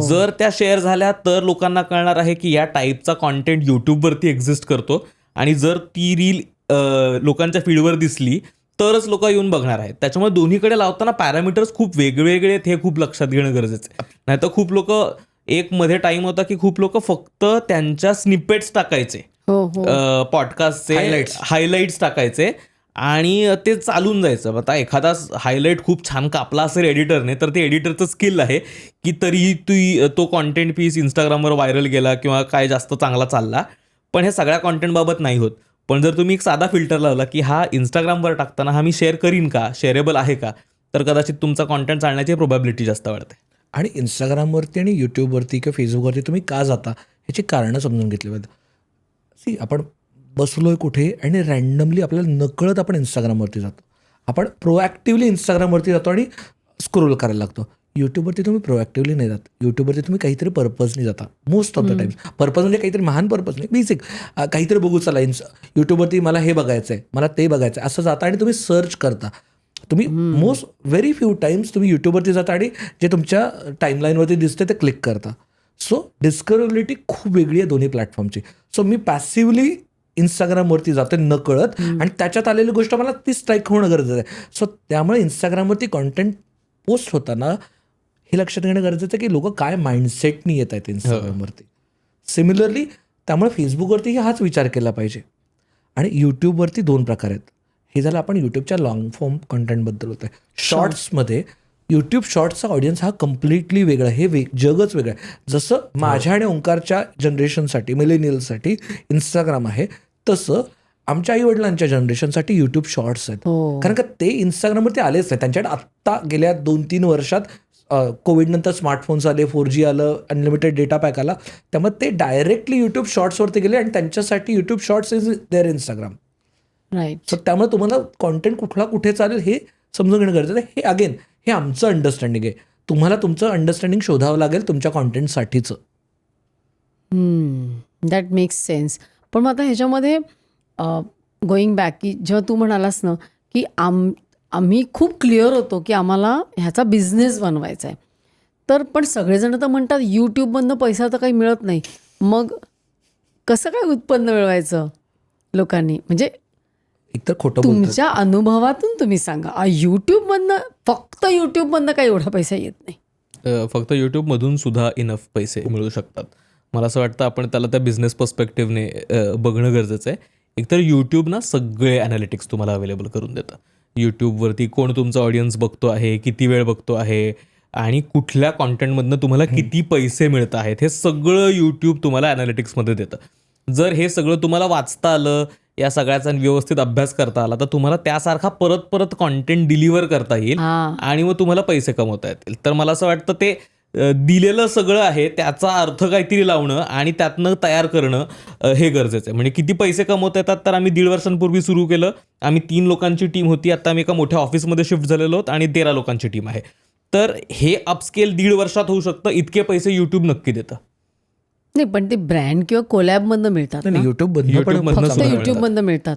[SPEAKER 2] जर त्या शेअर झाल्या तर लोकांना कळणार आहे की या टाईपचा कॉन्टेंट यूट्यूबवरती एक्झिस्ट करतो, आणि जर ती रील लोकांच्या फीडवर दिसली तरच लोक येऊन बघणार आहेत. त्याच्यामुळे दोन्हीकडे लावताना पॅरामीटर्स खूप वेगवेगळे आहेत, हे खूप लक्षात घेणं गरजेचं आहे. नाही तर खूप लोक एक मध्ये टाइम होता की खूप लोक फक्त त्यांच्या स्निपेट्स टाकायचे, पॉडकास्टचे हायलाइट्स टाकायचे आणि ते चालून जायचं. आता एखादा हायलाइट खूप छान कापला असेल एडिटरने तर ते एडिटरचं स्किल आहे की तरीही तो कॉन्टेंट पीस इंस्टाग्रामवर व्हायरल गेला किंवा काय जास्त चांगला चालला. पण हे सगळ्या कॉन्टेंटबाबत नाही होत. पण जर तुम्ही एक साधा फिल्टर लावला की हा इंस्टाग्रामवर टाकताना हा मी शेअर करीन का, शेअरेबल आहे का, तर कदाचित तुमचा कॉन्टेंट चालण्याची प्रोबॅबिलिटी जास्त वाढते.
[SPEAKER 3] आणि इंस्टाग्रामवरती आणि यूट्यूबवरती किंवा फेसबुकवरती तुम्ही का जाता ह्याची कारणं समजून घेतली पाहिजे. आपण बसलोय कुठे आणि रॅन्डमली आपल्याला नकळत आपण इंस्टाग्रामवरती जातो. आपण प्रोॲक्टिव्हली इंस्टाग्रामवरती जातो आणि स्क्रोल करायला लागतो. यूट्यूबवरती तुम्ही प्रोॲक्टिव्हली नाही जात. यूट्यूबवरती तुम्ही काहीतरी पर्पजनी जाता most of the times. Purpose म्हणजे काहीतरी महान पर्पज नाही, बेसिक काहीतरी बघू चला. यूट्यूबवरती मला हे बघायचं आहे, मला ते बघायचं आहे, असं जाता आणि तुम्ही सर्च करता. तुम्ही मोस्ट व्हेरी फ्यू टाइम्स तुम्ही यूट्यूबवरती जाता आणि जे तुमच्या टाईमलाईनवरती दिसते ते क्लिक करता. सो डिस्कव्हरेबिलिटी खूप वेगळी आहे दोन्ही प्लॅटफॉर्मची. सो मी पॅसिव्हली इंस्टाग्रामवरती जाते नकळत आणि त्याच्यात आलेली गोष्ट मला ती स्ट्राईक होणं गरजेचं आहे. सो त्यामुळे इंस्टाग्रामवरती कॉन्टेंट पोस्ट होताना हे लक्षात घेणं गरजेचं आहे की लोक काय माइंडसेटनी येत आहेत इंस्टाग्रामवरती. सिमिलरली त्यामुळे फेसबुकवरतीही हाच विचार केला पाहिजे. आणि यूट्यूबवरती 2 प्रकार आहेत. हे झालं आपण यूट्यूबच्या लॉंग फॉर्म कंटेंटबद्दल होतं. शॉर्ट्समध्ये यूट्यूब शॉर्ट्सचा ऑडियन्स हा कम्प्लिटली वेगळा, हे जगच वेगळं आहे. जसं माझ्या आणि ओंकारच्या जनरेशनसाठी मिलेनियलसाठी इंस्टाग्राम आहे, तसं आमच्या आईवडिलांच्या जनरेशनसाठी यूट्यूब शॉर्ट्स आहेत. कारण का ते इंस्टाग्रामवरती आलेच नाही. त्यांच्याकडे आत्ता गेल्या 2-3 वर्षात कोविडनंतर स्मार्टफोन्स आले, 4G आलं, अनलिमिटेड डेटा पॅक आला, त्यामुळे ते डायरेक्टली यूट्यूब शॉर्ट्सवरती गेले आणि त्यांच्यासाठी YouTube shorts is there Instagram.
[SPEAKER 1] Right.
[SPEAKER 3] So त्यामुळे तुम्हाला कॉन्टेंट कुठला कुठे चालेल हे समजून घेणं गरजेचं आहे. हे अगेन हे आमचं अंडरस्टँडिंग आहे. तुम्हाला तुमचं अंडरस्टँडिंग शोधावं लागेल तुमच्या कॉन्टेंटसाठीचं.
[SPEAKER 1] That makes sense. पण मग आता ह्याच्यामध्ये गोईंग बॅक की जेव्हा तू म्हणालास ना की आम्ही खूप क्लिअर होतो की आम्हाला ह्याचा बिझनेस बनवायचा आहे, तर पण सगळेजण तर म्हणतात यूट्यूबमधनं पैसा तर काही मिळत नाही, मग कसं काय उत्पन्न मिळवायचं लोकांनी? म्हणजे
[SPEAKER 3] एकतर खोटं बोलतात.
[SPEAKER 1] तुमच्या अनुभवातून तुम्ही सांगा. फक्त यूट्यूबमधनं काही एवढा पैसा येत नाही.
[SPEAKER 2] फक्त यूट्यूबमधून सुद्धा इनफ पैसे मिळू शकतात. मला असं वाटतं आपण त्याला त्या बिझनेस पर्स्पेक्टिव्हने बघणं गरजेचं आहे. एकतर यूट्यूब ना सगळे ॲनालिटिक्स तुम्हाला अवेलेबल करून देतं. यूट्यूबवरती कोण तुमचा ऑडियन्स बघतो आहे, किती वेळ बघतो आहे आणि कुठल्या कॉन्टेंटमधनं तुम्हाला किती पैसे मिळत आहेत, हे सगळं यूट्यूब तुम्हाला ॲनालिटिक्समध्ये देतं. जर हे सगळं तुम्हाला वाचता आलं, या सगळ्याचा व्यवस्थित अभ्यास करता आला, तर तुम्हाला त्यासारखा परत परत कॉन्टेंट डिलिव्हर करता येईल आणि मग तुम्हाला पैसे कमवता येतील. तर मला असं वाटतं ते दिलेलं सगळं आहे त्याचा अर्थ काहीतरी लावणं आणि त्यातनं तयार करणं हे गरजेचं आहे. म्हणजे किती पैसे कमवता येतात, तर आम्ही 1.5 वर्षांपूर्वी सुरू केलं. आम्ही 3 लोकांची टीम होती, आता आम्ही एका मोठ्या ऑफिसमध्ये शिफ्ट झालेलो आहोत आणि 13 लोकांची टीम आहे. तर हे अपस्केल 1.5 वर्षात होऊ शकतं. इतके पैसे यूट्यूब नक्की देतं.
[SPEAKER 1] नाही, पण ते ब्रँड किंवा कोलॅबमधनं मिळतात ना?
[SPEAKER 3] युट्यूबमधनं
[SPEAKER 2] YouTubeमधनं
[SPEAKER 1] फक्त
[SPEAKER 2] सुद्धा
[SPEAKER 1] यूट्यूबमधनं मिळतात.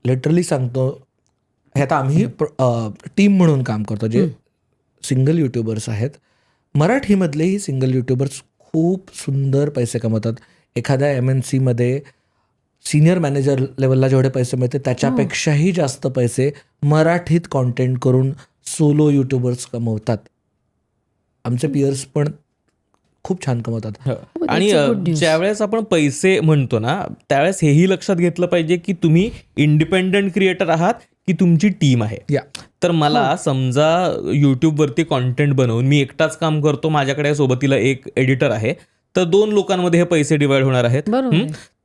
[SPEAKER 3] लिटरली सांगतो, हे आता आम्ही टीम म्हणून काम करतो जे सिंगल यूट्यूबर्स आहेत. मराठीमधलेही सिंगल यूट्यूबर्स खूप सुंदर पैसे कमवतात. एखाद्या MNCमध्ये सिनियर मॅनेजर लेवलला जेवढे पैसे मिळते त्याच्यापेक्षाही जास्त पैसे मराठीत कॉन्टेंट करून सोलो यूट्यूबर्स कमवतात. आमचे पियर्स पण खूप छान कमवतात.
[SPEAKER 2] आणि ज्यावेळेस आपण पैसे म्हणतो ना, त्यावेळेस हेही लक्षात घेतलं पाहिजे की तुम्ही इंडिपेंडंट क्रिएटर आहात की तुमची टीम आहे. तर मला समजा यूट्यूबवरती कॉन्टेंट बनवून मी एकटाच काम करतो, माझ्याकडे सोबतीला एक एडिटर आहे, तर 2 लोकांमध्ये हे पैसे डिवाइड होणार आहेत.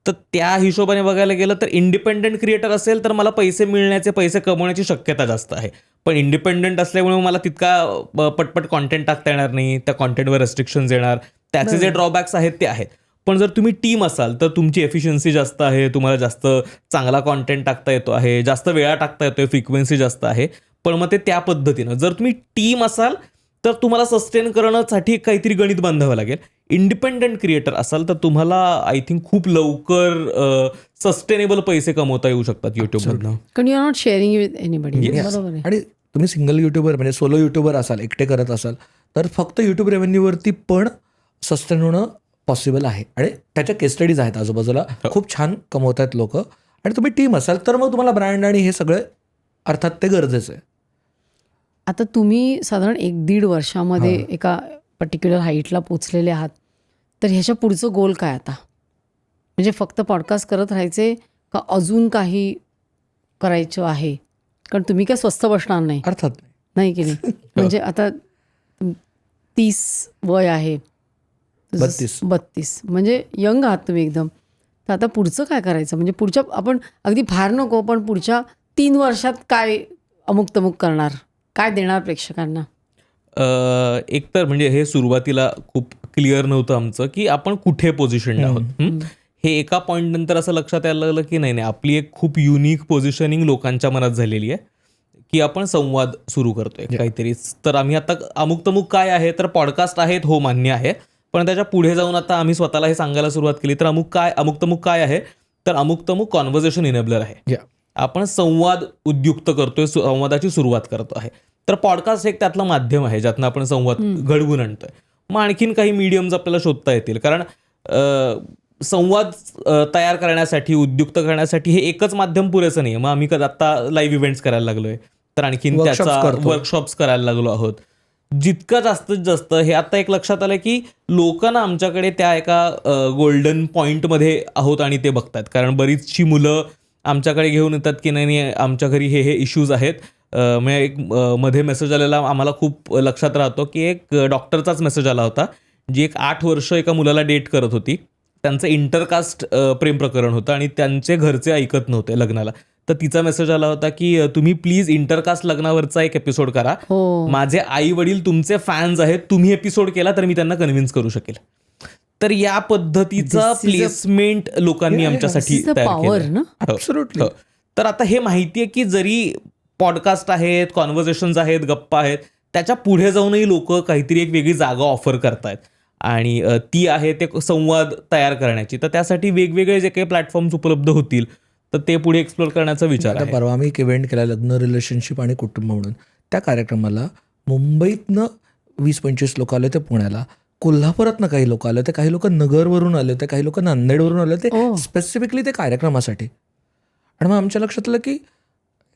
[SPEAKER 2] तर त्या हिशोबाने बघायला गेलं तर इंडिपेंडंट क्रिएटर असेल तर मला पैसे मिळण्याचे, पैसे कमवण्याची शक्यता जास्त आहे. पण इंडिपेंडंट असल्यामुळे मला तितका पटपट कॉन्टेंट टाकता येणार नाही, त्या कॉन्टेंटवर रेस्ट्रिक्शन्स येणार, त्याचे जे ड्रॉबॅक्स आहेत ते आहेत. पण जर तुम्ही टीम असाल तर तुमची एफिशियन्सी जास्त आहे, तुम्हाला जास्त चांगला कॉन्टेंट टाकता येतो आहे, जास्त वेळा टाकता येतोय, फ्रिक्वेन्सी जास्त आहे. पण मग ते त्या पद्धतीनं जर तुम्ही टीम असाल तर तुम्हाला सस्टेन करण्यासाठी काहीतरी गणित बांधावं लागेल. इंडिपेंडंट क्रिएटर असाल तर तुम्हाला आय थिंक खूप लवकर सस्टेनेबल पैसे कमवता येऊ शकतात यूट्यूबमधनं.
[SPEAKER 1] कारण you are not sharing with anybody. बरोबर आहे.
[SPEAKER 3] आणि तुम्ही सिंगल युट्यूबर म्हणजे सोलो युट्यूबर असाल, एकटे करत असाल, तर फक्त यूट्यूब रेव्हेन्यूवरती पण सस्टेन होणं पॉसिबल आहे. आणि त्याच्या केस स्टडीज आहेत आजूबाजूला, खूप छान कमवत आहेत लोक. आणि तुम्ही टीम असाल तर मग तुम्हाला ब्रँड आणि हे सगळं अर्थात ते गरजेचं आहे.
[SPEAKER 1] आता तुम्ही साधारण 1-1.5 वर्षामध्ये एका पर्टिक्युलर हाईटला पोचलेले आहात, तर ह्याच्या पुढचं गोल काय आता? म्हणजे फक्त पॉडकास्ट करत राहायचे का अजून काही करायचं आहे? कारण तुम्ही काय स्वस्त बसणार नाही.
[SPEAKER 3] अर्थात
[SPEAKER 1] नाही की नाही? म्हणजे आता 30 वय आहे, 32 म्हणजे यंग आहात तुम्ही एकदम. तर आता पुढचं काय करायचं? म्हणजे पुढच्या आपण अगदी फार नको, पण पुढच्या 3 वर्षात काय अमुक तमुक करणार, काय देणार प्रेक्षकांना?
[SPEAKER 2] एकतर म्हणजे हे सुरुवातीला खूप क्लिअर नव्हतं आमचं की आपण कुठे पोझिशनड आहोत. हे एका पॉईंट नंतर असं लक्षात यायला लागलं की नाही, आपली एक खूप युनिक पोझिशनिंग लोकांच्या मनात झालेली आहे की आपण संवाद सुरू करतोय काहीतरी. तर आम्ही आता अमुक तमुक काय आहे, तर पॉडकास्ट आहेत, हो मान्य आहे. पण त्याच्या पुढे जाऊन आता आम्ही स्वतःला हे सांगायला सुरुवात केली, तर अमुक तमुक काय आहे, तर अमुक तमुक कॉन्व्हर्सेशन इनेबलर आहे. आपण संवाद उद्युक्त करतोय, संवादाची सुरुवात करतो आहे. तर पॉडकास्ट एक त्यातलं माध्यम आहे ज्यातनं आपण संवाद घडवून आणतोय. मग आणखीन काही मीडियम्स आपल्याला शोधता येतील, कारण संवाद तयार करण्यासाठी, उद्युक्त करण्यासाठी हे एकच माध्यम पुरेसं नाही. मग आम्ही आता लाईव्ह इव्हेंट्स करायला लागलोय, तर आणखीन त्याचा वर्कशॉप्स करायला लागलो आहोत. जितकं जास्तीत जास्त हे आता एक लक्षात आलं की लोकांना आमच्याकडे त्या एका गोल्डन पॉईंटमध्ये आहोत आणि ते बघतात. कारण बरीचशी मुलं आमच्याकडे घेऊन येतात की नाही आमच्या घरी हे इश्यूज आहेत. म्हणजे एक मध्ये मेसेज आलेला आम्हाला खूप लक्षात राहतो की एक डॉक्टरचाच मेसेज आला होता, जी एक 8 वर्ष एका मुलाला डेट करत होती. त्यांचं इंटरकास्ट प्रेम प्रकरण होतं आणि त्यांचे घरचे ऐकत नव्हते लग्नाला. तर तिचा मेसेज आला होता की तुम्ही प्लीज इंटरकास्ट लग्नावरचा एक एपिसोड करा, माझे आई वडील तुमचे फॅन्स आहेत, तुम्ही एपिसोड केला तर मी त्यांना कन्व्हिन्स करू शकेल. तर या पद्धतीचा प्लेसमेंट लोकांनी आमच्यासाठी तयार केलं.
[SPEAKER 3] Absolutely.
[SPEAKER 2] तर आता हे माहितीये की जरी पॉडकास्ट आहेत, कॉन्व्हर्सेशन्स आहेत, गप्पा आहेत, त्याच्या पुढे जाऊनही लोक काहीतरी एक वेगळी जागा ऑफर करतायत आणि ती आहे ते संवाद तयार करण्याची. तर त्यासाठी वेगवेगळे जे काही प्लॅटफॉर्म्स उपलब्ध होतील तर ते पुढे एक्सप्लोर करण्याचा विचार
[SPEAKER 3] आता
[SPEAKER 2] आहे.
[SPEAKER 3] परवा मी एक इव्हेंट केला लग्न, रिलेशनशिप आणि कुटुंब म्हणून. त्या कार्यक्रमाला मुंबईतनं 20-25 लोक आले होते पुण्याला, कोल्हापुरातनं काही लोक आले होते, काही लोक नगरवरून आले होते, काही लोक नांदेडवरून आले होते
[SPEAKER 1] Oh.
[SPEAKER 3] स्पेसिफिकली ते कार्यक्रमासाठी. आणि मग आमच्या लक्षात आलं की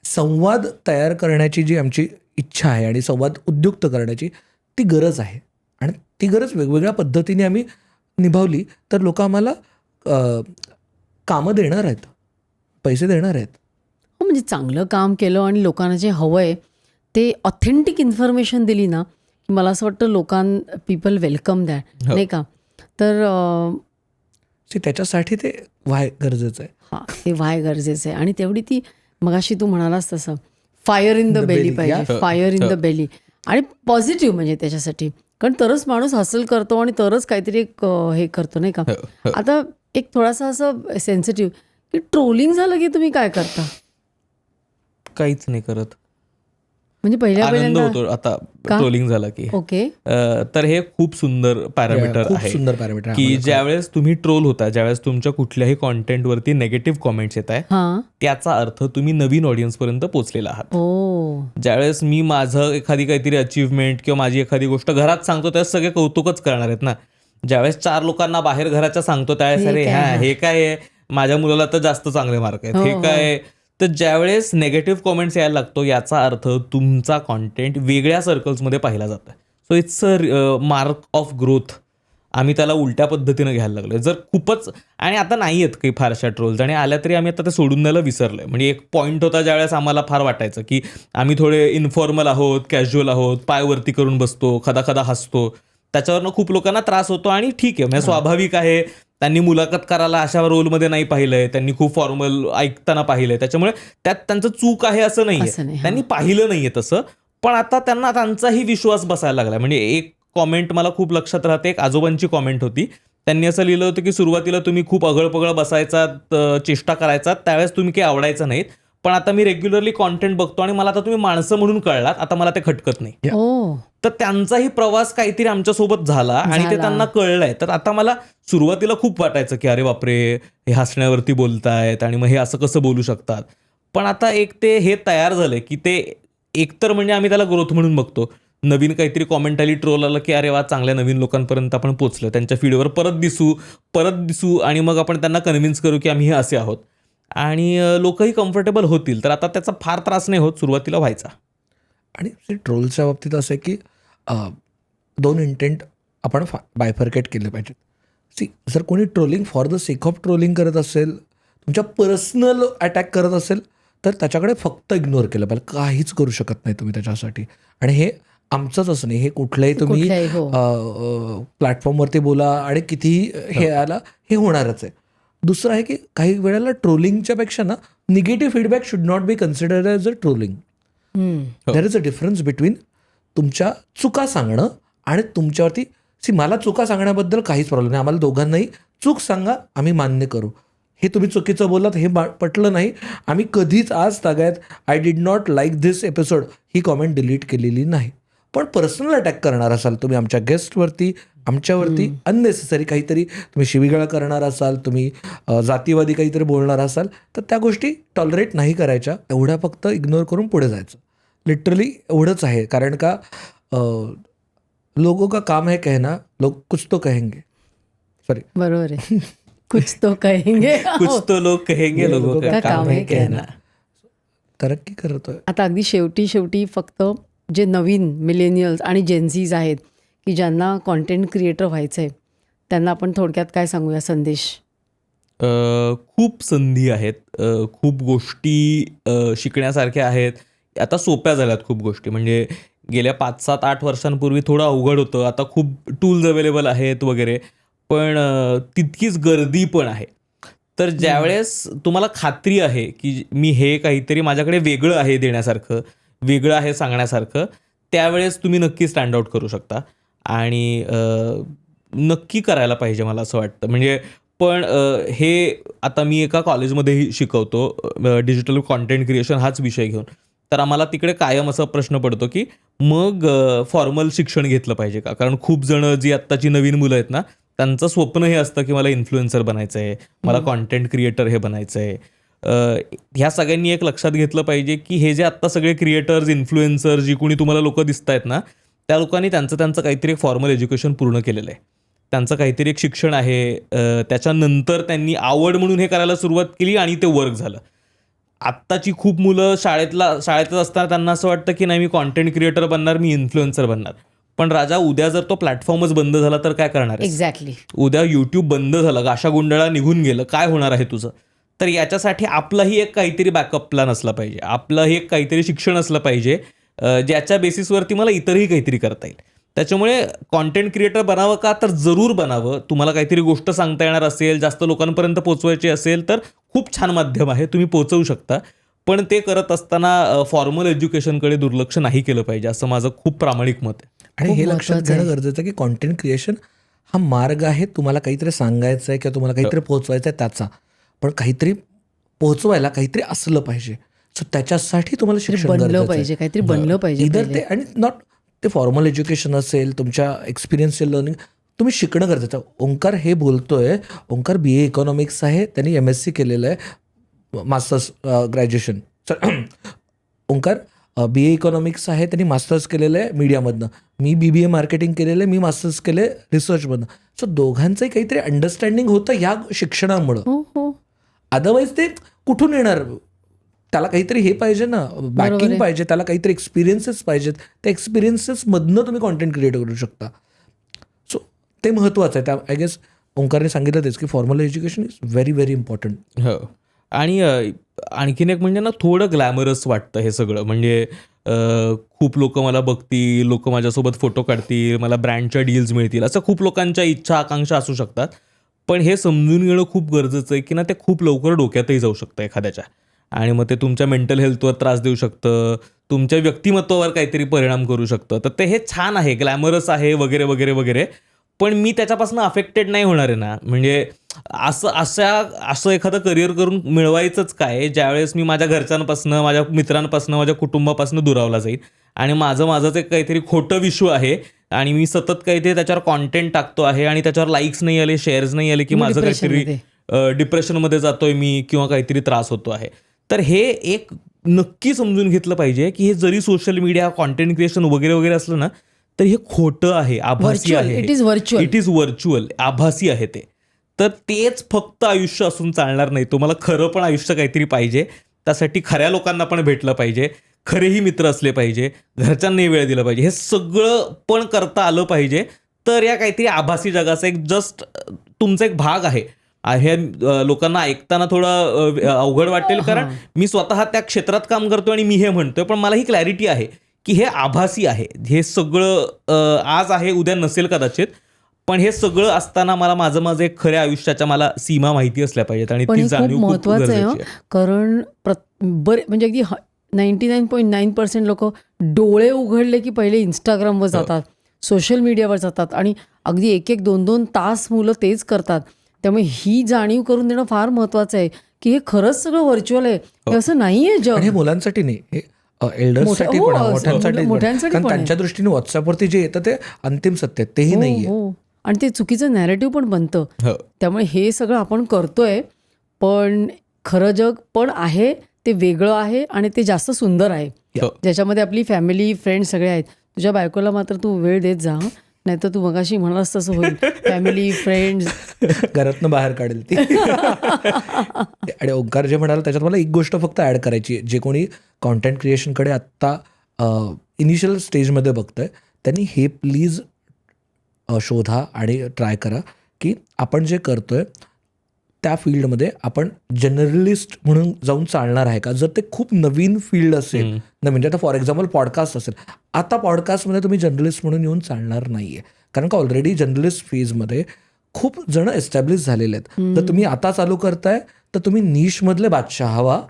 [SPEAKER 3] संवाद तयार करण्याची जी आमची इच्छा आहे आणि संवाद उद्युक्त करण्याची ती गरज आहे आणि ती गरज वेगवेगळ्या पद्धतीने आम्ही निभावली तर लोक आम्हाला कामं देणार आहेत, पैसे देणार आहेत.
[SPEAKER 1] हो, म्हणजे चांगलं काम केलं आणि लोकांना जे हवं आहे ते ऑथेंटिक इन्फॉर्मेशन दिली ना, की मला असं वाटतं पीपल वेलकम दॅट, नाही का? तर
[SPEAKER 3] त्याच्यासाठी ते व्हाय गरजेचं आहे.
[SPEAKER 1] हां, ते व्हाय गरजेचं आहे आणि तेवढी ती मगाशी तू म्हणालास तसं फायर इन द बेली पाहिजे, फायर इन द बेली आणि पॉझिटिव्ह म्हणजे त्याच्यासाठी, कारण तरच माणूस हसल करतो आणि तरच काहीतरी एक हे करतो, नाही का? आता एक थोडासा असं सेन्सिटिव्ह की ट्रोलिंग झालं की तुम्ही काय करता?
[SPEAKER 2] काहीच नाही करत.
[SPEAKER 1] म्हणजे
[SPEAKER 2] आनंद
[SPEAKER 1] पहिल्यांदा
[SPEAKER 2] होतो आता ट्रोलिंग झाला की.
[SPEAKER 1] ओके.
[SPEAKER 2] तर हे खूप सुंदर पॅरामीटर
[SPEAKER 3] खूप
[SPEAKER 2] आहे
[SPEAKER 3] सुंदर पॅरामीटर
[SPEAKER 2] की ज्यावेळेस तुम्ही ट्रोल होता, ज्यावेळेस तुमच्या कुठल्याही कॉन्टेंटवरती नेगेटिव्ह कॉमेंट्स येत आहे,
[SPEAKER 1] हां.
[SPEAKER 2] त्याचा अर्थ तुम्ही नवीन ऑडियन्स पर्यंत पोहोचलेला आहात.
[SPEAKER 1] ओ.
[SPEAKER 2] ज्यावेळेस मी माझं एखादी काहीतरी अचीवमेंट किंवा माझी एखादी गोष्ट घरात सांगतो त्यावेळेस सगळे कौतुकच करणार आहेत ना. ज्यावेळेस 4 लोकांना बाहेर घराच्या सांगतो त्यावेळेस
[SPEAKER 1] हे
[SPEAKER 2] अरे
[SPEAKER 1] काय,
[SPEAKER 2] ह्या हे काय आहे, माझ्या मुलाला तर जास्त चांगले मार्क आहेत,
[SPEAKER 1] हो,
[SPEAKER 2] हे
[SPEAKER 1] हो.
[SPEAKER 2] काय आहे. तर ज्यावेळेस नेगेटिव्ह कॉमेंट्स यायला लागतो याचा अर्थ तुमचा कॉन्टेंट वेगळ्या सर्कल्समध्ये पाहिला जातो. So it's a mark of growth. आम्ही त्याला उलट्या पद्धतीनं घ्यायला लागलो. जर खूपच, आणि आता नाही आहेत काही फारशा ट्रोल्स आणि आल्या तरी आम्ही आता ते सोडून द्यायला विसरलोय. म्हणजे एक पॉईंट होता ज्यावेळेस आम्हाला फार वाटायचं की आम्ही थोडे इन्फॉर्मल आहोत, कॅज्युअल आहोत, पायवरती करून बसतो, खदा खदा हसतो. त्याच्यावरनं खूप लोकांना त्रास होतो आणि ठीक आहे, म्हणजे स्वाभाविक आहे. त्यांनी मुलाखत करायला अशा रोलमध्ये नाही पाहिलंय, त्यांनी खूप फॉर्मल ऐकताना पाहिलंय, त्याच्यामुळे त्यात त्यांचं चूक आहे असं
[SPEAKER 1] असं नाही,
[SPEAKER 2] नाहीये,
[SPEAKER 1] हां.
[SPEAKER 2] त्यांनी पाहिलं नाहीये तसं. पण आता त्यांना त्यांचाही विश्वास बसायला लागला. म्हणजे एक कॉमेंट मला खूप लक्षात राहते, एक आजोबांची कॉमेंट होती. त्यांनी असं लिहिलं होतं की सुरुवातीला तुम्ही खूप अगळपगळ बसायचात, चेष्टा करायचात, त्यावेळेस तुम्ही काही आवडायचं नाहीत, पण आता मी रेग्युलरली कॉन्टेंट बघतो आणि मला आता तुम्ही माणसं म्हणून कळलात, आता मला ते खटकत नाही.
[SPEAKER 1] ओ.
[SPEAKER 2] तर त्यांचाही प्रवास काहीतरी आमच्यासोबत झाला आणि ते
[SPEAKER 1] झाला.
[SPEAKER 2] त्यांना कळलंय. तर आता मला सुरुवातीला खूप वाटायचं की अरे बापरे, हे हसण्यावरती बोलतायत आणि मग हे असं कसं बोलू शकतात. पण आता एक ते हे तयार झालंय की ते एकतर म्हणजे आम्ही त्याला ग्रोथ म्हणून बघतो. नवीन काहीतरी कॉमेंट आली, ट्रोल आलं की अरे वा, चांगल्या नवीन लोकांपर्यंत आपण पोहोचलो, त्यांच्या फीडवर परत दिसू आणि मग आपण त्यांना कन्व्हिन्स करू की आम्ही हे असे आहोत आणि लोकही कम्फर्टेबल होतील. तर आता त्याचा फार त्रास नाही होत, सुरुवातीला व्हायचा.
[SPEAKER 3] आणि ट्रोलच्या बाबतीत असं आहे की 2 इंटेंट आपण बायफर्केट केले पाहिजेत. जर कोणी trolling for the sake of trolling करत असेल, तुमच्या पर्सनल अटॅक करत असेल, तर त्याच्याकडे फक्त इग्नोर केलं पाहिजे. काहीच करू शकत नाही तुम्ही त्याच्यासाठी. आणि हे आमचंच असं नाही, हे कुठल्याही तुम्ही
[SPEAKER 1] कुठल्याही, हो.
[SPEAKER 3] प्लॅटफॉर्मवरती बोला आणि कितीही हे आला, हे होणारच आहे. दुसरं आहे की काही वेळेला ट्रोलिंगच्या पेक्षा ना negative feedback should not be considered as a trolling. There is a difference between तुमच्या चुका सांगणं आणि तुमच्यावरती मला चुका सांगण्याबद्दल काहीच प्रॉब्लेम नाही. आम्हाला दोघांनाही चूक सांगा, आम्ही मान्य करू. हे तुम्ही चुकीचं बोललात, हे पटलं नाही, आम्ही कधीच आज तागायत I did not like this episode ही कॉमेंट डिलीट केलेली नाही. पण पर्सनल अटॅक करणार असाल तुम्ही आमच्या गेस्टवरती, आमच्यावरती अननेसेसरी काहीतरी तुम्ही शिवीगाळ करणार असाल, तुम्ही जातीवादी काहीतरी बोलणार असाल, तर त्या गोष्टी टॉलरेट नाही करायच्या. एवढ्या फक्त इग्नोर करून पुढे जायचं. लिटरली एवढंच आहे. कारण का लोगों का काम है कहना, लोग कुछ तो कहेंगे. सॉरी,
[SPEAKER 1] बरोबर आहे. कुछ तो कहेंगे.
[SPEAKER 2] कुछ तो लोग कहेंगे, लोगों का काम है कहना.
[SPEAKER 3] तरक्की करतोय.
[SPEAKER 1] आता अगदी शेवटी फक्त जे नवीन मिलेनियल्स आणि जेन्झीज आहेत की ज्यांना कॉन्टेंट क्रिएटर व्हायचं आहे, त्यांना आपण थोडक्यात काय सांगूया संदेश?
[SPEAKER 2] खूप संधी आहेत, खूप गोष्टी शिकण्यासारख्या आहेत. आता सोप्या झाल्यात खूप गोष्टी. म्हणजे गेल्या 5-7-8 वर्षांपूर्वी थोडं अवघड होतं, आता खूप टूल्स अवेलेबल आहेत वगैरे, पण तितकीच गर्दी पण आहे. तर ज्यावेळेस तुम्हाला खात्री आहे की मी हे काहीतरी माझ्याकडे वेगळं आहे देण्यासारखं, वेगळं आहे सांगण्यासारखं, त्यावेळेस तुम्ही नक्की स्टँड आउट करू शकता आणि नक्की करायला पाहिजे मला असं वाटतं. म्हणजे पण हे आता मी एका कॉलेजमध्येही शिकवतो, डिजिटल कॉन्टेंट क्रिएशन हाच विषय घेऊन. तर आम्हाला तिकडे कायम असा प्रश्न पडतो की मग फॉर्मल शिक्षण घेतलं पाहिजे का? कारण खूप जण जी आत्ताची नवीन मुलं आहेत ना, त्यांचं स्वप्न हे असतं की मला इन्फ्लुएन्सर बनायचं आहे, मला कॉन्टेंट क्रिएटर हे बनायचं आहे. ह्या सगळ्यांनी एक लक्षात घेतलं पाहिजे की हे जे आत्ता सगळे क्रिएटर्स, इन्फ्लुएन्सर जी कोणी तुम्हाला लोक दिसत आहेत ना, त्या लोकांनी त्यांचं काहीतरी एक फॉर्मल एज्युकेशन पूर्ण केलेलं आहे. त्यांचं काहीतरी एक शिक्षण आहे. त्याच्यानंतर त्यांनी आवड म्हणून हे करायला सुरुवात केली आणि ते वर्क झालं. आत्ताची खूप मुलं शाळेतच असताना त्यांना असं वाटतं की नाही, मी कॉन्टेंट क्रिएटर बनणार, मी इन्फ्लुएन्सर बनणार. पण राजा, उद्या जर तो प्लॅटफॉर्मच बंद झाला तर काय करणार आहेस?
[SPEAKER 1] एक्झॅक्टली.
[SPEAKER 2] उद्या यूट्यूब बंद झालं, गाशा गुंडाळा निघून गेलं, काय होणार आहे तुझं? तर याच्यासाठी आपलाही एक काहीतरी बॅकअप प्लॅन असला पाहिजे, आपलंही एक काहीतरी शिक्षण असलं पाहिजे, ज्याच्या बेसिसवरती मला इतरही काहीतरी करता येईल. त्याच्यामुळे कॉन्टेंट क्रिएटर बनावं का? तर जरूर बनावं. तुम्हाला काहीतरी गोष्ट सांगता येणार असेल, जास्त लोकांपर्यंत पोहोचवायची असेल तर खूप छान माध्यम आहे, तुम्ही पोहोचवू शकता. पण ते करत असताना फॉर्मल एज्युकेशनकडे दुर्लक्ष नाही केलं पाहिजे, असं माझं खूप प्रामाणिक मत आहे.
[SPEAKER 3] आणि
[SPEAKER 1] खूप
[SPEAKER 3] हे लक्षात
[SPEAKER 1] महत्त्वाचं
[SPEAKER 3] घेणं
[SPEAKER 1] आहे.
[SPEAKER 3] गरजेचं आहे की कॉन्टेंट क्रिएशन हा मार्ग आहे. तुम्हाला काहीतरी सांगायचं आहे किंवा तुम्हाला काहीतरी पोहोचवायचं आहे त्याचा, पण काहीतरी पोहोचवायला काहीतरी असलं पाहिजे. सो त्याच्यासाठी तुम्हाला शिक्षण
[SPEAKER 1] बनलं
[SPEAKER 3] गरजेचं
[SPEAKER 1] पाहिजे,
[SPEAKER 3] आहे.
[SPEAKER 1] काहीतरी बनलं पाहिजे
[SPEAKER 3] इधर
[SPEAKER 1] पहिले.
[SPEAKER 3] ते आणि नॉट ते फॉर्मल एज्युकेशन असेल, तुमच्या एक्सपिरियन्शियल लर्निंग तुम्ही शिकणं गरजेचं आहे. ओंकार हे बोलतोय, ओंकार BA इकॉनॉमिक्स आहे, त्यांनी MSc केलेलं आहे, masters graduation. Omkar BA economics आहे, त्यांनी मास्टर्स केलेलं आहे मीडियामधनं. मी BBA मार्केटिंग केलेलं आहे, मी मास्टर्स केले रिसर्चमधनं. सो दोघांचंही काहीतरी अंडरस्टँडिंग होतं या शिक्षणामुळं.
[SPEAKER 1] हो हो.
[SPEAKER 3] अदरवाईज ते कुठून येणार? त्याला काहीतरी हे पाहिजे ना, बॅकिंग
[SPEAKER 1] आहे.
[SPEAKER 3] पाहिजे, त्याला काहीतरी एक्सपिरियन्सेस पाहिजेत. त्या एक्सपिरियन्सेसमधनं तुम्ही कॉन्टेंट क्रिएट करू शकता. सो ते महत्त्वाचं आहे. त्या आय गेस ओंकारने सांगितलं तेच की formal education is very very important.
[SPEAKER 2] हो. आणि आणखीन एक म्हणजे ना, थोडं ग्लॅमरस वाटतं हे सगळं. म्हणजे खूप लोक मला बघतील, लोक माझ्यासोबत फोटो काढतील, मला ब्रँडच्या डील्स मिळतील, असं खूप लोकांच्या इच्छा आकांक्षा असू शकतात. पण हे समजून घेणं खूप गरजेचं आहे की ना, ते खूप लवकर डोक्यातही जाऊ शकतं एखाद्याच्या, आणि मग ते तुमच्या मेंटल हेल्थवर त्रास देऊ शकतं, तुमच्या व्यक्तिमत्वावर काहीतरी परिणाम करू शकतं. तर ते हे छान आहे, ग्लॅमरस आहे वगैरे वगैरे वगैरे, पण मी त्याच्यापासून अफेक्टेड नाही होणार आहे ना. म्हणजे असं एखादं करिअर करून मिळवायचंच काय, ज्यावेळेस मी माझ्या घरच्यांपासनं, माझ्या मित्रांपासनं, माझ्या कुटुंबापासून दुरावला जाईल, आणि माझंच एक काहीतरी खोटं विश्व आहे, आणि मी सतत काहीतरी त्याच्यावर कॉन्टेंट टाकतो आहे, आणि त्याच्यावर लाईक्स नाही आले, शेअर्स नाही आले की माझं काहीतरी डिप्रेशनमध्ये जातोय मी, किंवा काहीतरी त्रास होतो आहे. तर हे एक नक्की समजून घेतलं पाहिजे की हे जरी सोशल मीडिया, कॉन्टेंट क्रिएशन वगैरे वगैरे असलं ना, तर हे खोटं आहे, आभासी आहे.
[SPEAKER 1] इट इज
[SPEAKER 2] व्हर्च्युअल, आभासी आहे ते. तर तेच फक्त आयुष्य असून चालणार नाही. तुम्हाला खरं पण आयुष्य काहीतरी पाहिजे. त्यासाठी खऱ्या लोकांना पण भेटलं पाहिजे, खरेही मित्र असले पाहिजे, घरच्यांनाही वेळ दिला पाहिजे, हे सगळं पण करता आलं पाहिजे. तर या काहीतरी आभासी जगाचा एक जस्ट तुमचा एक भाग आहे. हे लोकांना ऐकताना थोडं अवघड वाटेल, कारण मी स्वतः त्या क्षेत्रात काम करतोय आणि मी हे म्हणतोय, पण मला ही क्लॅरिटी आहे की हे आभासी आहे. हे सगळं आज आहे, उद्या नसेल कदाचित, पण हे सगळं असताना मला माझं एक खऱ्या आयुष्याच्या मला सीमा माहिती असल्या पाहिजेत, आणि ती जाणीव खूप
[SPEAKER 1] महत्वाचं आहे.
[SPEAKER 2] गरजेची आहे.
[SPEAKER 1] कारण म्हणजे अगदी 99.9% लोक डोळे उघडले की पहिले इंस्टाग्रामवर जातात, सोशल मीडियावर जातात, आणि अगदी 1-1, 2-2 तास मुलं तेच करतात. त्यामुळे ही जाणीव करून देणं फार महत्वाचं आहे की हे खरंच सगळं व्हर्च्युअल आहे, हे असं नाहीये जग.
[SPEAKER 3] आणि हे मुलांसाठी नाही, हे एल्डर्ससाठी पण आहे, मोठ्यांसाठी, कारण त्यांच्या दृष्टीने व्हॉट्सअपवरती जे येतं ते अंतिम सत्य आहे, तेही नाहीये.
[SPEAKER 1] हो, आणि ते चुकीचं नॅरेटिव्ह पण बनतं. त्यामुळे हे सगळं आपण करतोय, पण खरं जग पण आहे, ते वेगळं आहे, आणि ते जास्त सुंदर आहे, ज्याच्यामध्ये आपली फॅमिली, फ्रेंड्स सगळे आहेत. तुझ्या बायकोला मात्र तू वेळ देत जा, नाही तर तू मगाशी म्हणालास तसं होईल. फॅमिली, फ्रेंड्स
[SPEAKER 3] घरातनं बाहेर काढेल ती. आणि ओंकार जे म्हणाला त्याच्यात मला एक गोष्ट फक्त ॲड करायची आहे. जे कोणी कॉन्टेंट क्रिएशनकडे आत्ता इनिशियल स्टेजमध्ये बघतंय, त्यांनी हे प्लीज शोधा आणि ट्राय करा की आपण जे करतोय त्या फील्डमध्ये आपण जनरलिस्ट म्हणून जाऊन चालणार आहे का. जर ते खूप नवीन फील्ड असेल ना, म्हणजे आता फॉर एक्झाम्पल पॉडकास्ट असेल, आता पॉडकास्टमध्ये तुम्ही जर्नलिस्ट म्हणून येऊन चालणार नाही आहे, कारण का ऑलरेडी जर्नलिस्ट फेजमध्ये खूप जण एस्टॅब्लिश झालेले आहेत. जर तुम्ही आता चालू करताय तर तुम्ही निशमधले बादशाह हवा,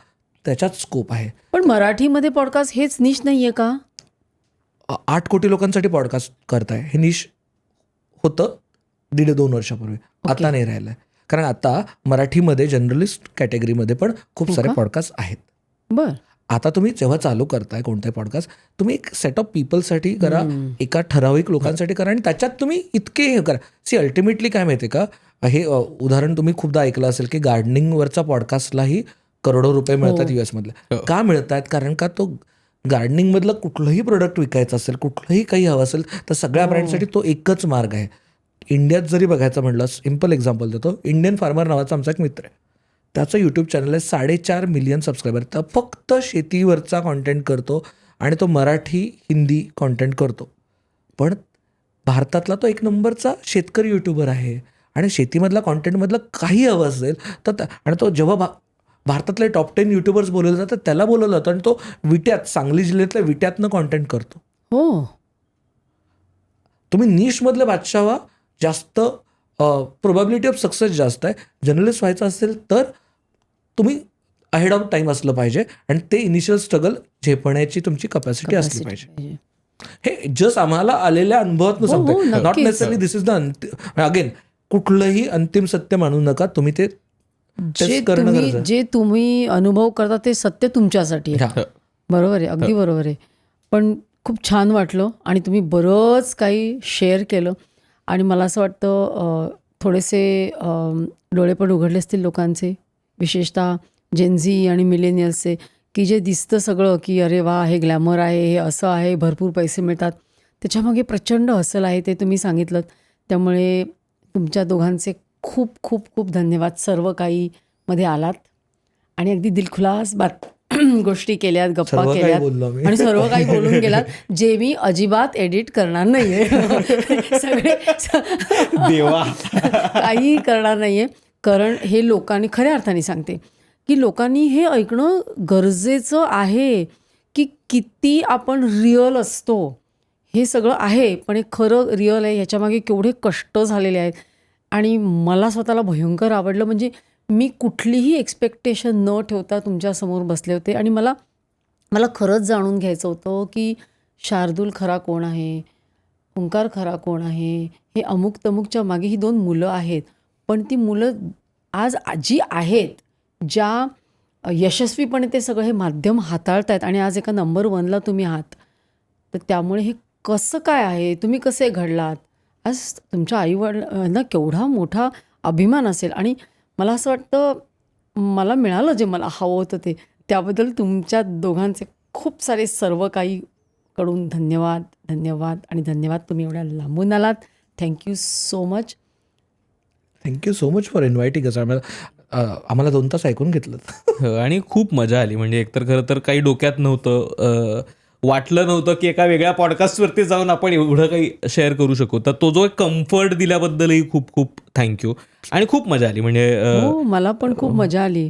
[SPEAKER 3] त्याच्यात स्कोप आहे.
[SPEAKER 1] पण मराठीमध्ये पॉडकास्ट हेच निश नाहीये का?
[SPEAKER 3] 8 कोटी लोकांसाठी पॉडकास्ट करताय, हे निश होतं 1.5-2 वर्षापूर्वी, आता नाही राहिलं आहे. कारण आता मराठीमध्ये जर्नलिस्ट कॅटेगरीमध्ये पण खूप सारे पॉडकास्ट आहेत.
[SPEAKER 1] बरं.
[SPEAKER 3] आता तुम्ही जेव्हा चालू करताय कोणताही पॉडकास्ट, तुम्ही एक सेट ऑफ पीपलसाठी करा, एका ठराविक लोकांसाठी करा आणि त्याच्यात तुम्ही इतके हे करा. सी अल्टिमेटली काय माहिती आहे का, हे उदाहरण तुम्ही खूपदा ऐकलं असेल की गार्डनिंगवरच्या पॉडकास्टलाही करोडो रुपये मिळतात US मधले. का मिळतात? कारण का तो गार्डनिंगमधलं कुठलंही प्रोडक्ट विकायचं असेल, कुठलंही काही हवं असेल तर सगळ्या ब्रँडसाठी तो एकच मार्ग आहे. इंडियात जरी बघायचं म्हटलं, सिम्पल एक्झाम्पल देतो, इंडियन फार्मर नावाचा आमचा एक मित्र आहे, त्याचं यूट्यूब चॅनल आहे, 4.5 मिलियन सबस्क्रायबर. तर फक्त शेतीवरचा कॉन्टेंट करतो आणि तो मराठी हिंदी कॉन्टेंट करतो. पण भारतातला तो एक नंबरचा शेतकरी यूट्यूबर आहे आणि शेतीमधला कॉन्टेंटमधलं काही हवं असेल तर आणि तो जेव्हा भारतातले टॉप 10 यूट्यूबर्स बोलवलं जातं त्याला बोलवलं जातं आणि तो विट्यात, सांगली जिल्ह्यातल्या विट्यातनं कॉन्टेंट करतो.
[SPEAKER 1] हो,
[SPEAKER 3] तुम्ही निशमधले बादशाह व्हा, जास्त प्रोबॅबिलिटी ऑफ सक्सेस जास्त आहे. जर्नलिस्ट व्हायचं असेल तर तुम्ही अहेड ऑफ टाईम असलं पाहिजे आणि ते इनिशियल स्ट्रगल झेपण्याची तुमची कपॅसिटी असली पाहिजे. हे जस्ट आम्हाला आलेल्या अनुभवातून सांगतोय, नॉट
[SPEAKER 1] नक्कीच.
[SPEAKER 3] Necessarily this is the again कुठलंही अंतिम सत्य मानू नका. तुम्ही ते टेस्ट करणं गरजेचं आहे.
[SPEAKER 1] जे तुम्ही अनुभव करता ते सत्य तुमच्यासाठी आहे.
[SPEAKER 3] हा.
[SPEAKER 1] बरोबर आहे, अगदी बरोबर आहे. पण खूप छान वाटलं आणि तुम्ही बरंच काही शेअर केलं आणि मला असं वाटतं थोडेसे डोळे पण उघडले असतील लोकांचे, विशेषतः जेनझी आणि मिलेनियल्सचे, की जे दिसतं सगळं की अरे वा हे ग्लॅमर आहे, हे असं आहे, भरपूर पैसे मिळतात, त्याच्यामागे प्रचंड हसल आहे ते तुम्ही सांगितलं. त्यामुळे तुमच्या दोघांचे खूप खूप खूप धन्यवाद. सर्व काही मध्ये आलात आणि अगदी दिलखुलास गोष्टी केल्यात, गप्पा
[SPEAKER 3] सर्व काही
[SPEAKER 1] केल्यात
[SPEAKER 3] बोललो आम्ही.
[SPEAKER 1] आणि सर्व काही बोलून गेलात, जे मी अजिबात एडिट करणार नाहीये. सगळे
[SPEAKER 2] देवा.
[SPEAKER 1] काही करणार नाहीये, कारण हे लोकांनी, खऱ्या अर्थाने सांगते की लोकांनी हे ऐकणं गरजेचं आहे की किती आपण रिअल असतो. हे सगळं आहे पण हे खरं रिअल आहे, ह्याच्यामागे केवढे कष्ट झालेले आहेत. आणि मला स्वतःला भयंकर आवडलं. म्हणजे मी कुठलीही एक्सपेक्टेशन न ठेवता तुमच्यासमोर बसले होते आणि मला खरंच जाणून घ्यायचं होतं की शार्दूल खरा कोण आहे, ओंकार खरा कोण आहे. हे अमुक तमुकच्या मागे ही 2 मुलं आहेत, पण ती मुलं आज जी आहेत, ज्या यशस्वीपणे ते सगळं हे माध्यम हाताळत आहेत आणि आज एका नंबर 1ला तुम्ही आहात, तर त्यामुळे हे कसं काय आहे, तुम्ही कसे घडलात, आज तुमच्या आईवडिलांना केवढा मोठा अभिमान असेल. आणि मला असं वाटतं मला मिळालं जे मला हवं होतं ते, त्याबद्दल तुमच्या दोघांचे खूप सारे सर्व काही कडून धन्यवाद धन्यवाद आणि धन्यवाद. तुम्ही एवढ्या लांबून आलात, thank you so much.
[SPEAKER 3] Thank you so much for inviting us. आम्हाला 2 तास ऐकून घेतलं
[SPEAKER 2] आणि खूप मजा आली. म्हणजे एकतर खरं तर काही डोक्यात नव्हतं, वाटलं नव्हतं की एका वेगळ्या पॉडकास्टवरती जाऊन आपण एवढं काही शेअर करू शकू. तर तो जो एक कम्फर्ट दिल्याबद्दलही खूप खूप थँक्यू आणि खूप मजा आली. म्हणजे
[SPEAKER 1] हो, मला पण खूप मजा आली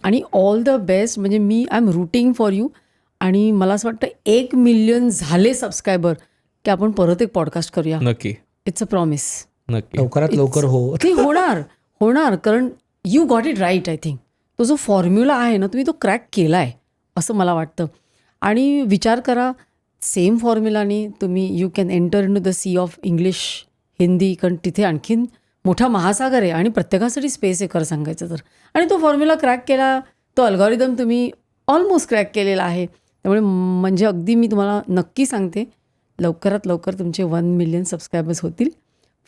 [SPEAKER 1] आणि ऑल द बेस्ट. म्हणजे मी I am rooting for you. आणि मला असं वाटतं 1 मिलियन झाले सबस्क्रायबर की आपण परत एक पॉडकास्ट करूया.
[SPEAKER 2] नक्की
[SPEAKER 1] इट्स अ प्रॉमिस.
[SPEAKER 2] नक्की
[SPEAKER 3] लवकरात लवकर हो.
[SPEAKER 1] ते होणार कारण you got it right. I think तो जो फॉर्म्युला आहे ना, तुम्ही तो क्रॅक केला आहे असं मला वाटतं. आणि विचार करा, सेम फॉर्म्युलानी तुम्ही you can enter in to the sea of English, Hindi, कारण तिथे आणखीन मोठा महासागर आहे आणि प्रत्येकासाठी स्पेस आहे खरं सांगायचं तर. आणि तो फॉर्म्युला क्रॅक केला, तो अल्गोरिदम तुम्ही ऑलमोस्ट क्रॅक केलेला आहे. त्यामुळे म्हणजे अगदी मी तुम्हाला नक्की सांगते, लवकरात लवकर तुमचे 1 मिलियन सबस्क्रायबर्स होतील.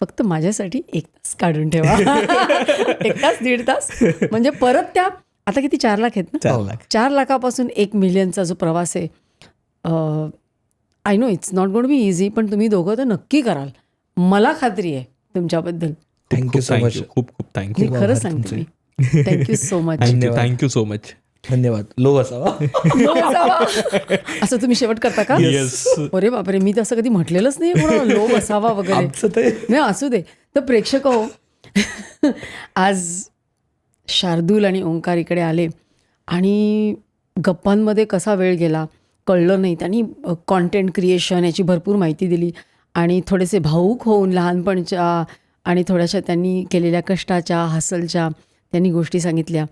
[SPEAKER 1] फक्त माझ्यासाठी 1 तास काढून ठेवा. 1 तास 1.5 तास म्हणजे परत त्या आता किती 4 लाख आहेत ना,
[SPEAKER 2] 4 लाख.
[SPEAKER 1] 4 लाखापासून 1 मिलियनचा जो प्रवास आहे, I know it's not going to be easy, पण तुम्ही दोघं तर नक्की कराल, मला खात्री आहे तुमच्याबद्दल.
[SPEAKER 3] Thank you so much.
[SPEAKER 2] खूप खूप थँक्यू.
[SPEAKER 1] मी खरंच सांगते मी. Thank you so much.
[SPEAKER 2] Thank you so much.
[SPEAKER 3] धन्यवाद. लो असावा.
[SPEAKER 1] असं तुम्ही शेवट करता का?
[SPEAKER 2] येस.
[SPEAKER 1] अरे बापरे, मी तसं कधी म्हटलेलंच नाही कोणाला लो बसावा वगैरे.
[SPEAKER 3] आमचं ते
[SPEAKER 1] नाही, असू दे. तर प्रेक्षक हो, आज शार्दूल आणि ओंकार इकडे आले आणि गप्पांमध्ये कसा वेळ गेला कळलं नाही. त्यांनी कॉन्टेंट क्रिएशन याची भरपूर माहिती दिली आणि थोडेसे भावूक होऊन लहानपणच्या आणि थोड्याशा त्यांनी केलेल्या कष्टाच्या, हसलच्या त्यांनी गोष्टी सांगितल्या.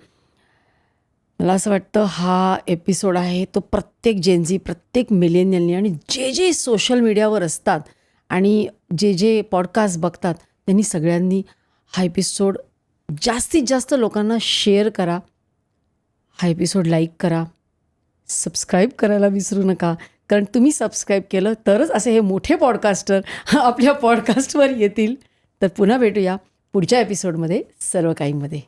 [SPEAKER 1] मला असं वाटतं हा एपिसोड आहे तो प्रत्येक जेनझी, प्रत्येक मिलेनियलनी आणि जे सोशल मीडियावर असतात आणि जे पॉडकास्ट बघतात त्यांनी सगळ्यांनी हा एपिसोड जास्तीत जास्त लोकांना शेअर करा. हा एपिसोड लाईक करा, सबस्क्राईब करायला विसरू नका, कारण तुम्ही सबस्क्राईब केलं तरच असे हे मोठे पॉडकास्टर आपल्या पॉडकास्टवर येतील. तर पुन्हा भेटूया पुढच्या एपिसोडमध्ये सर्व काहीमध्ये.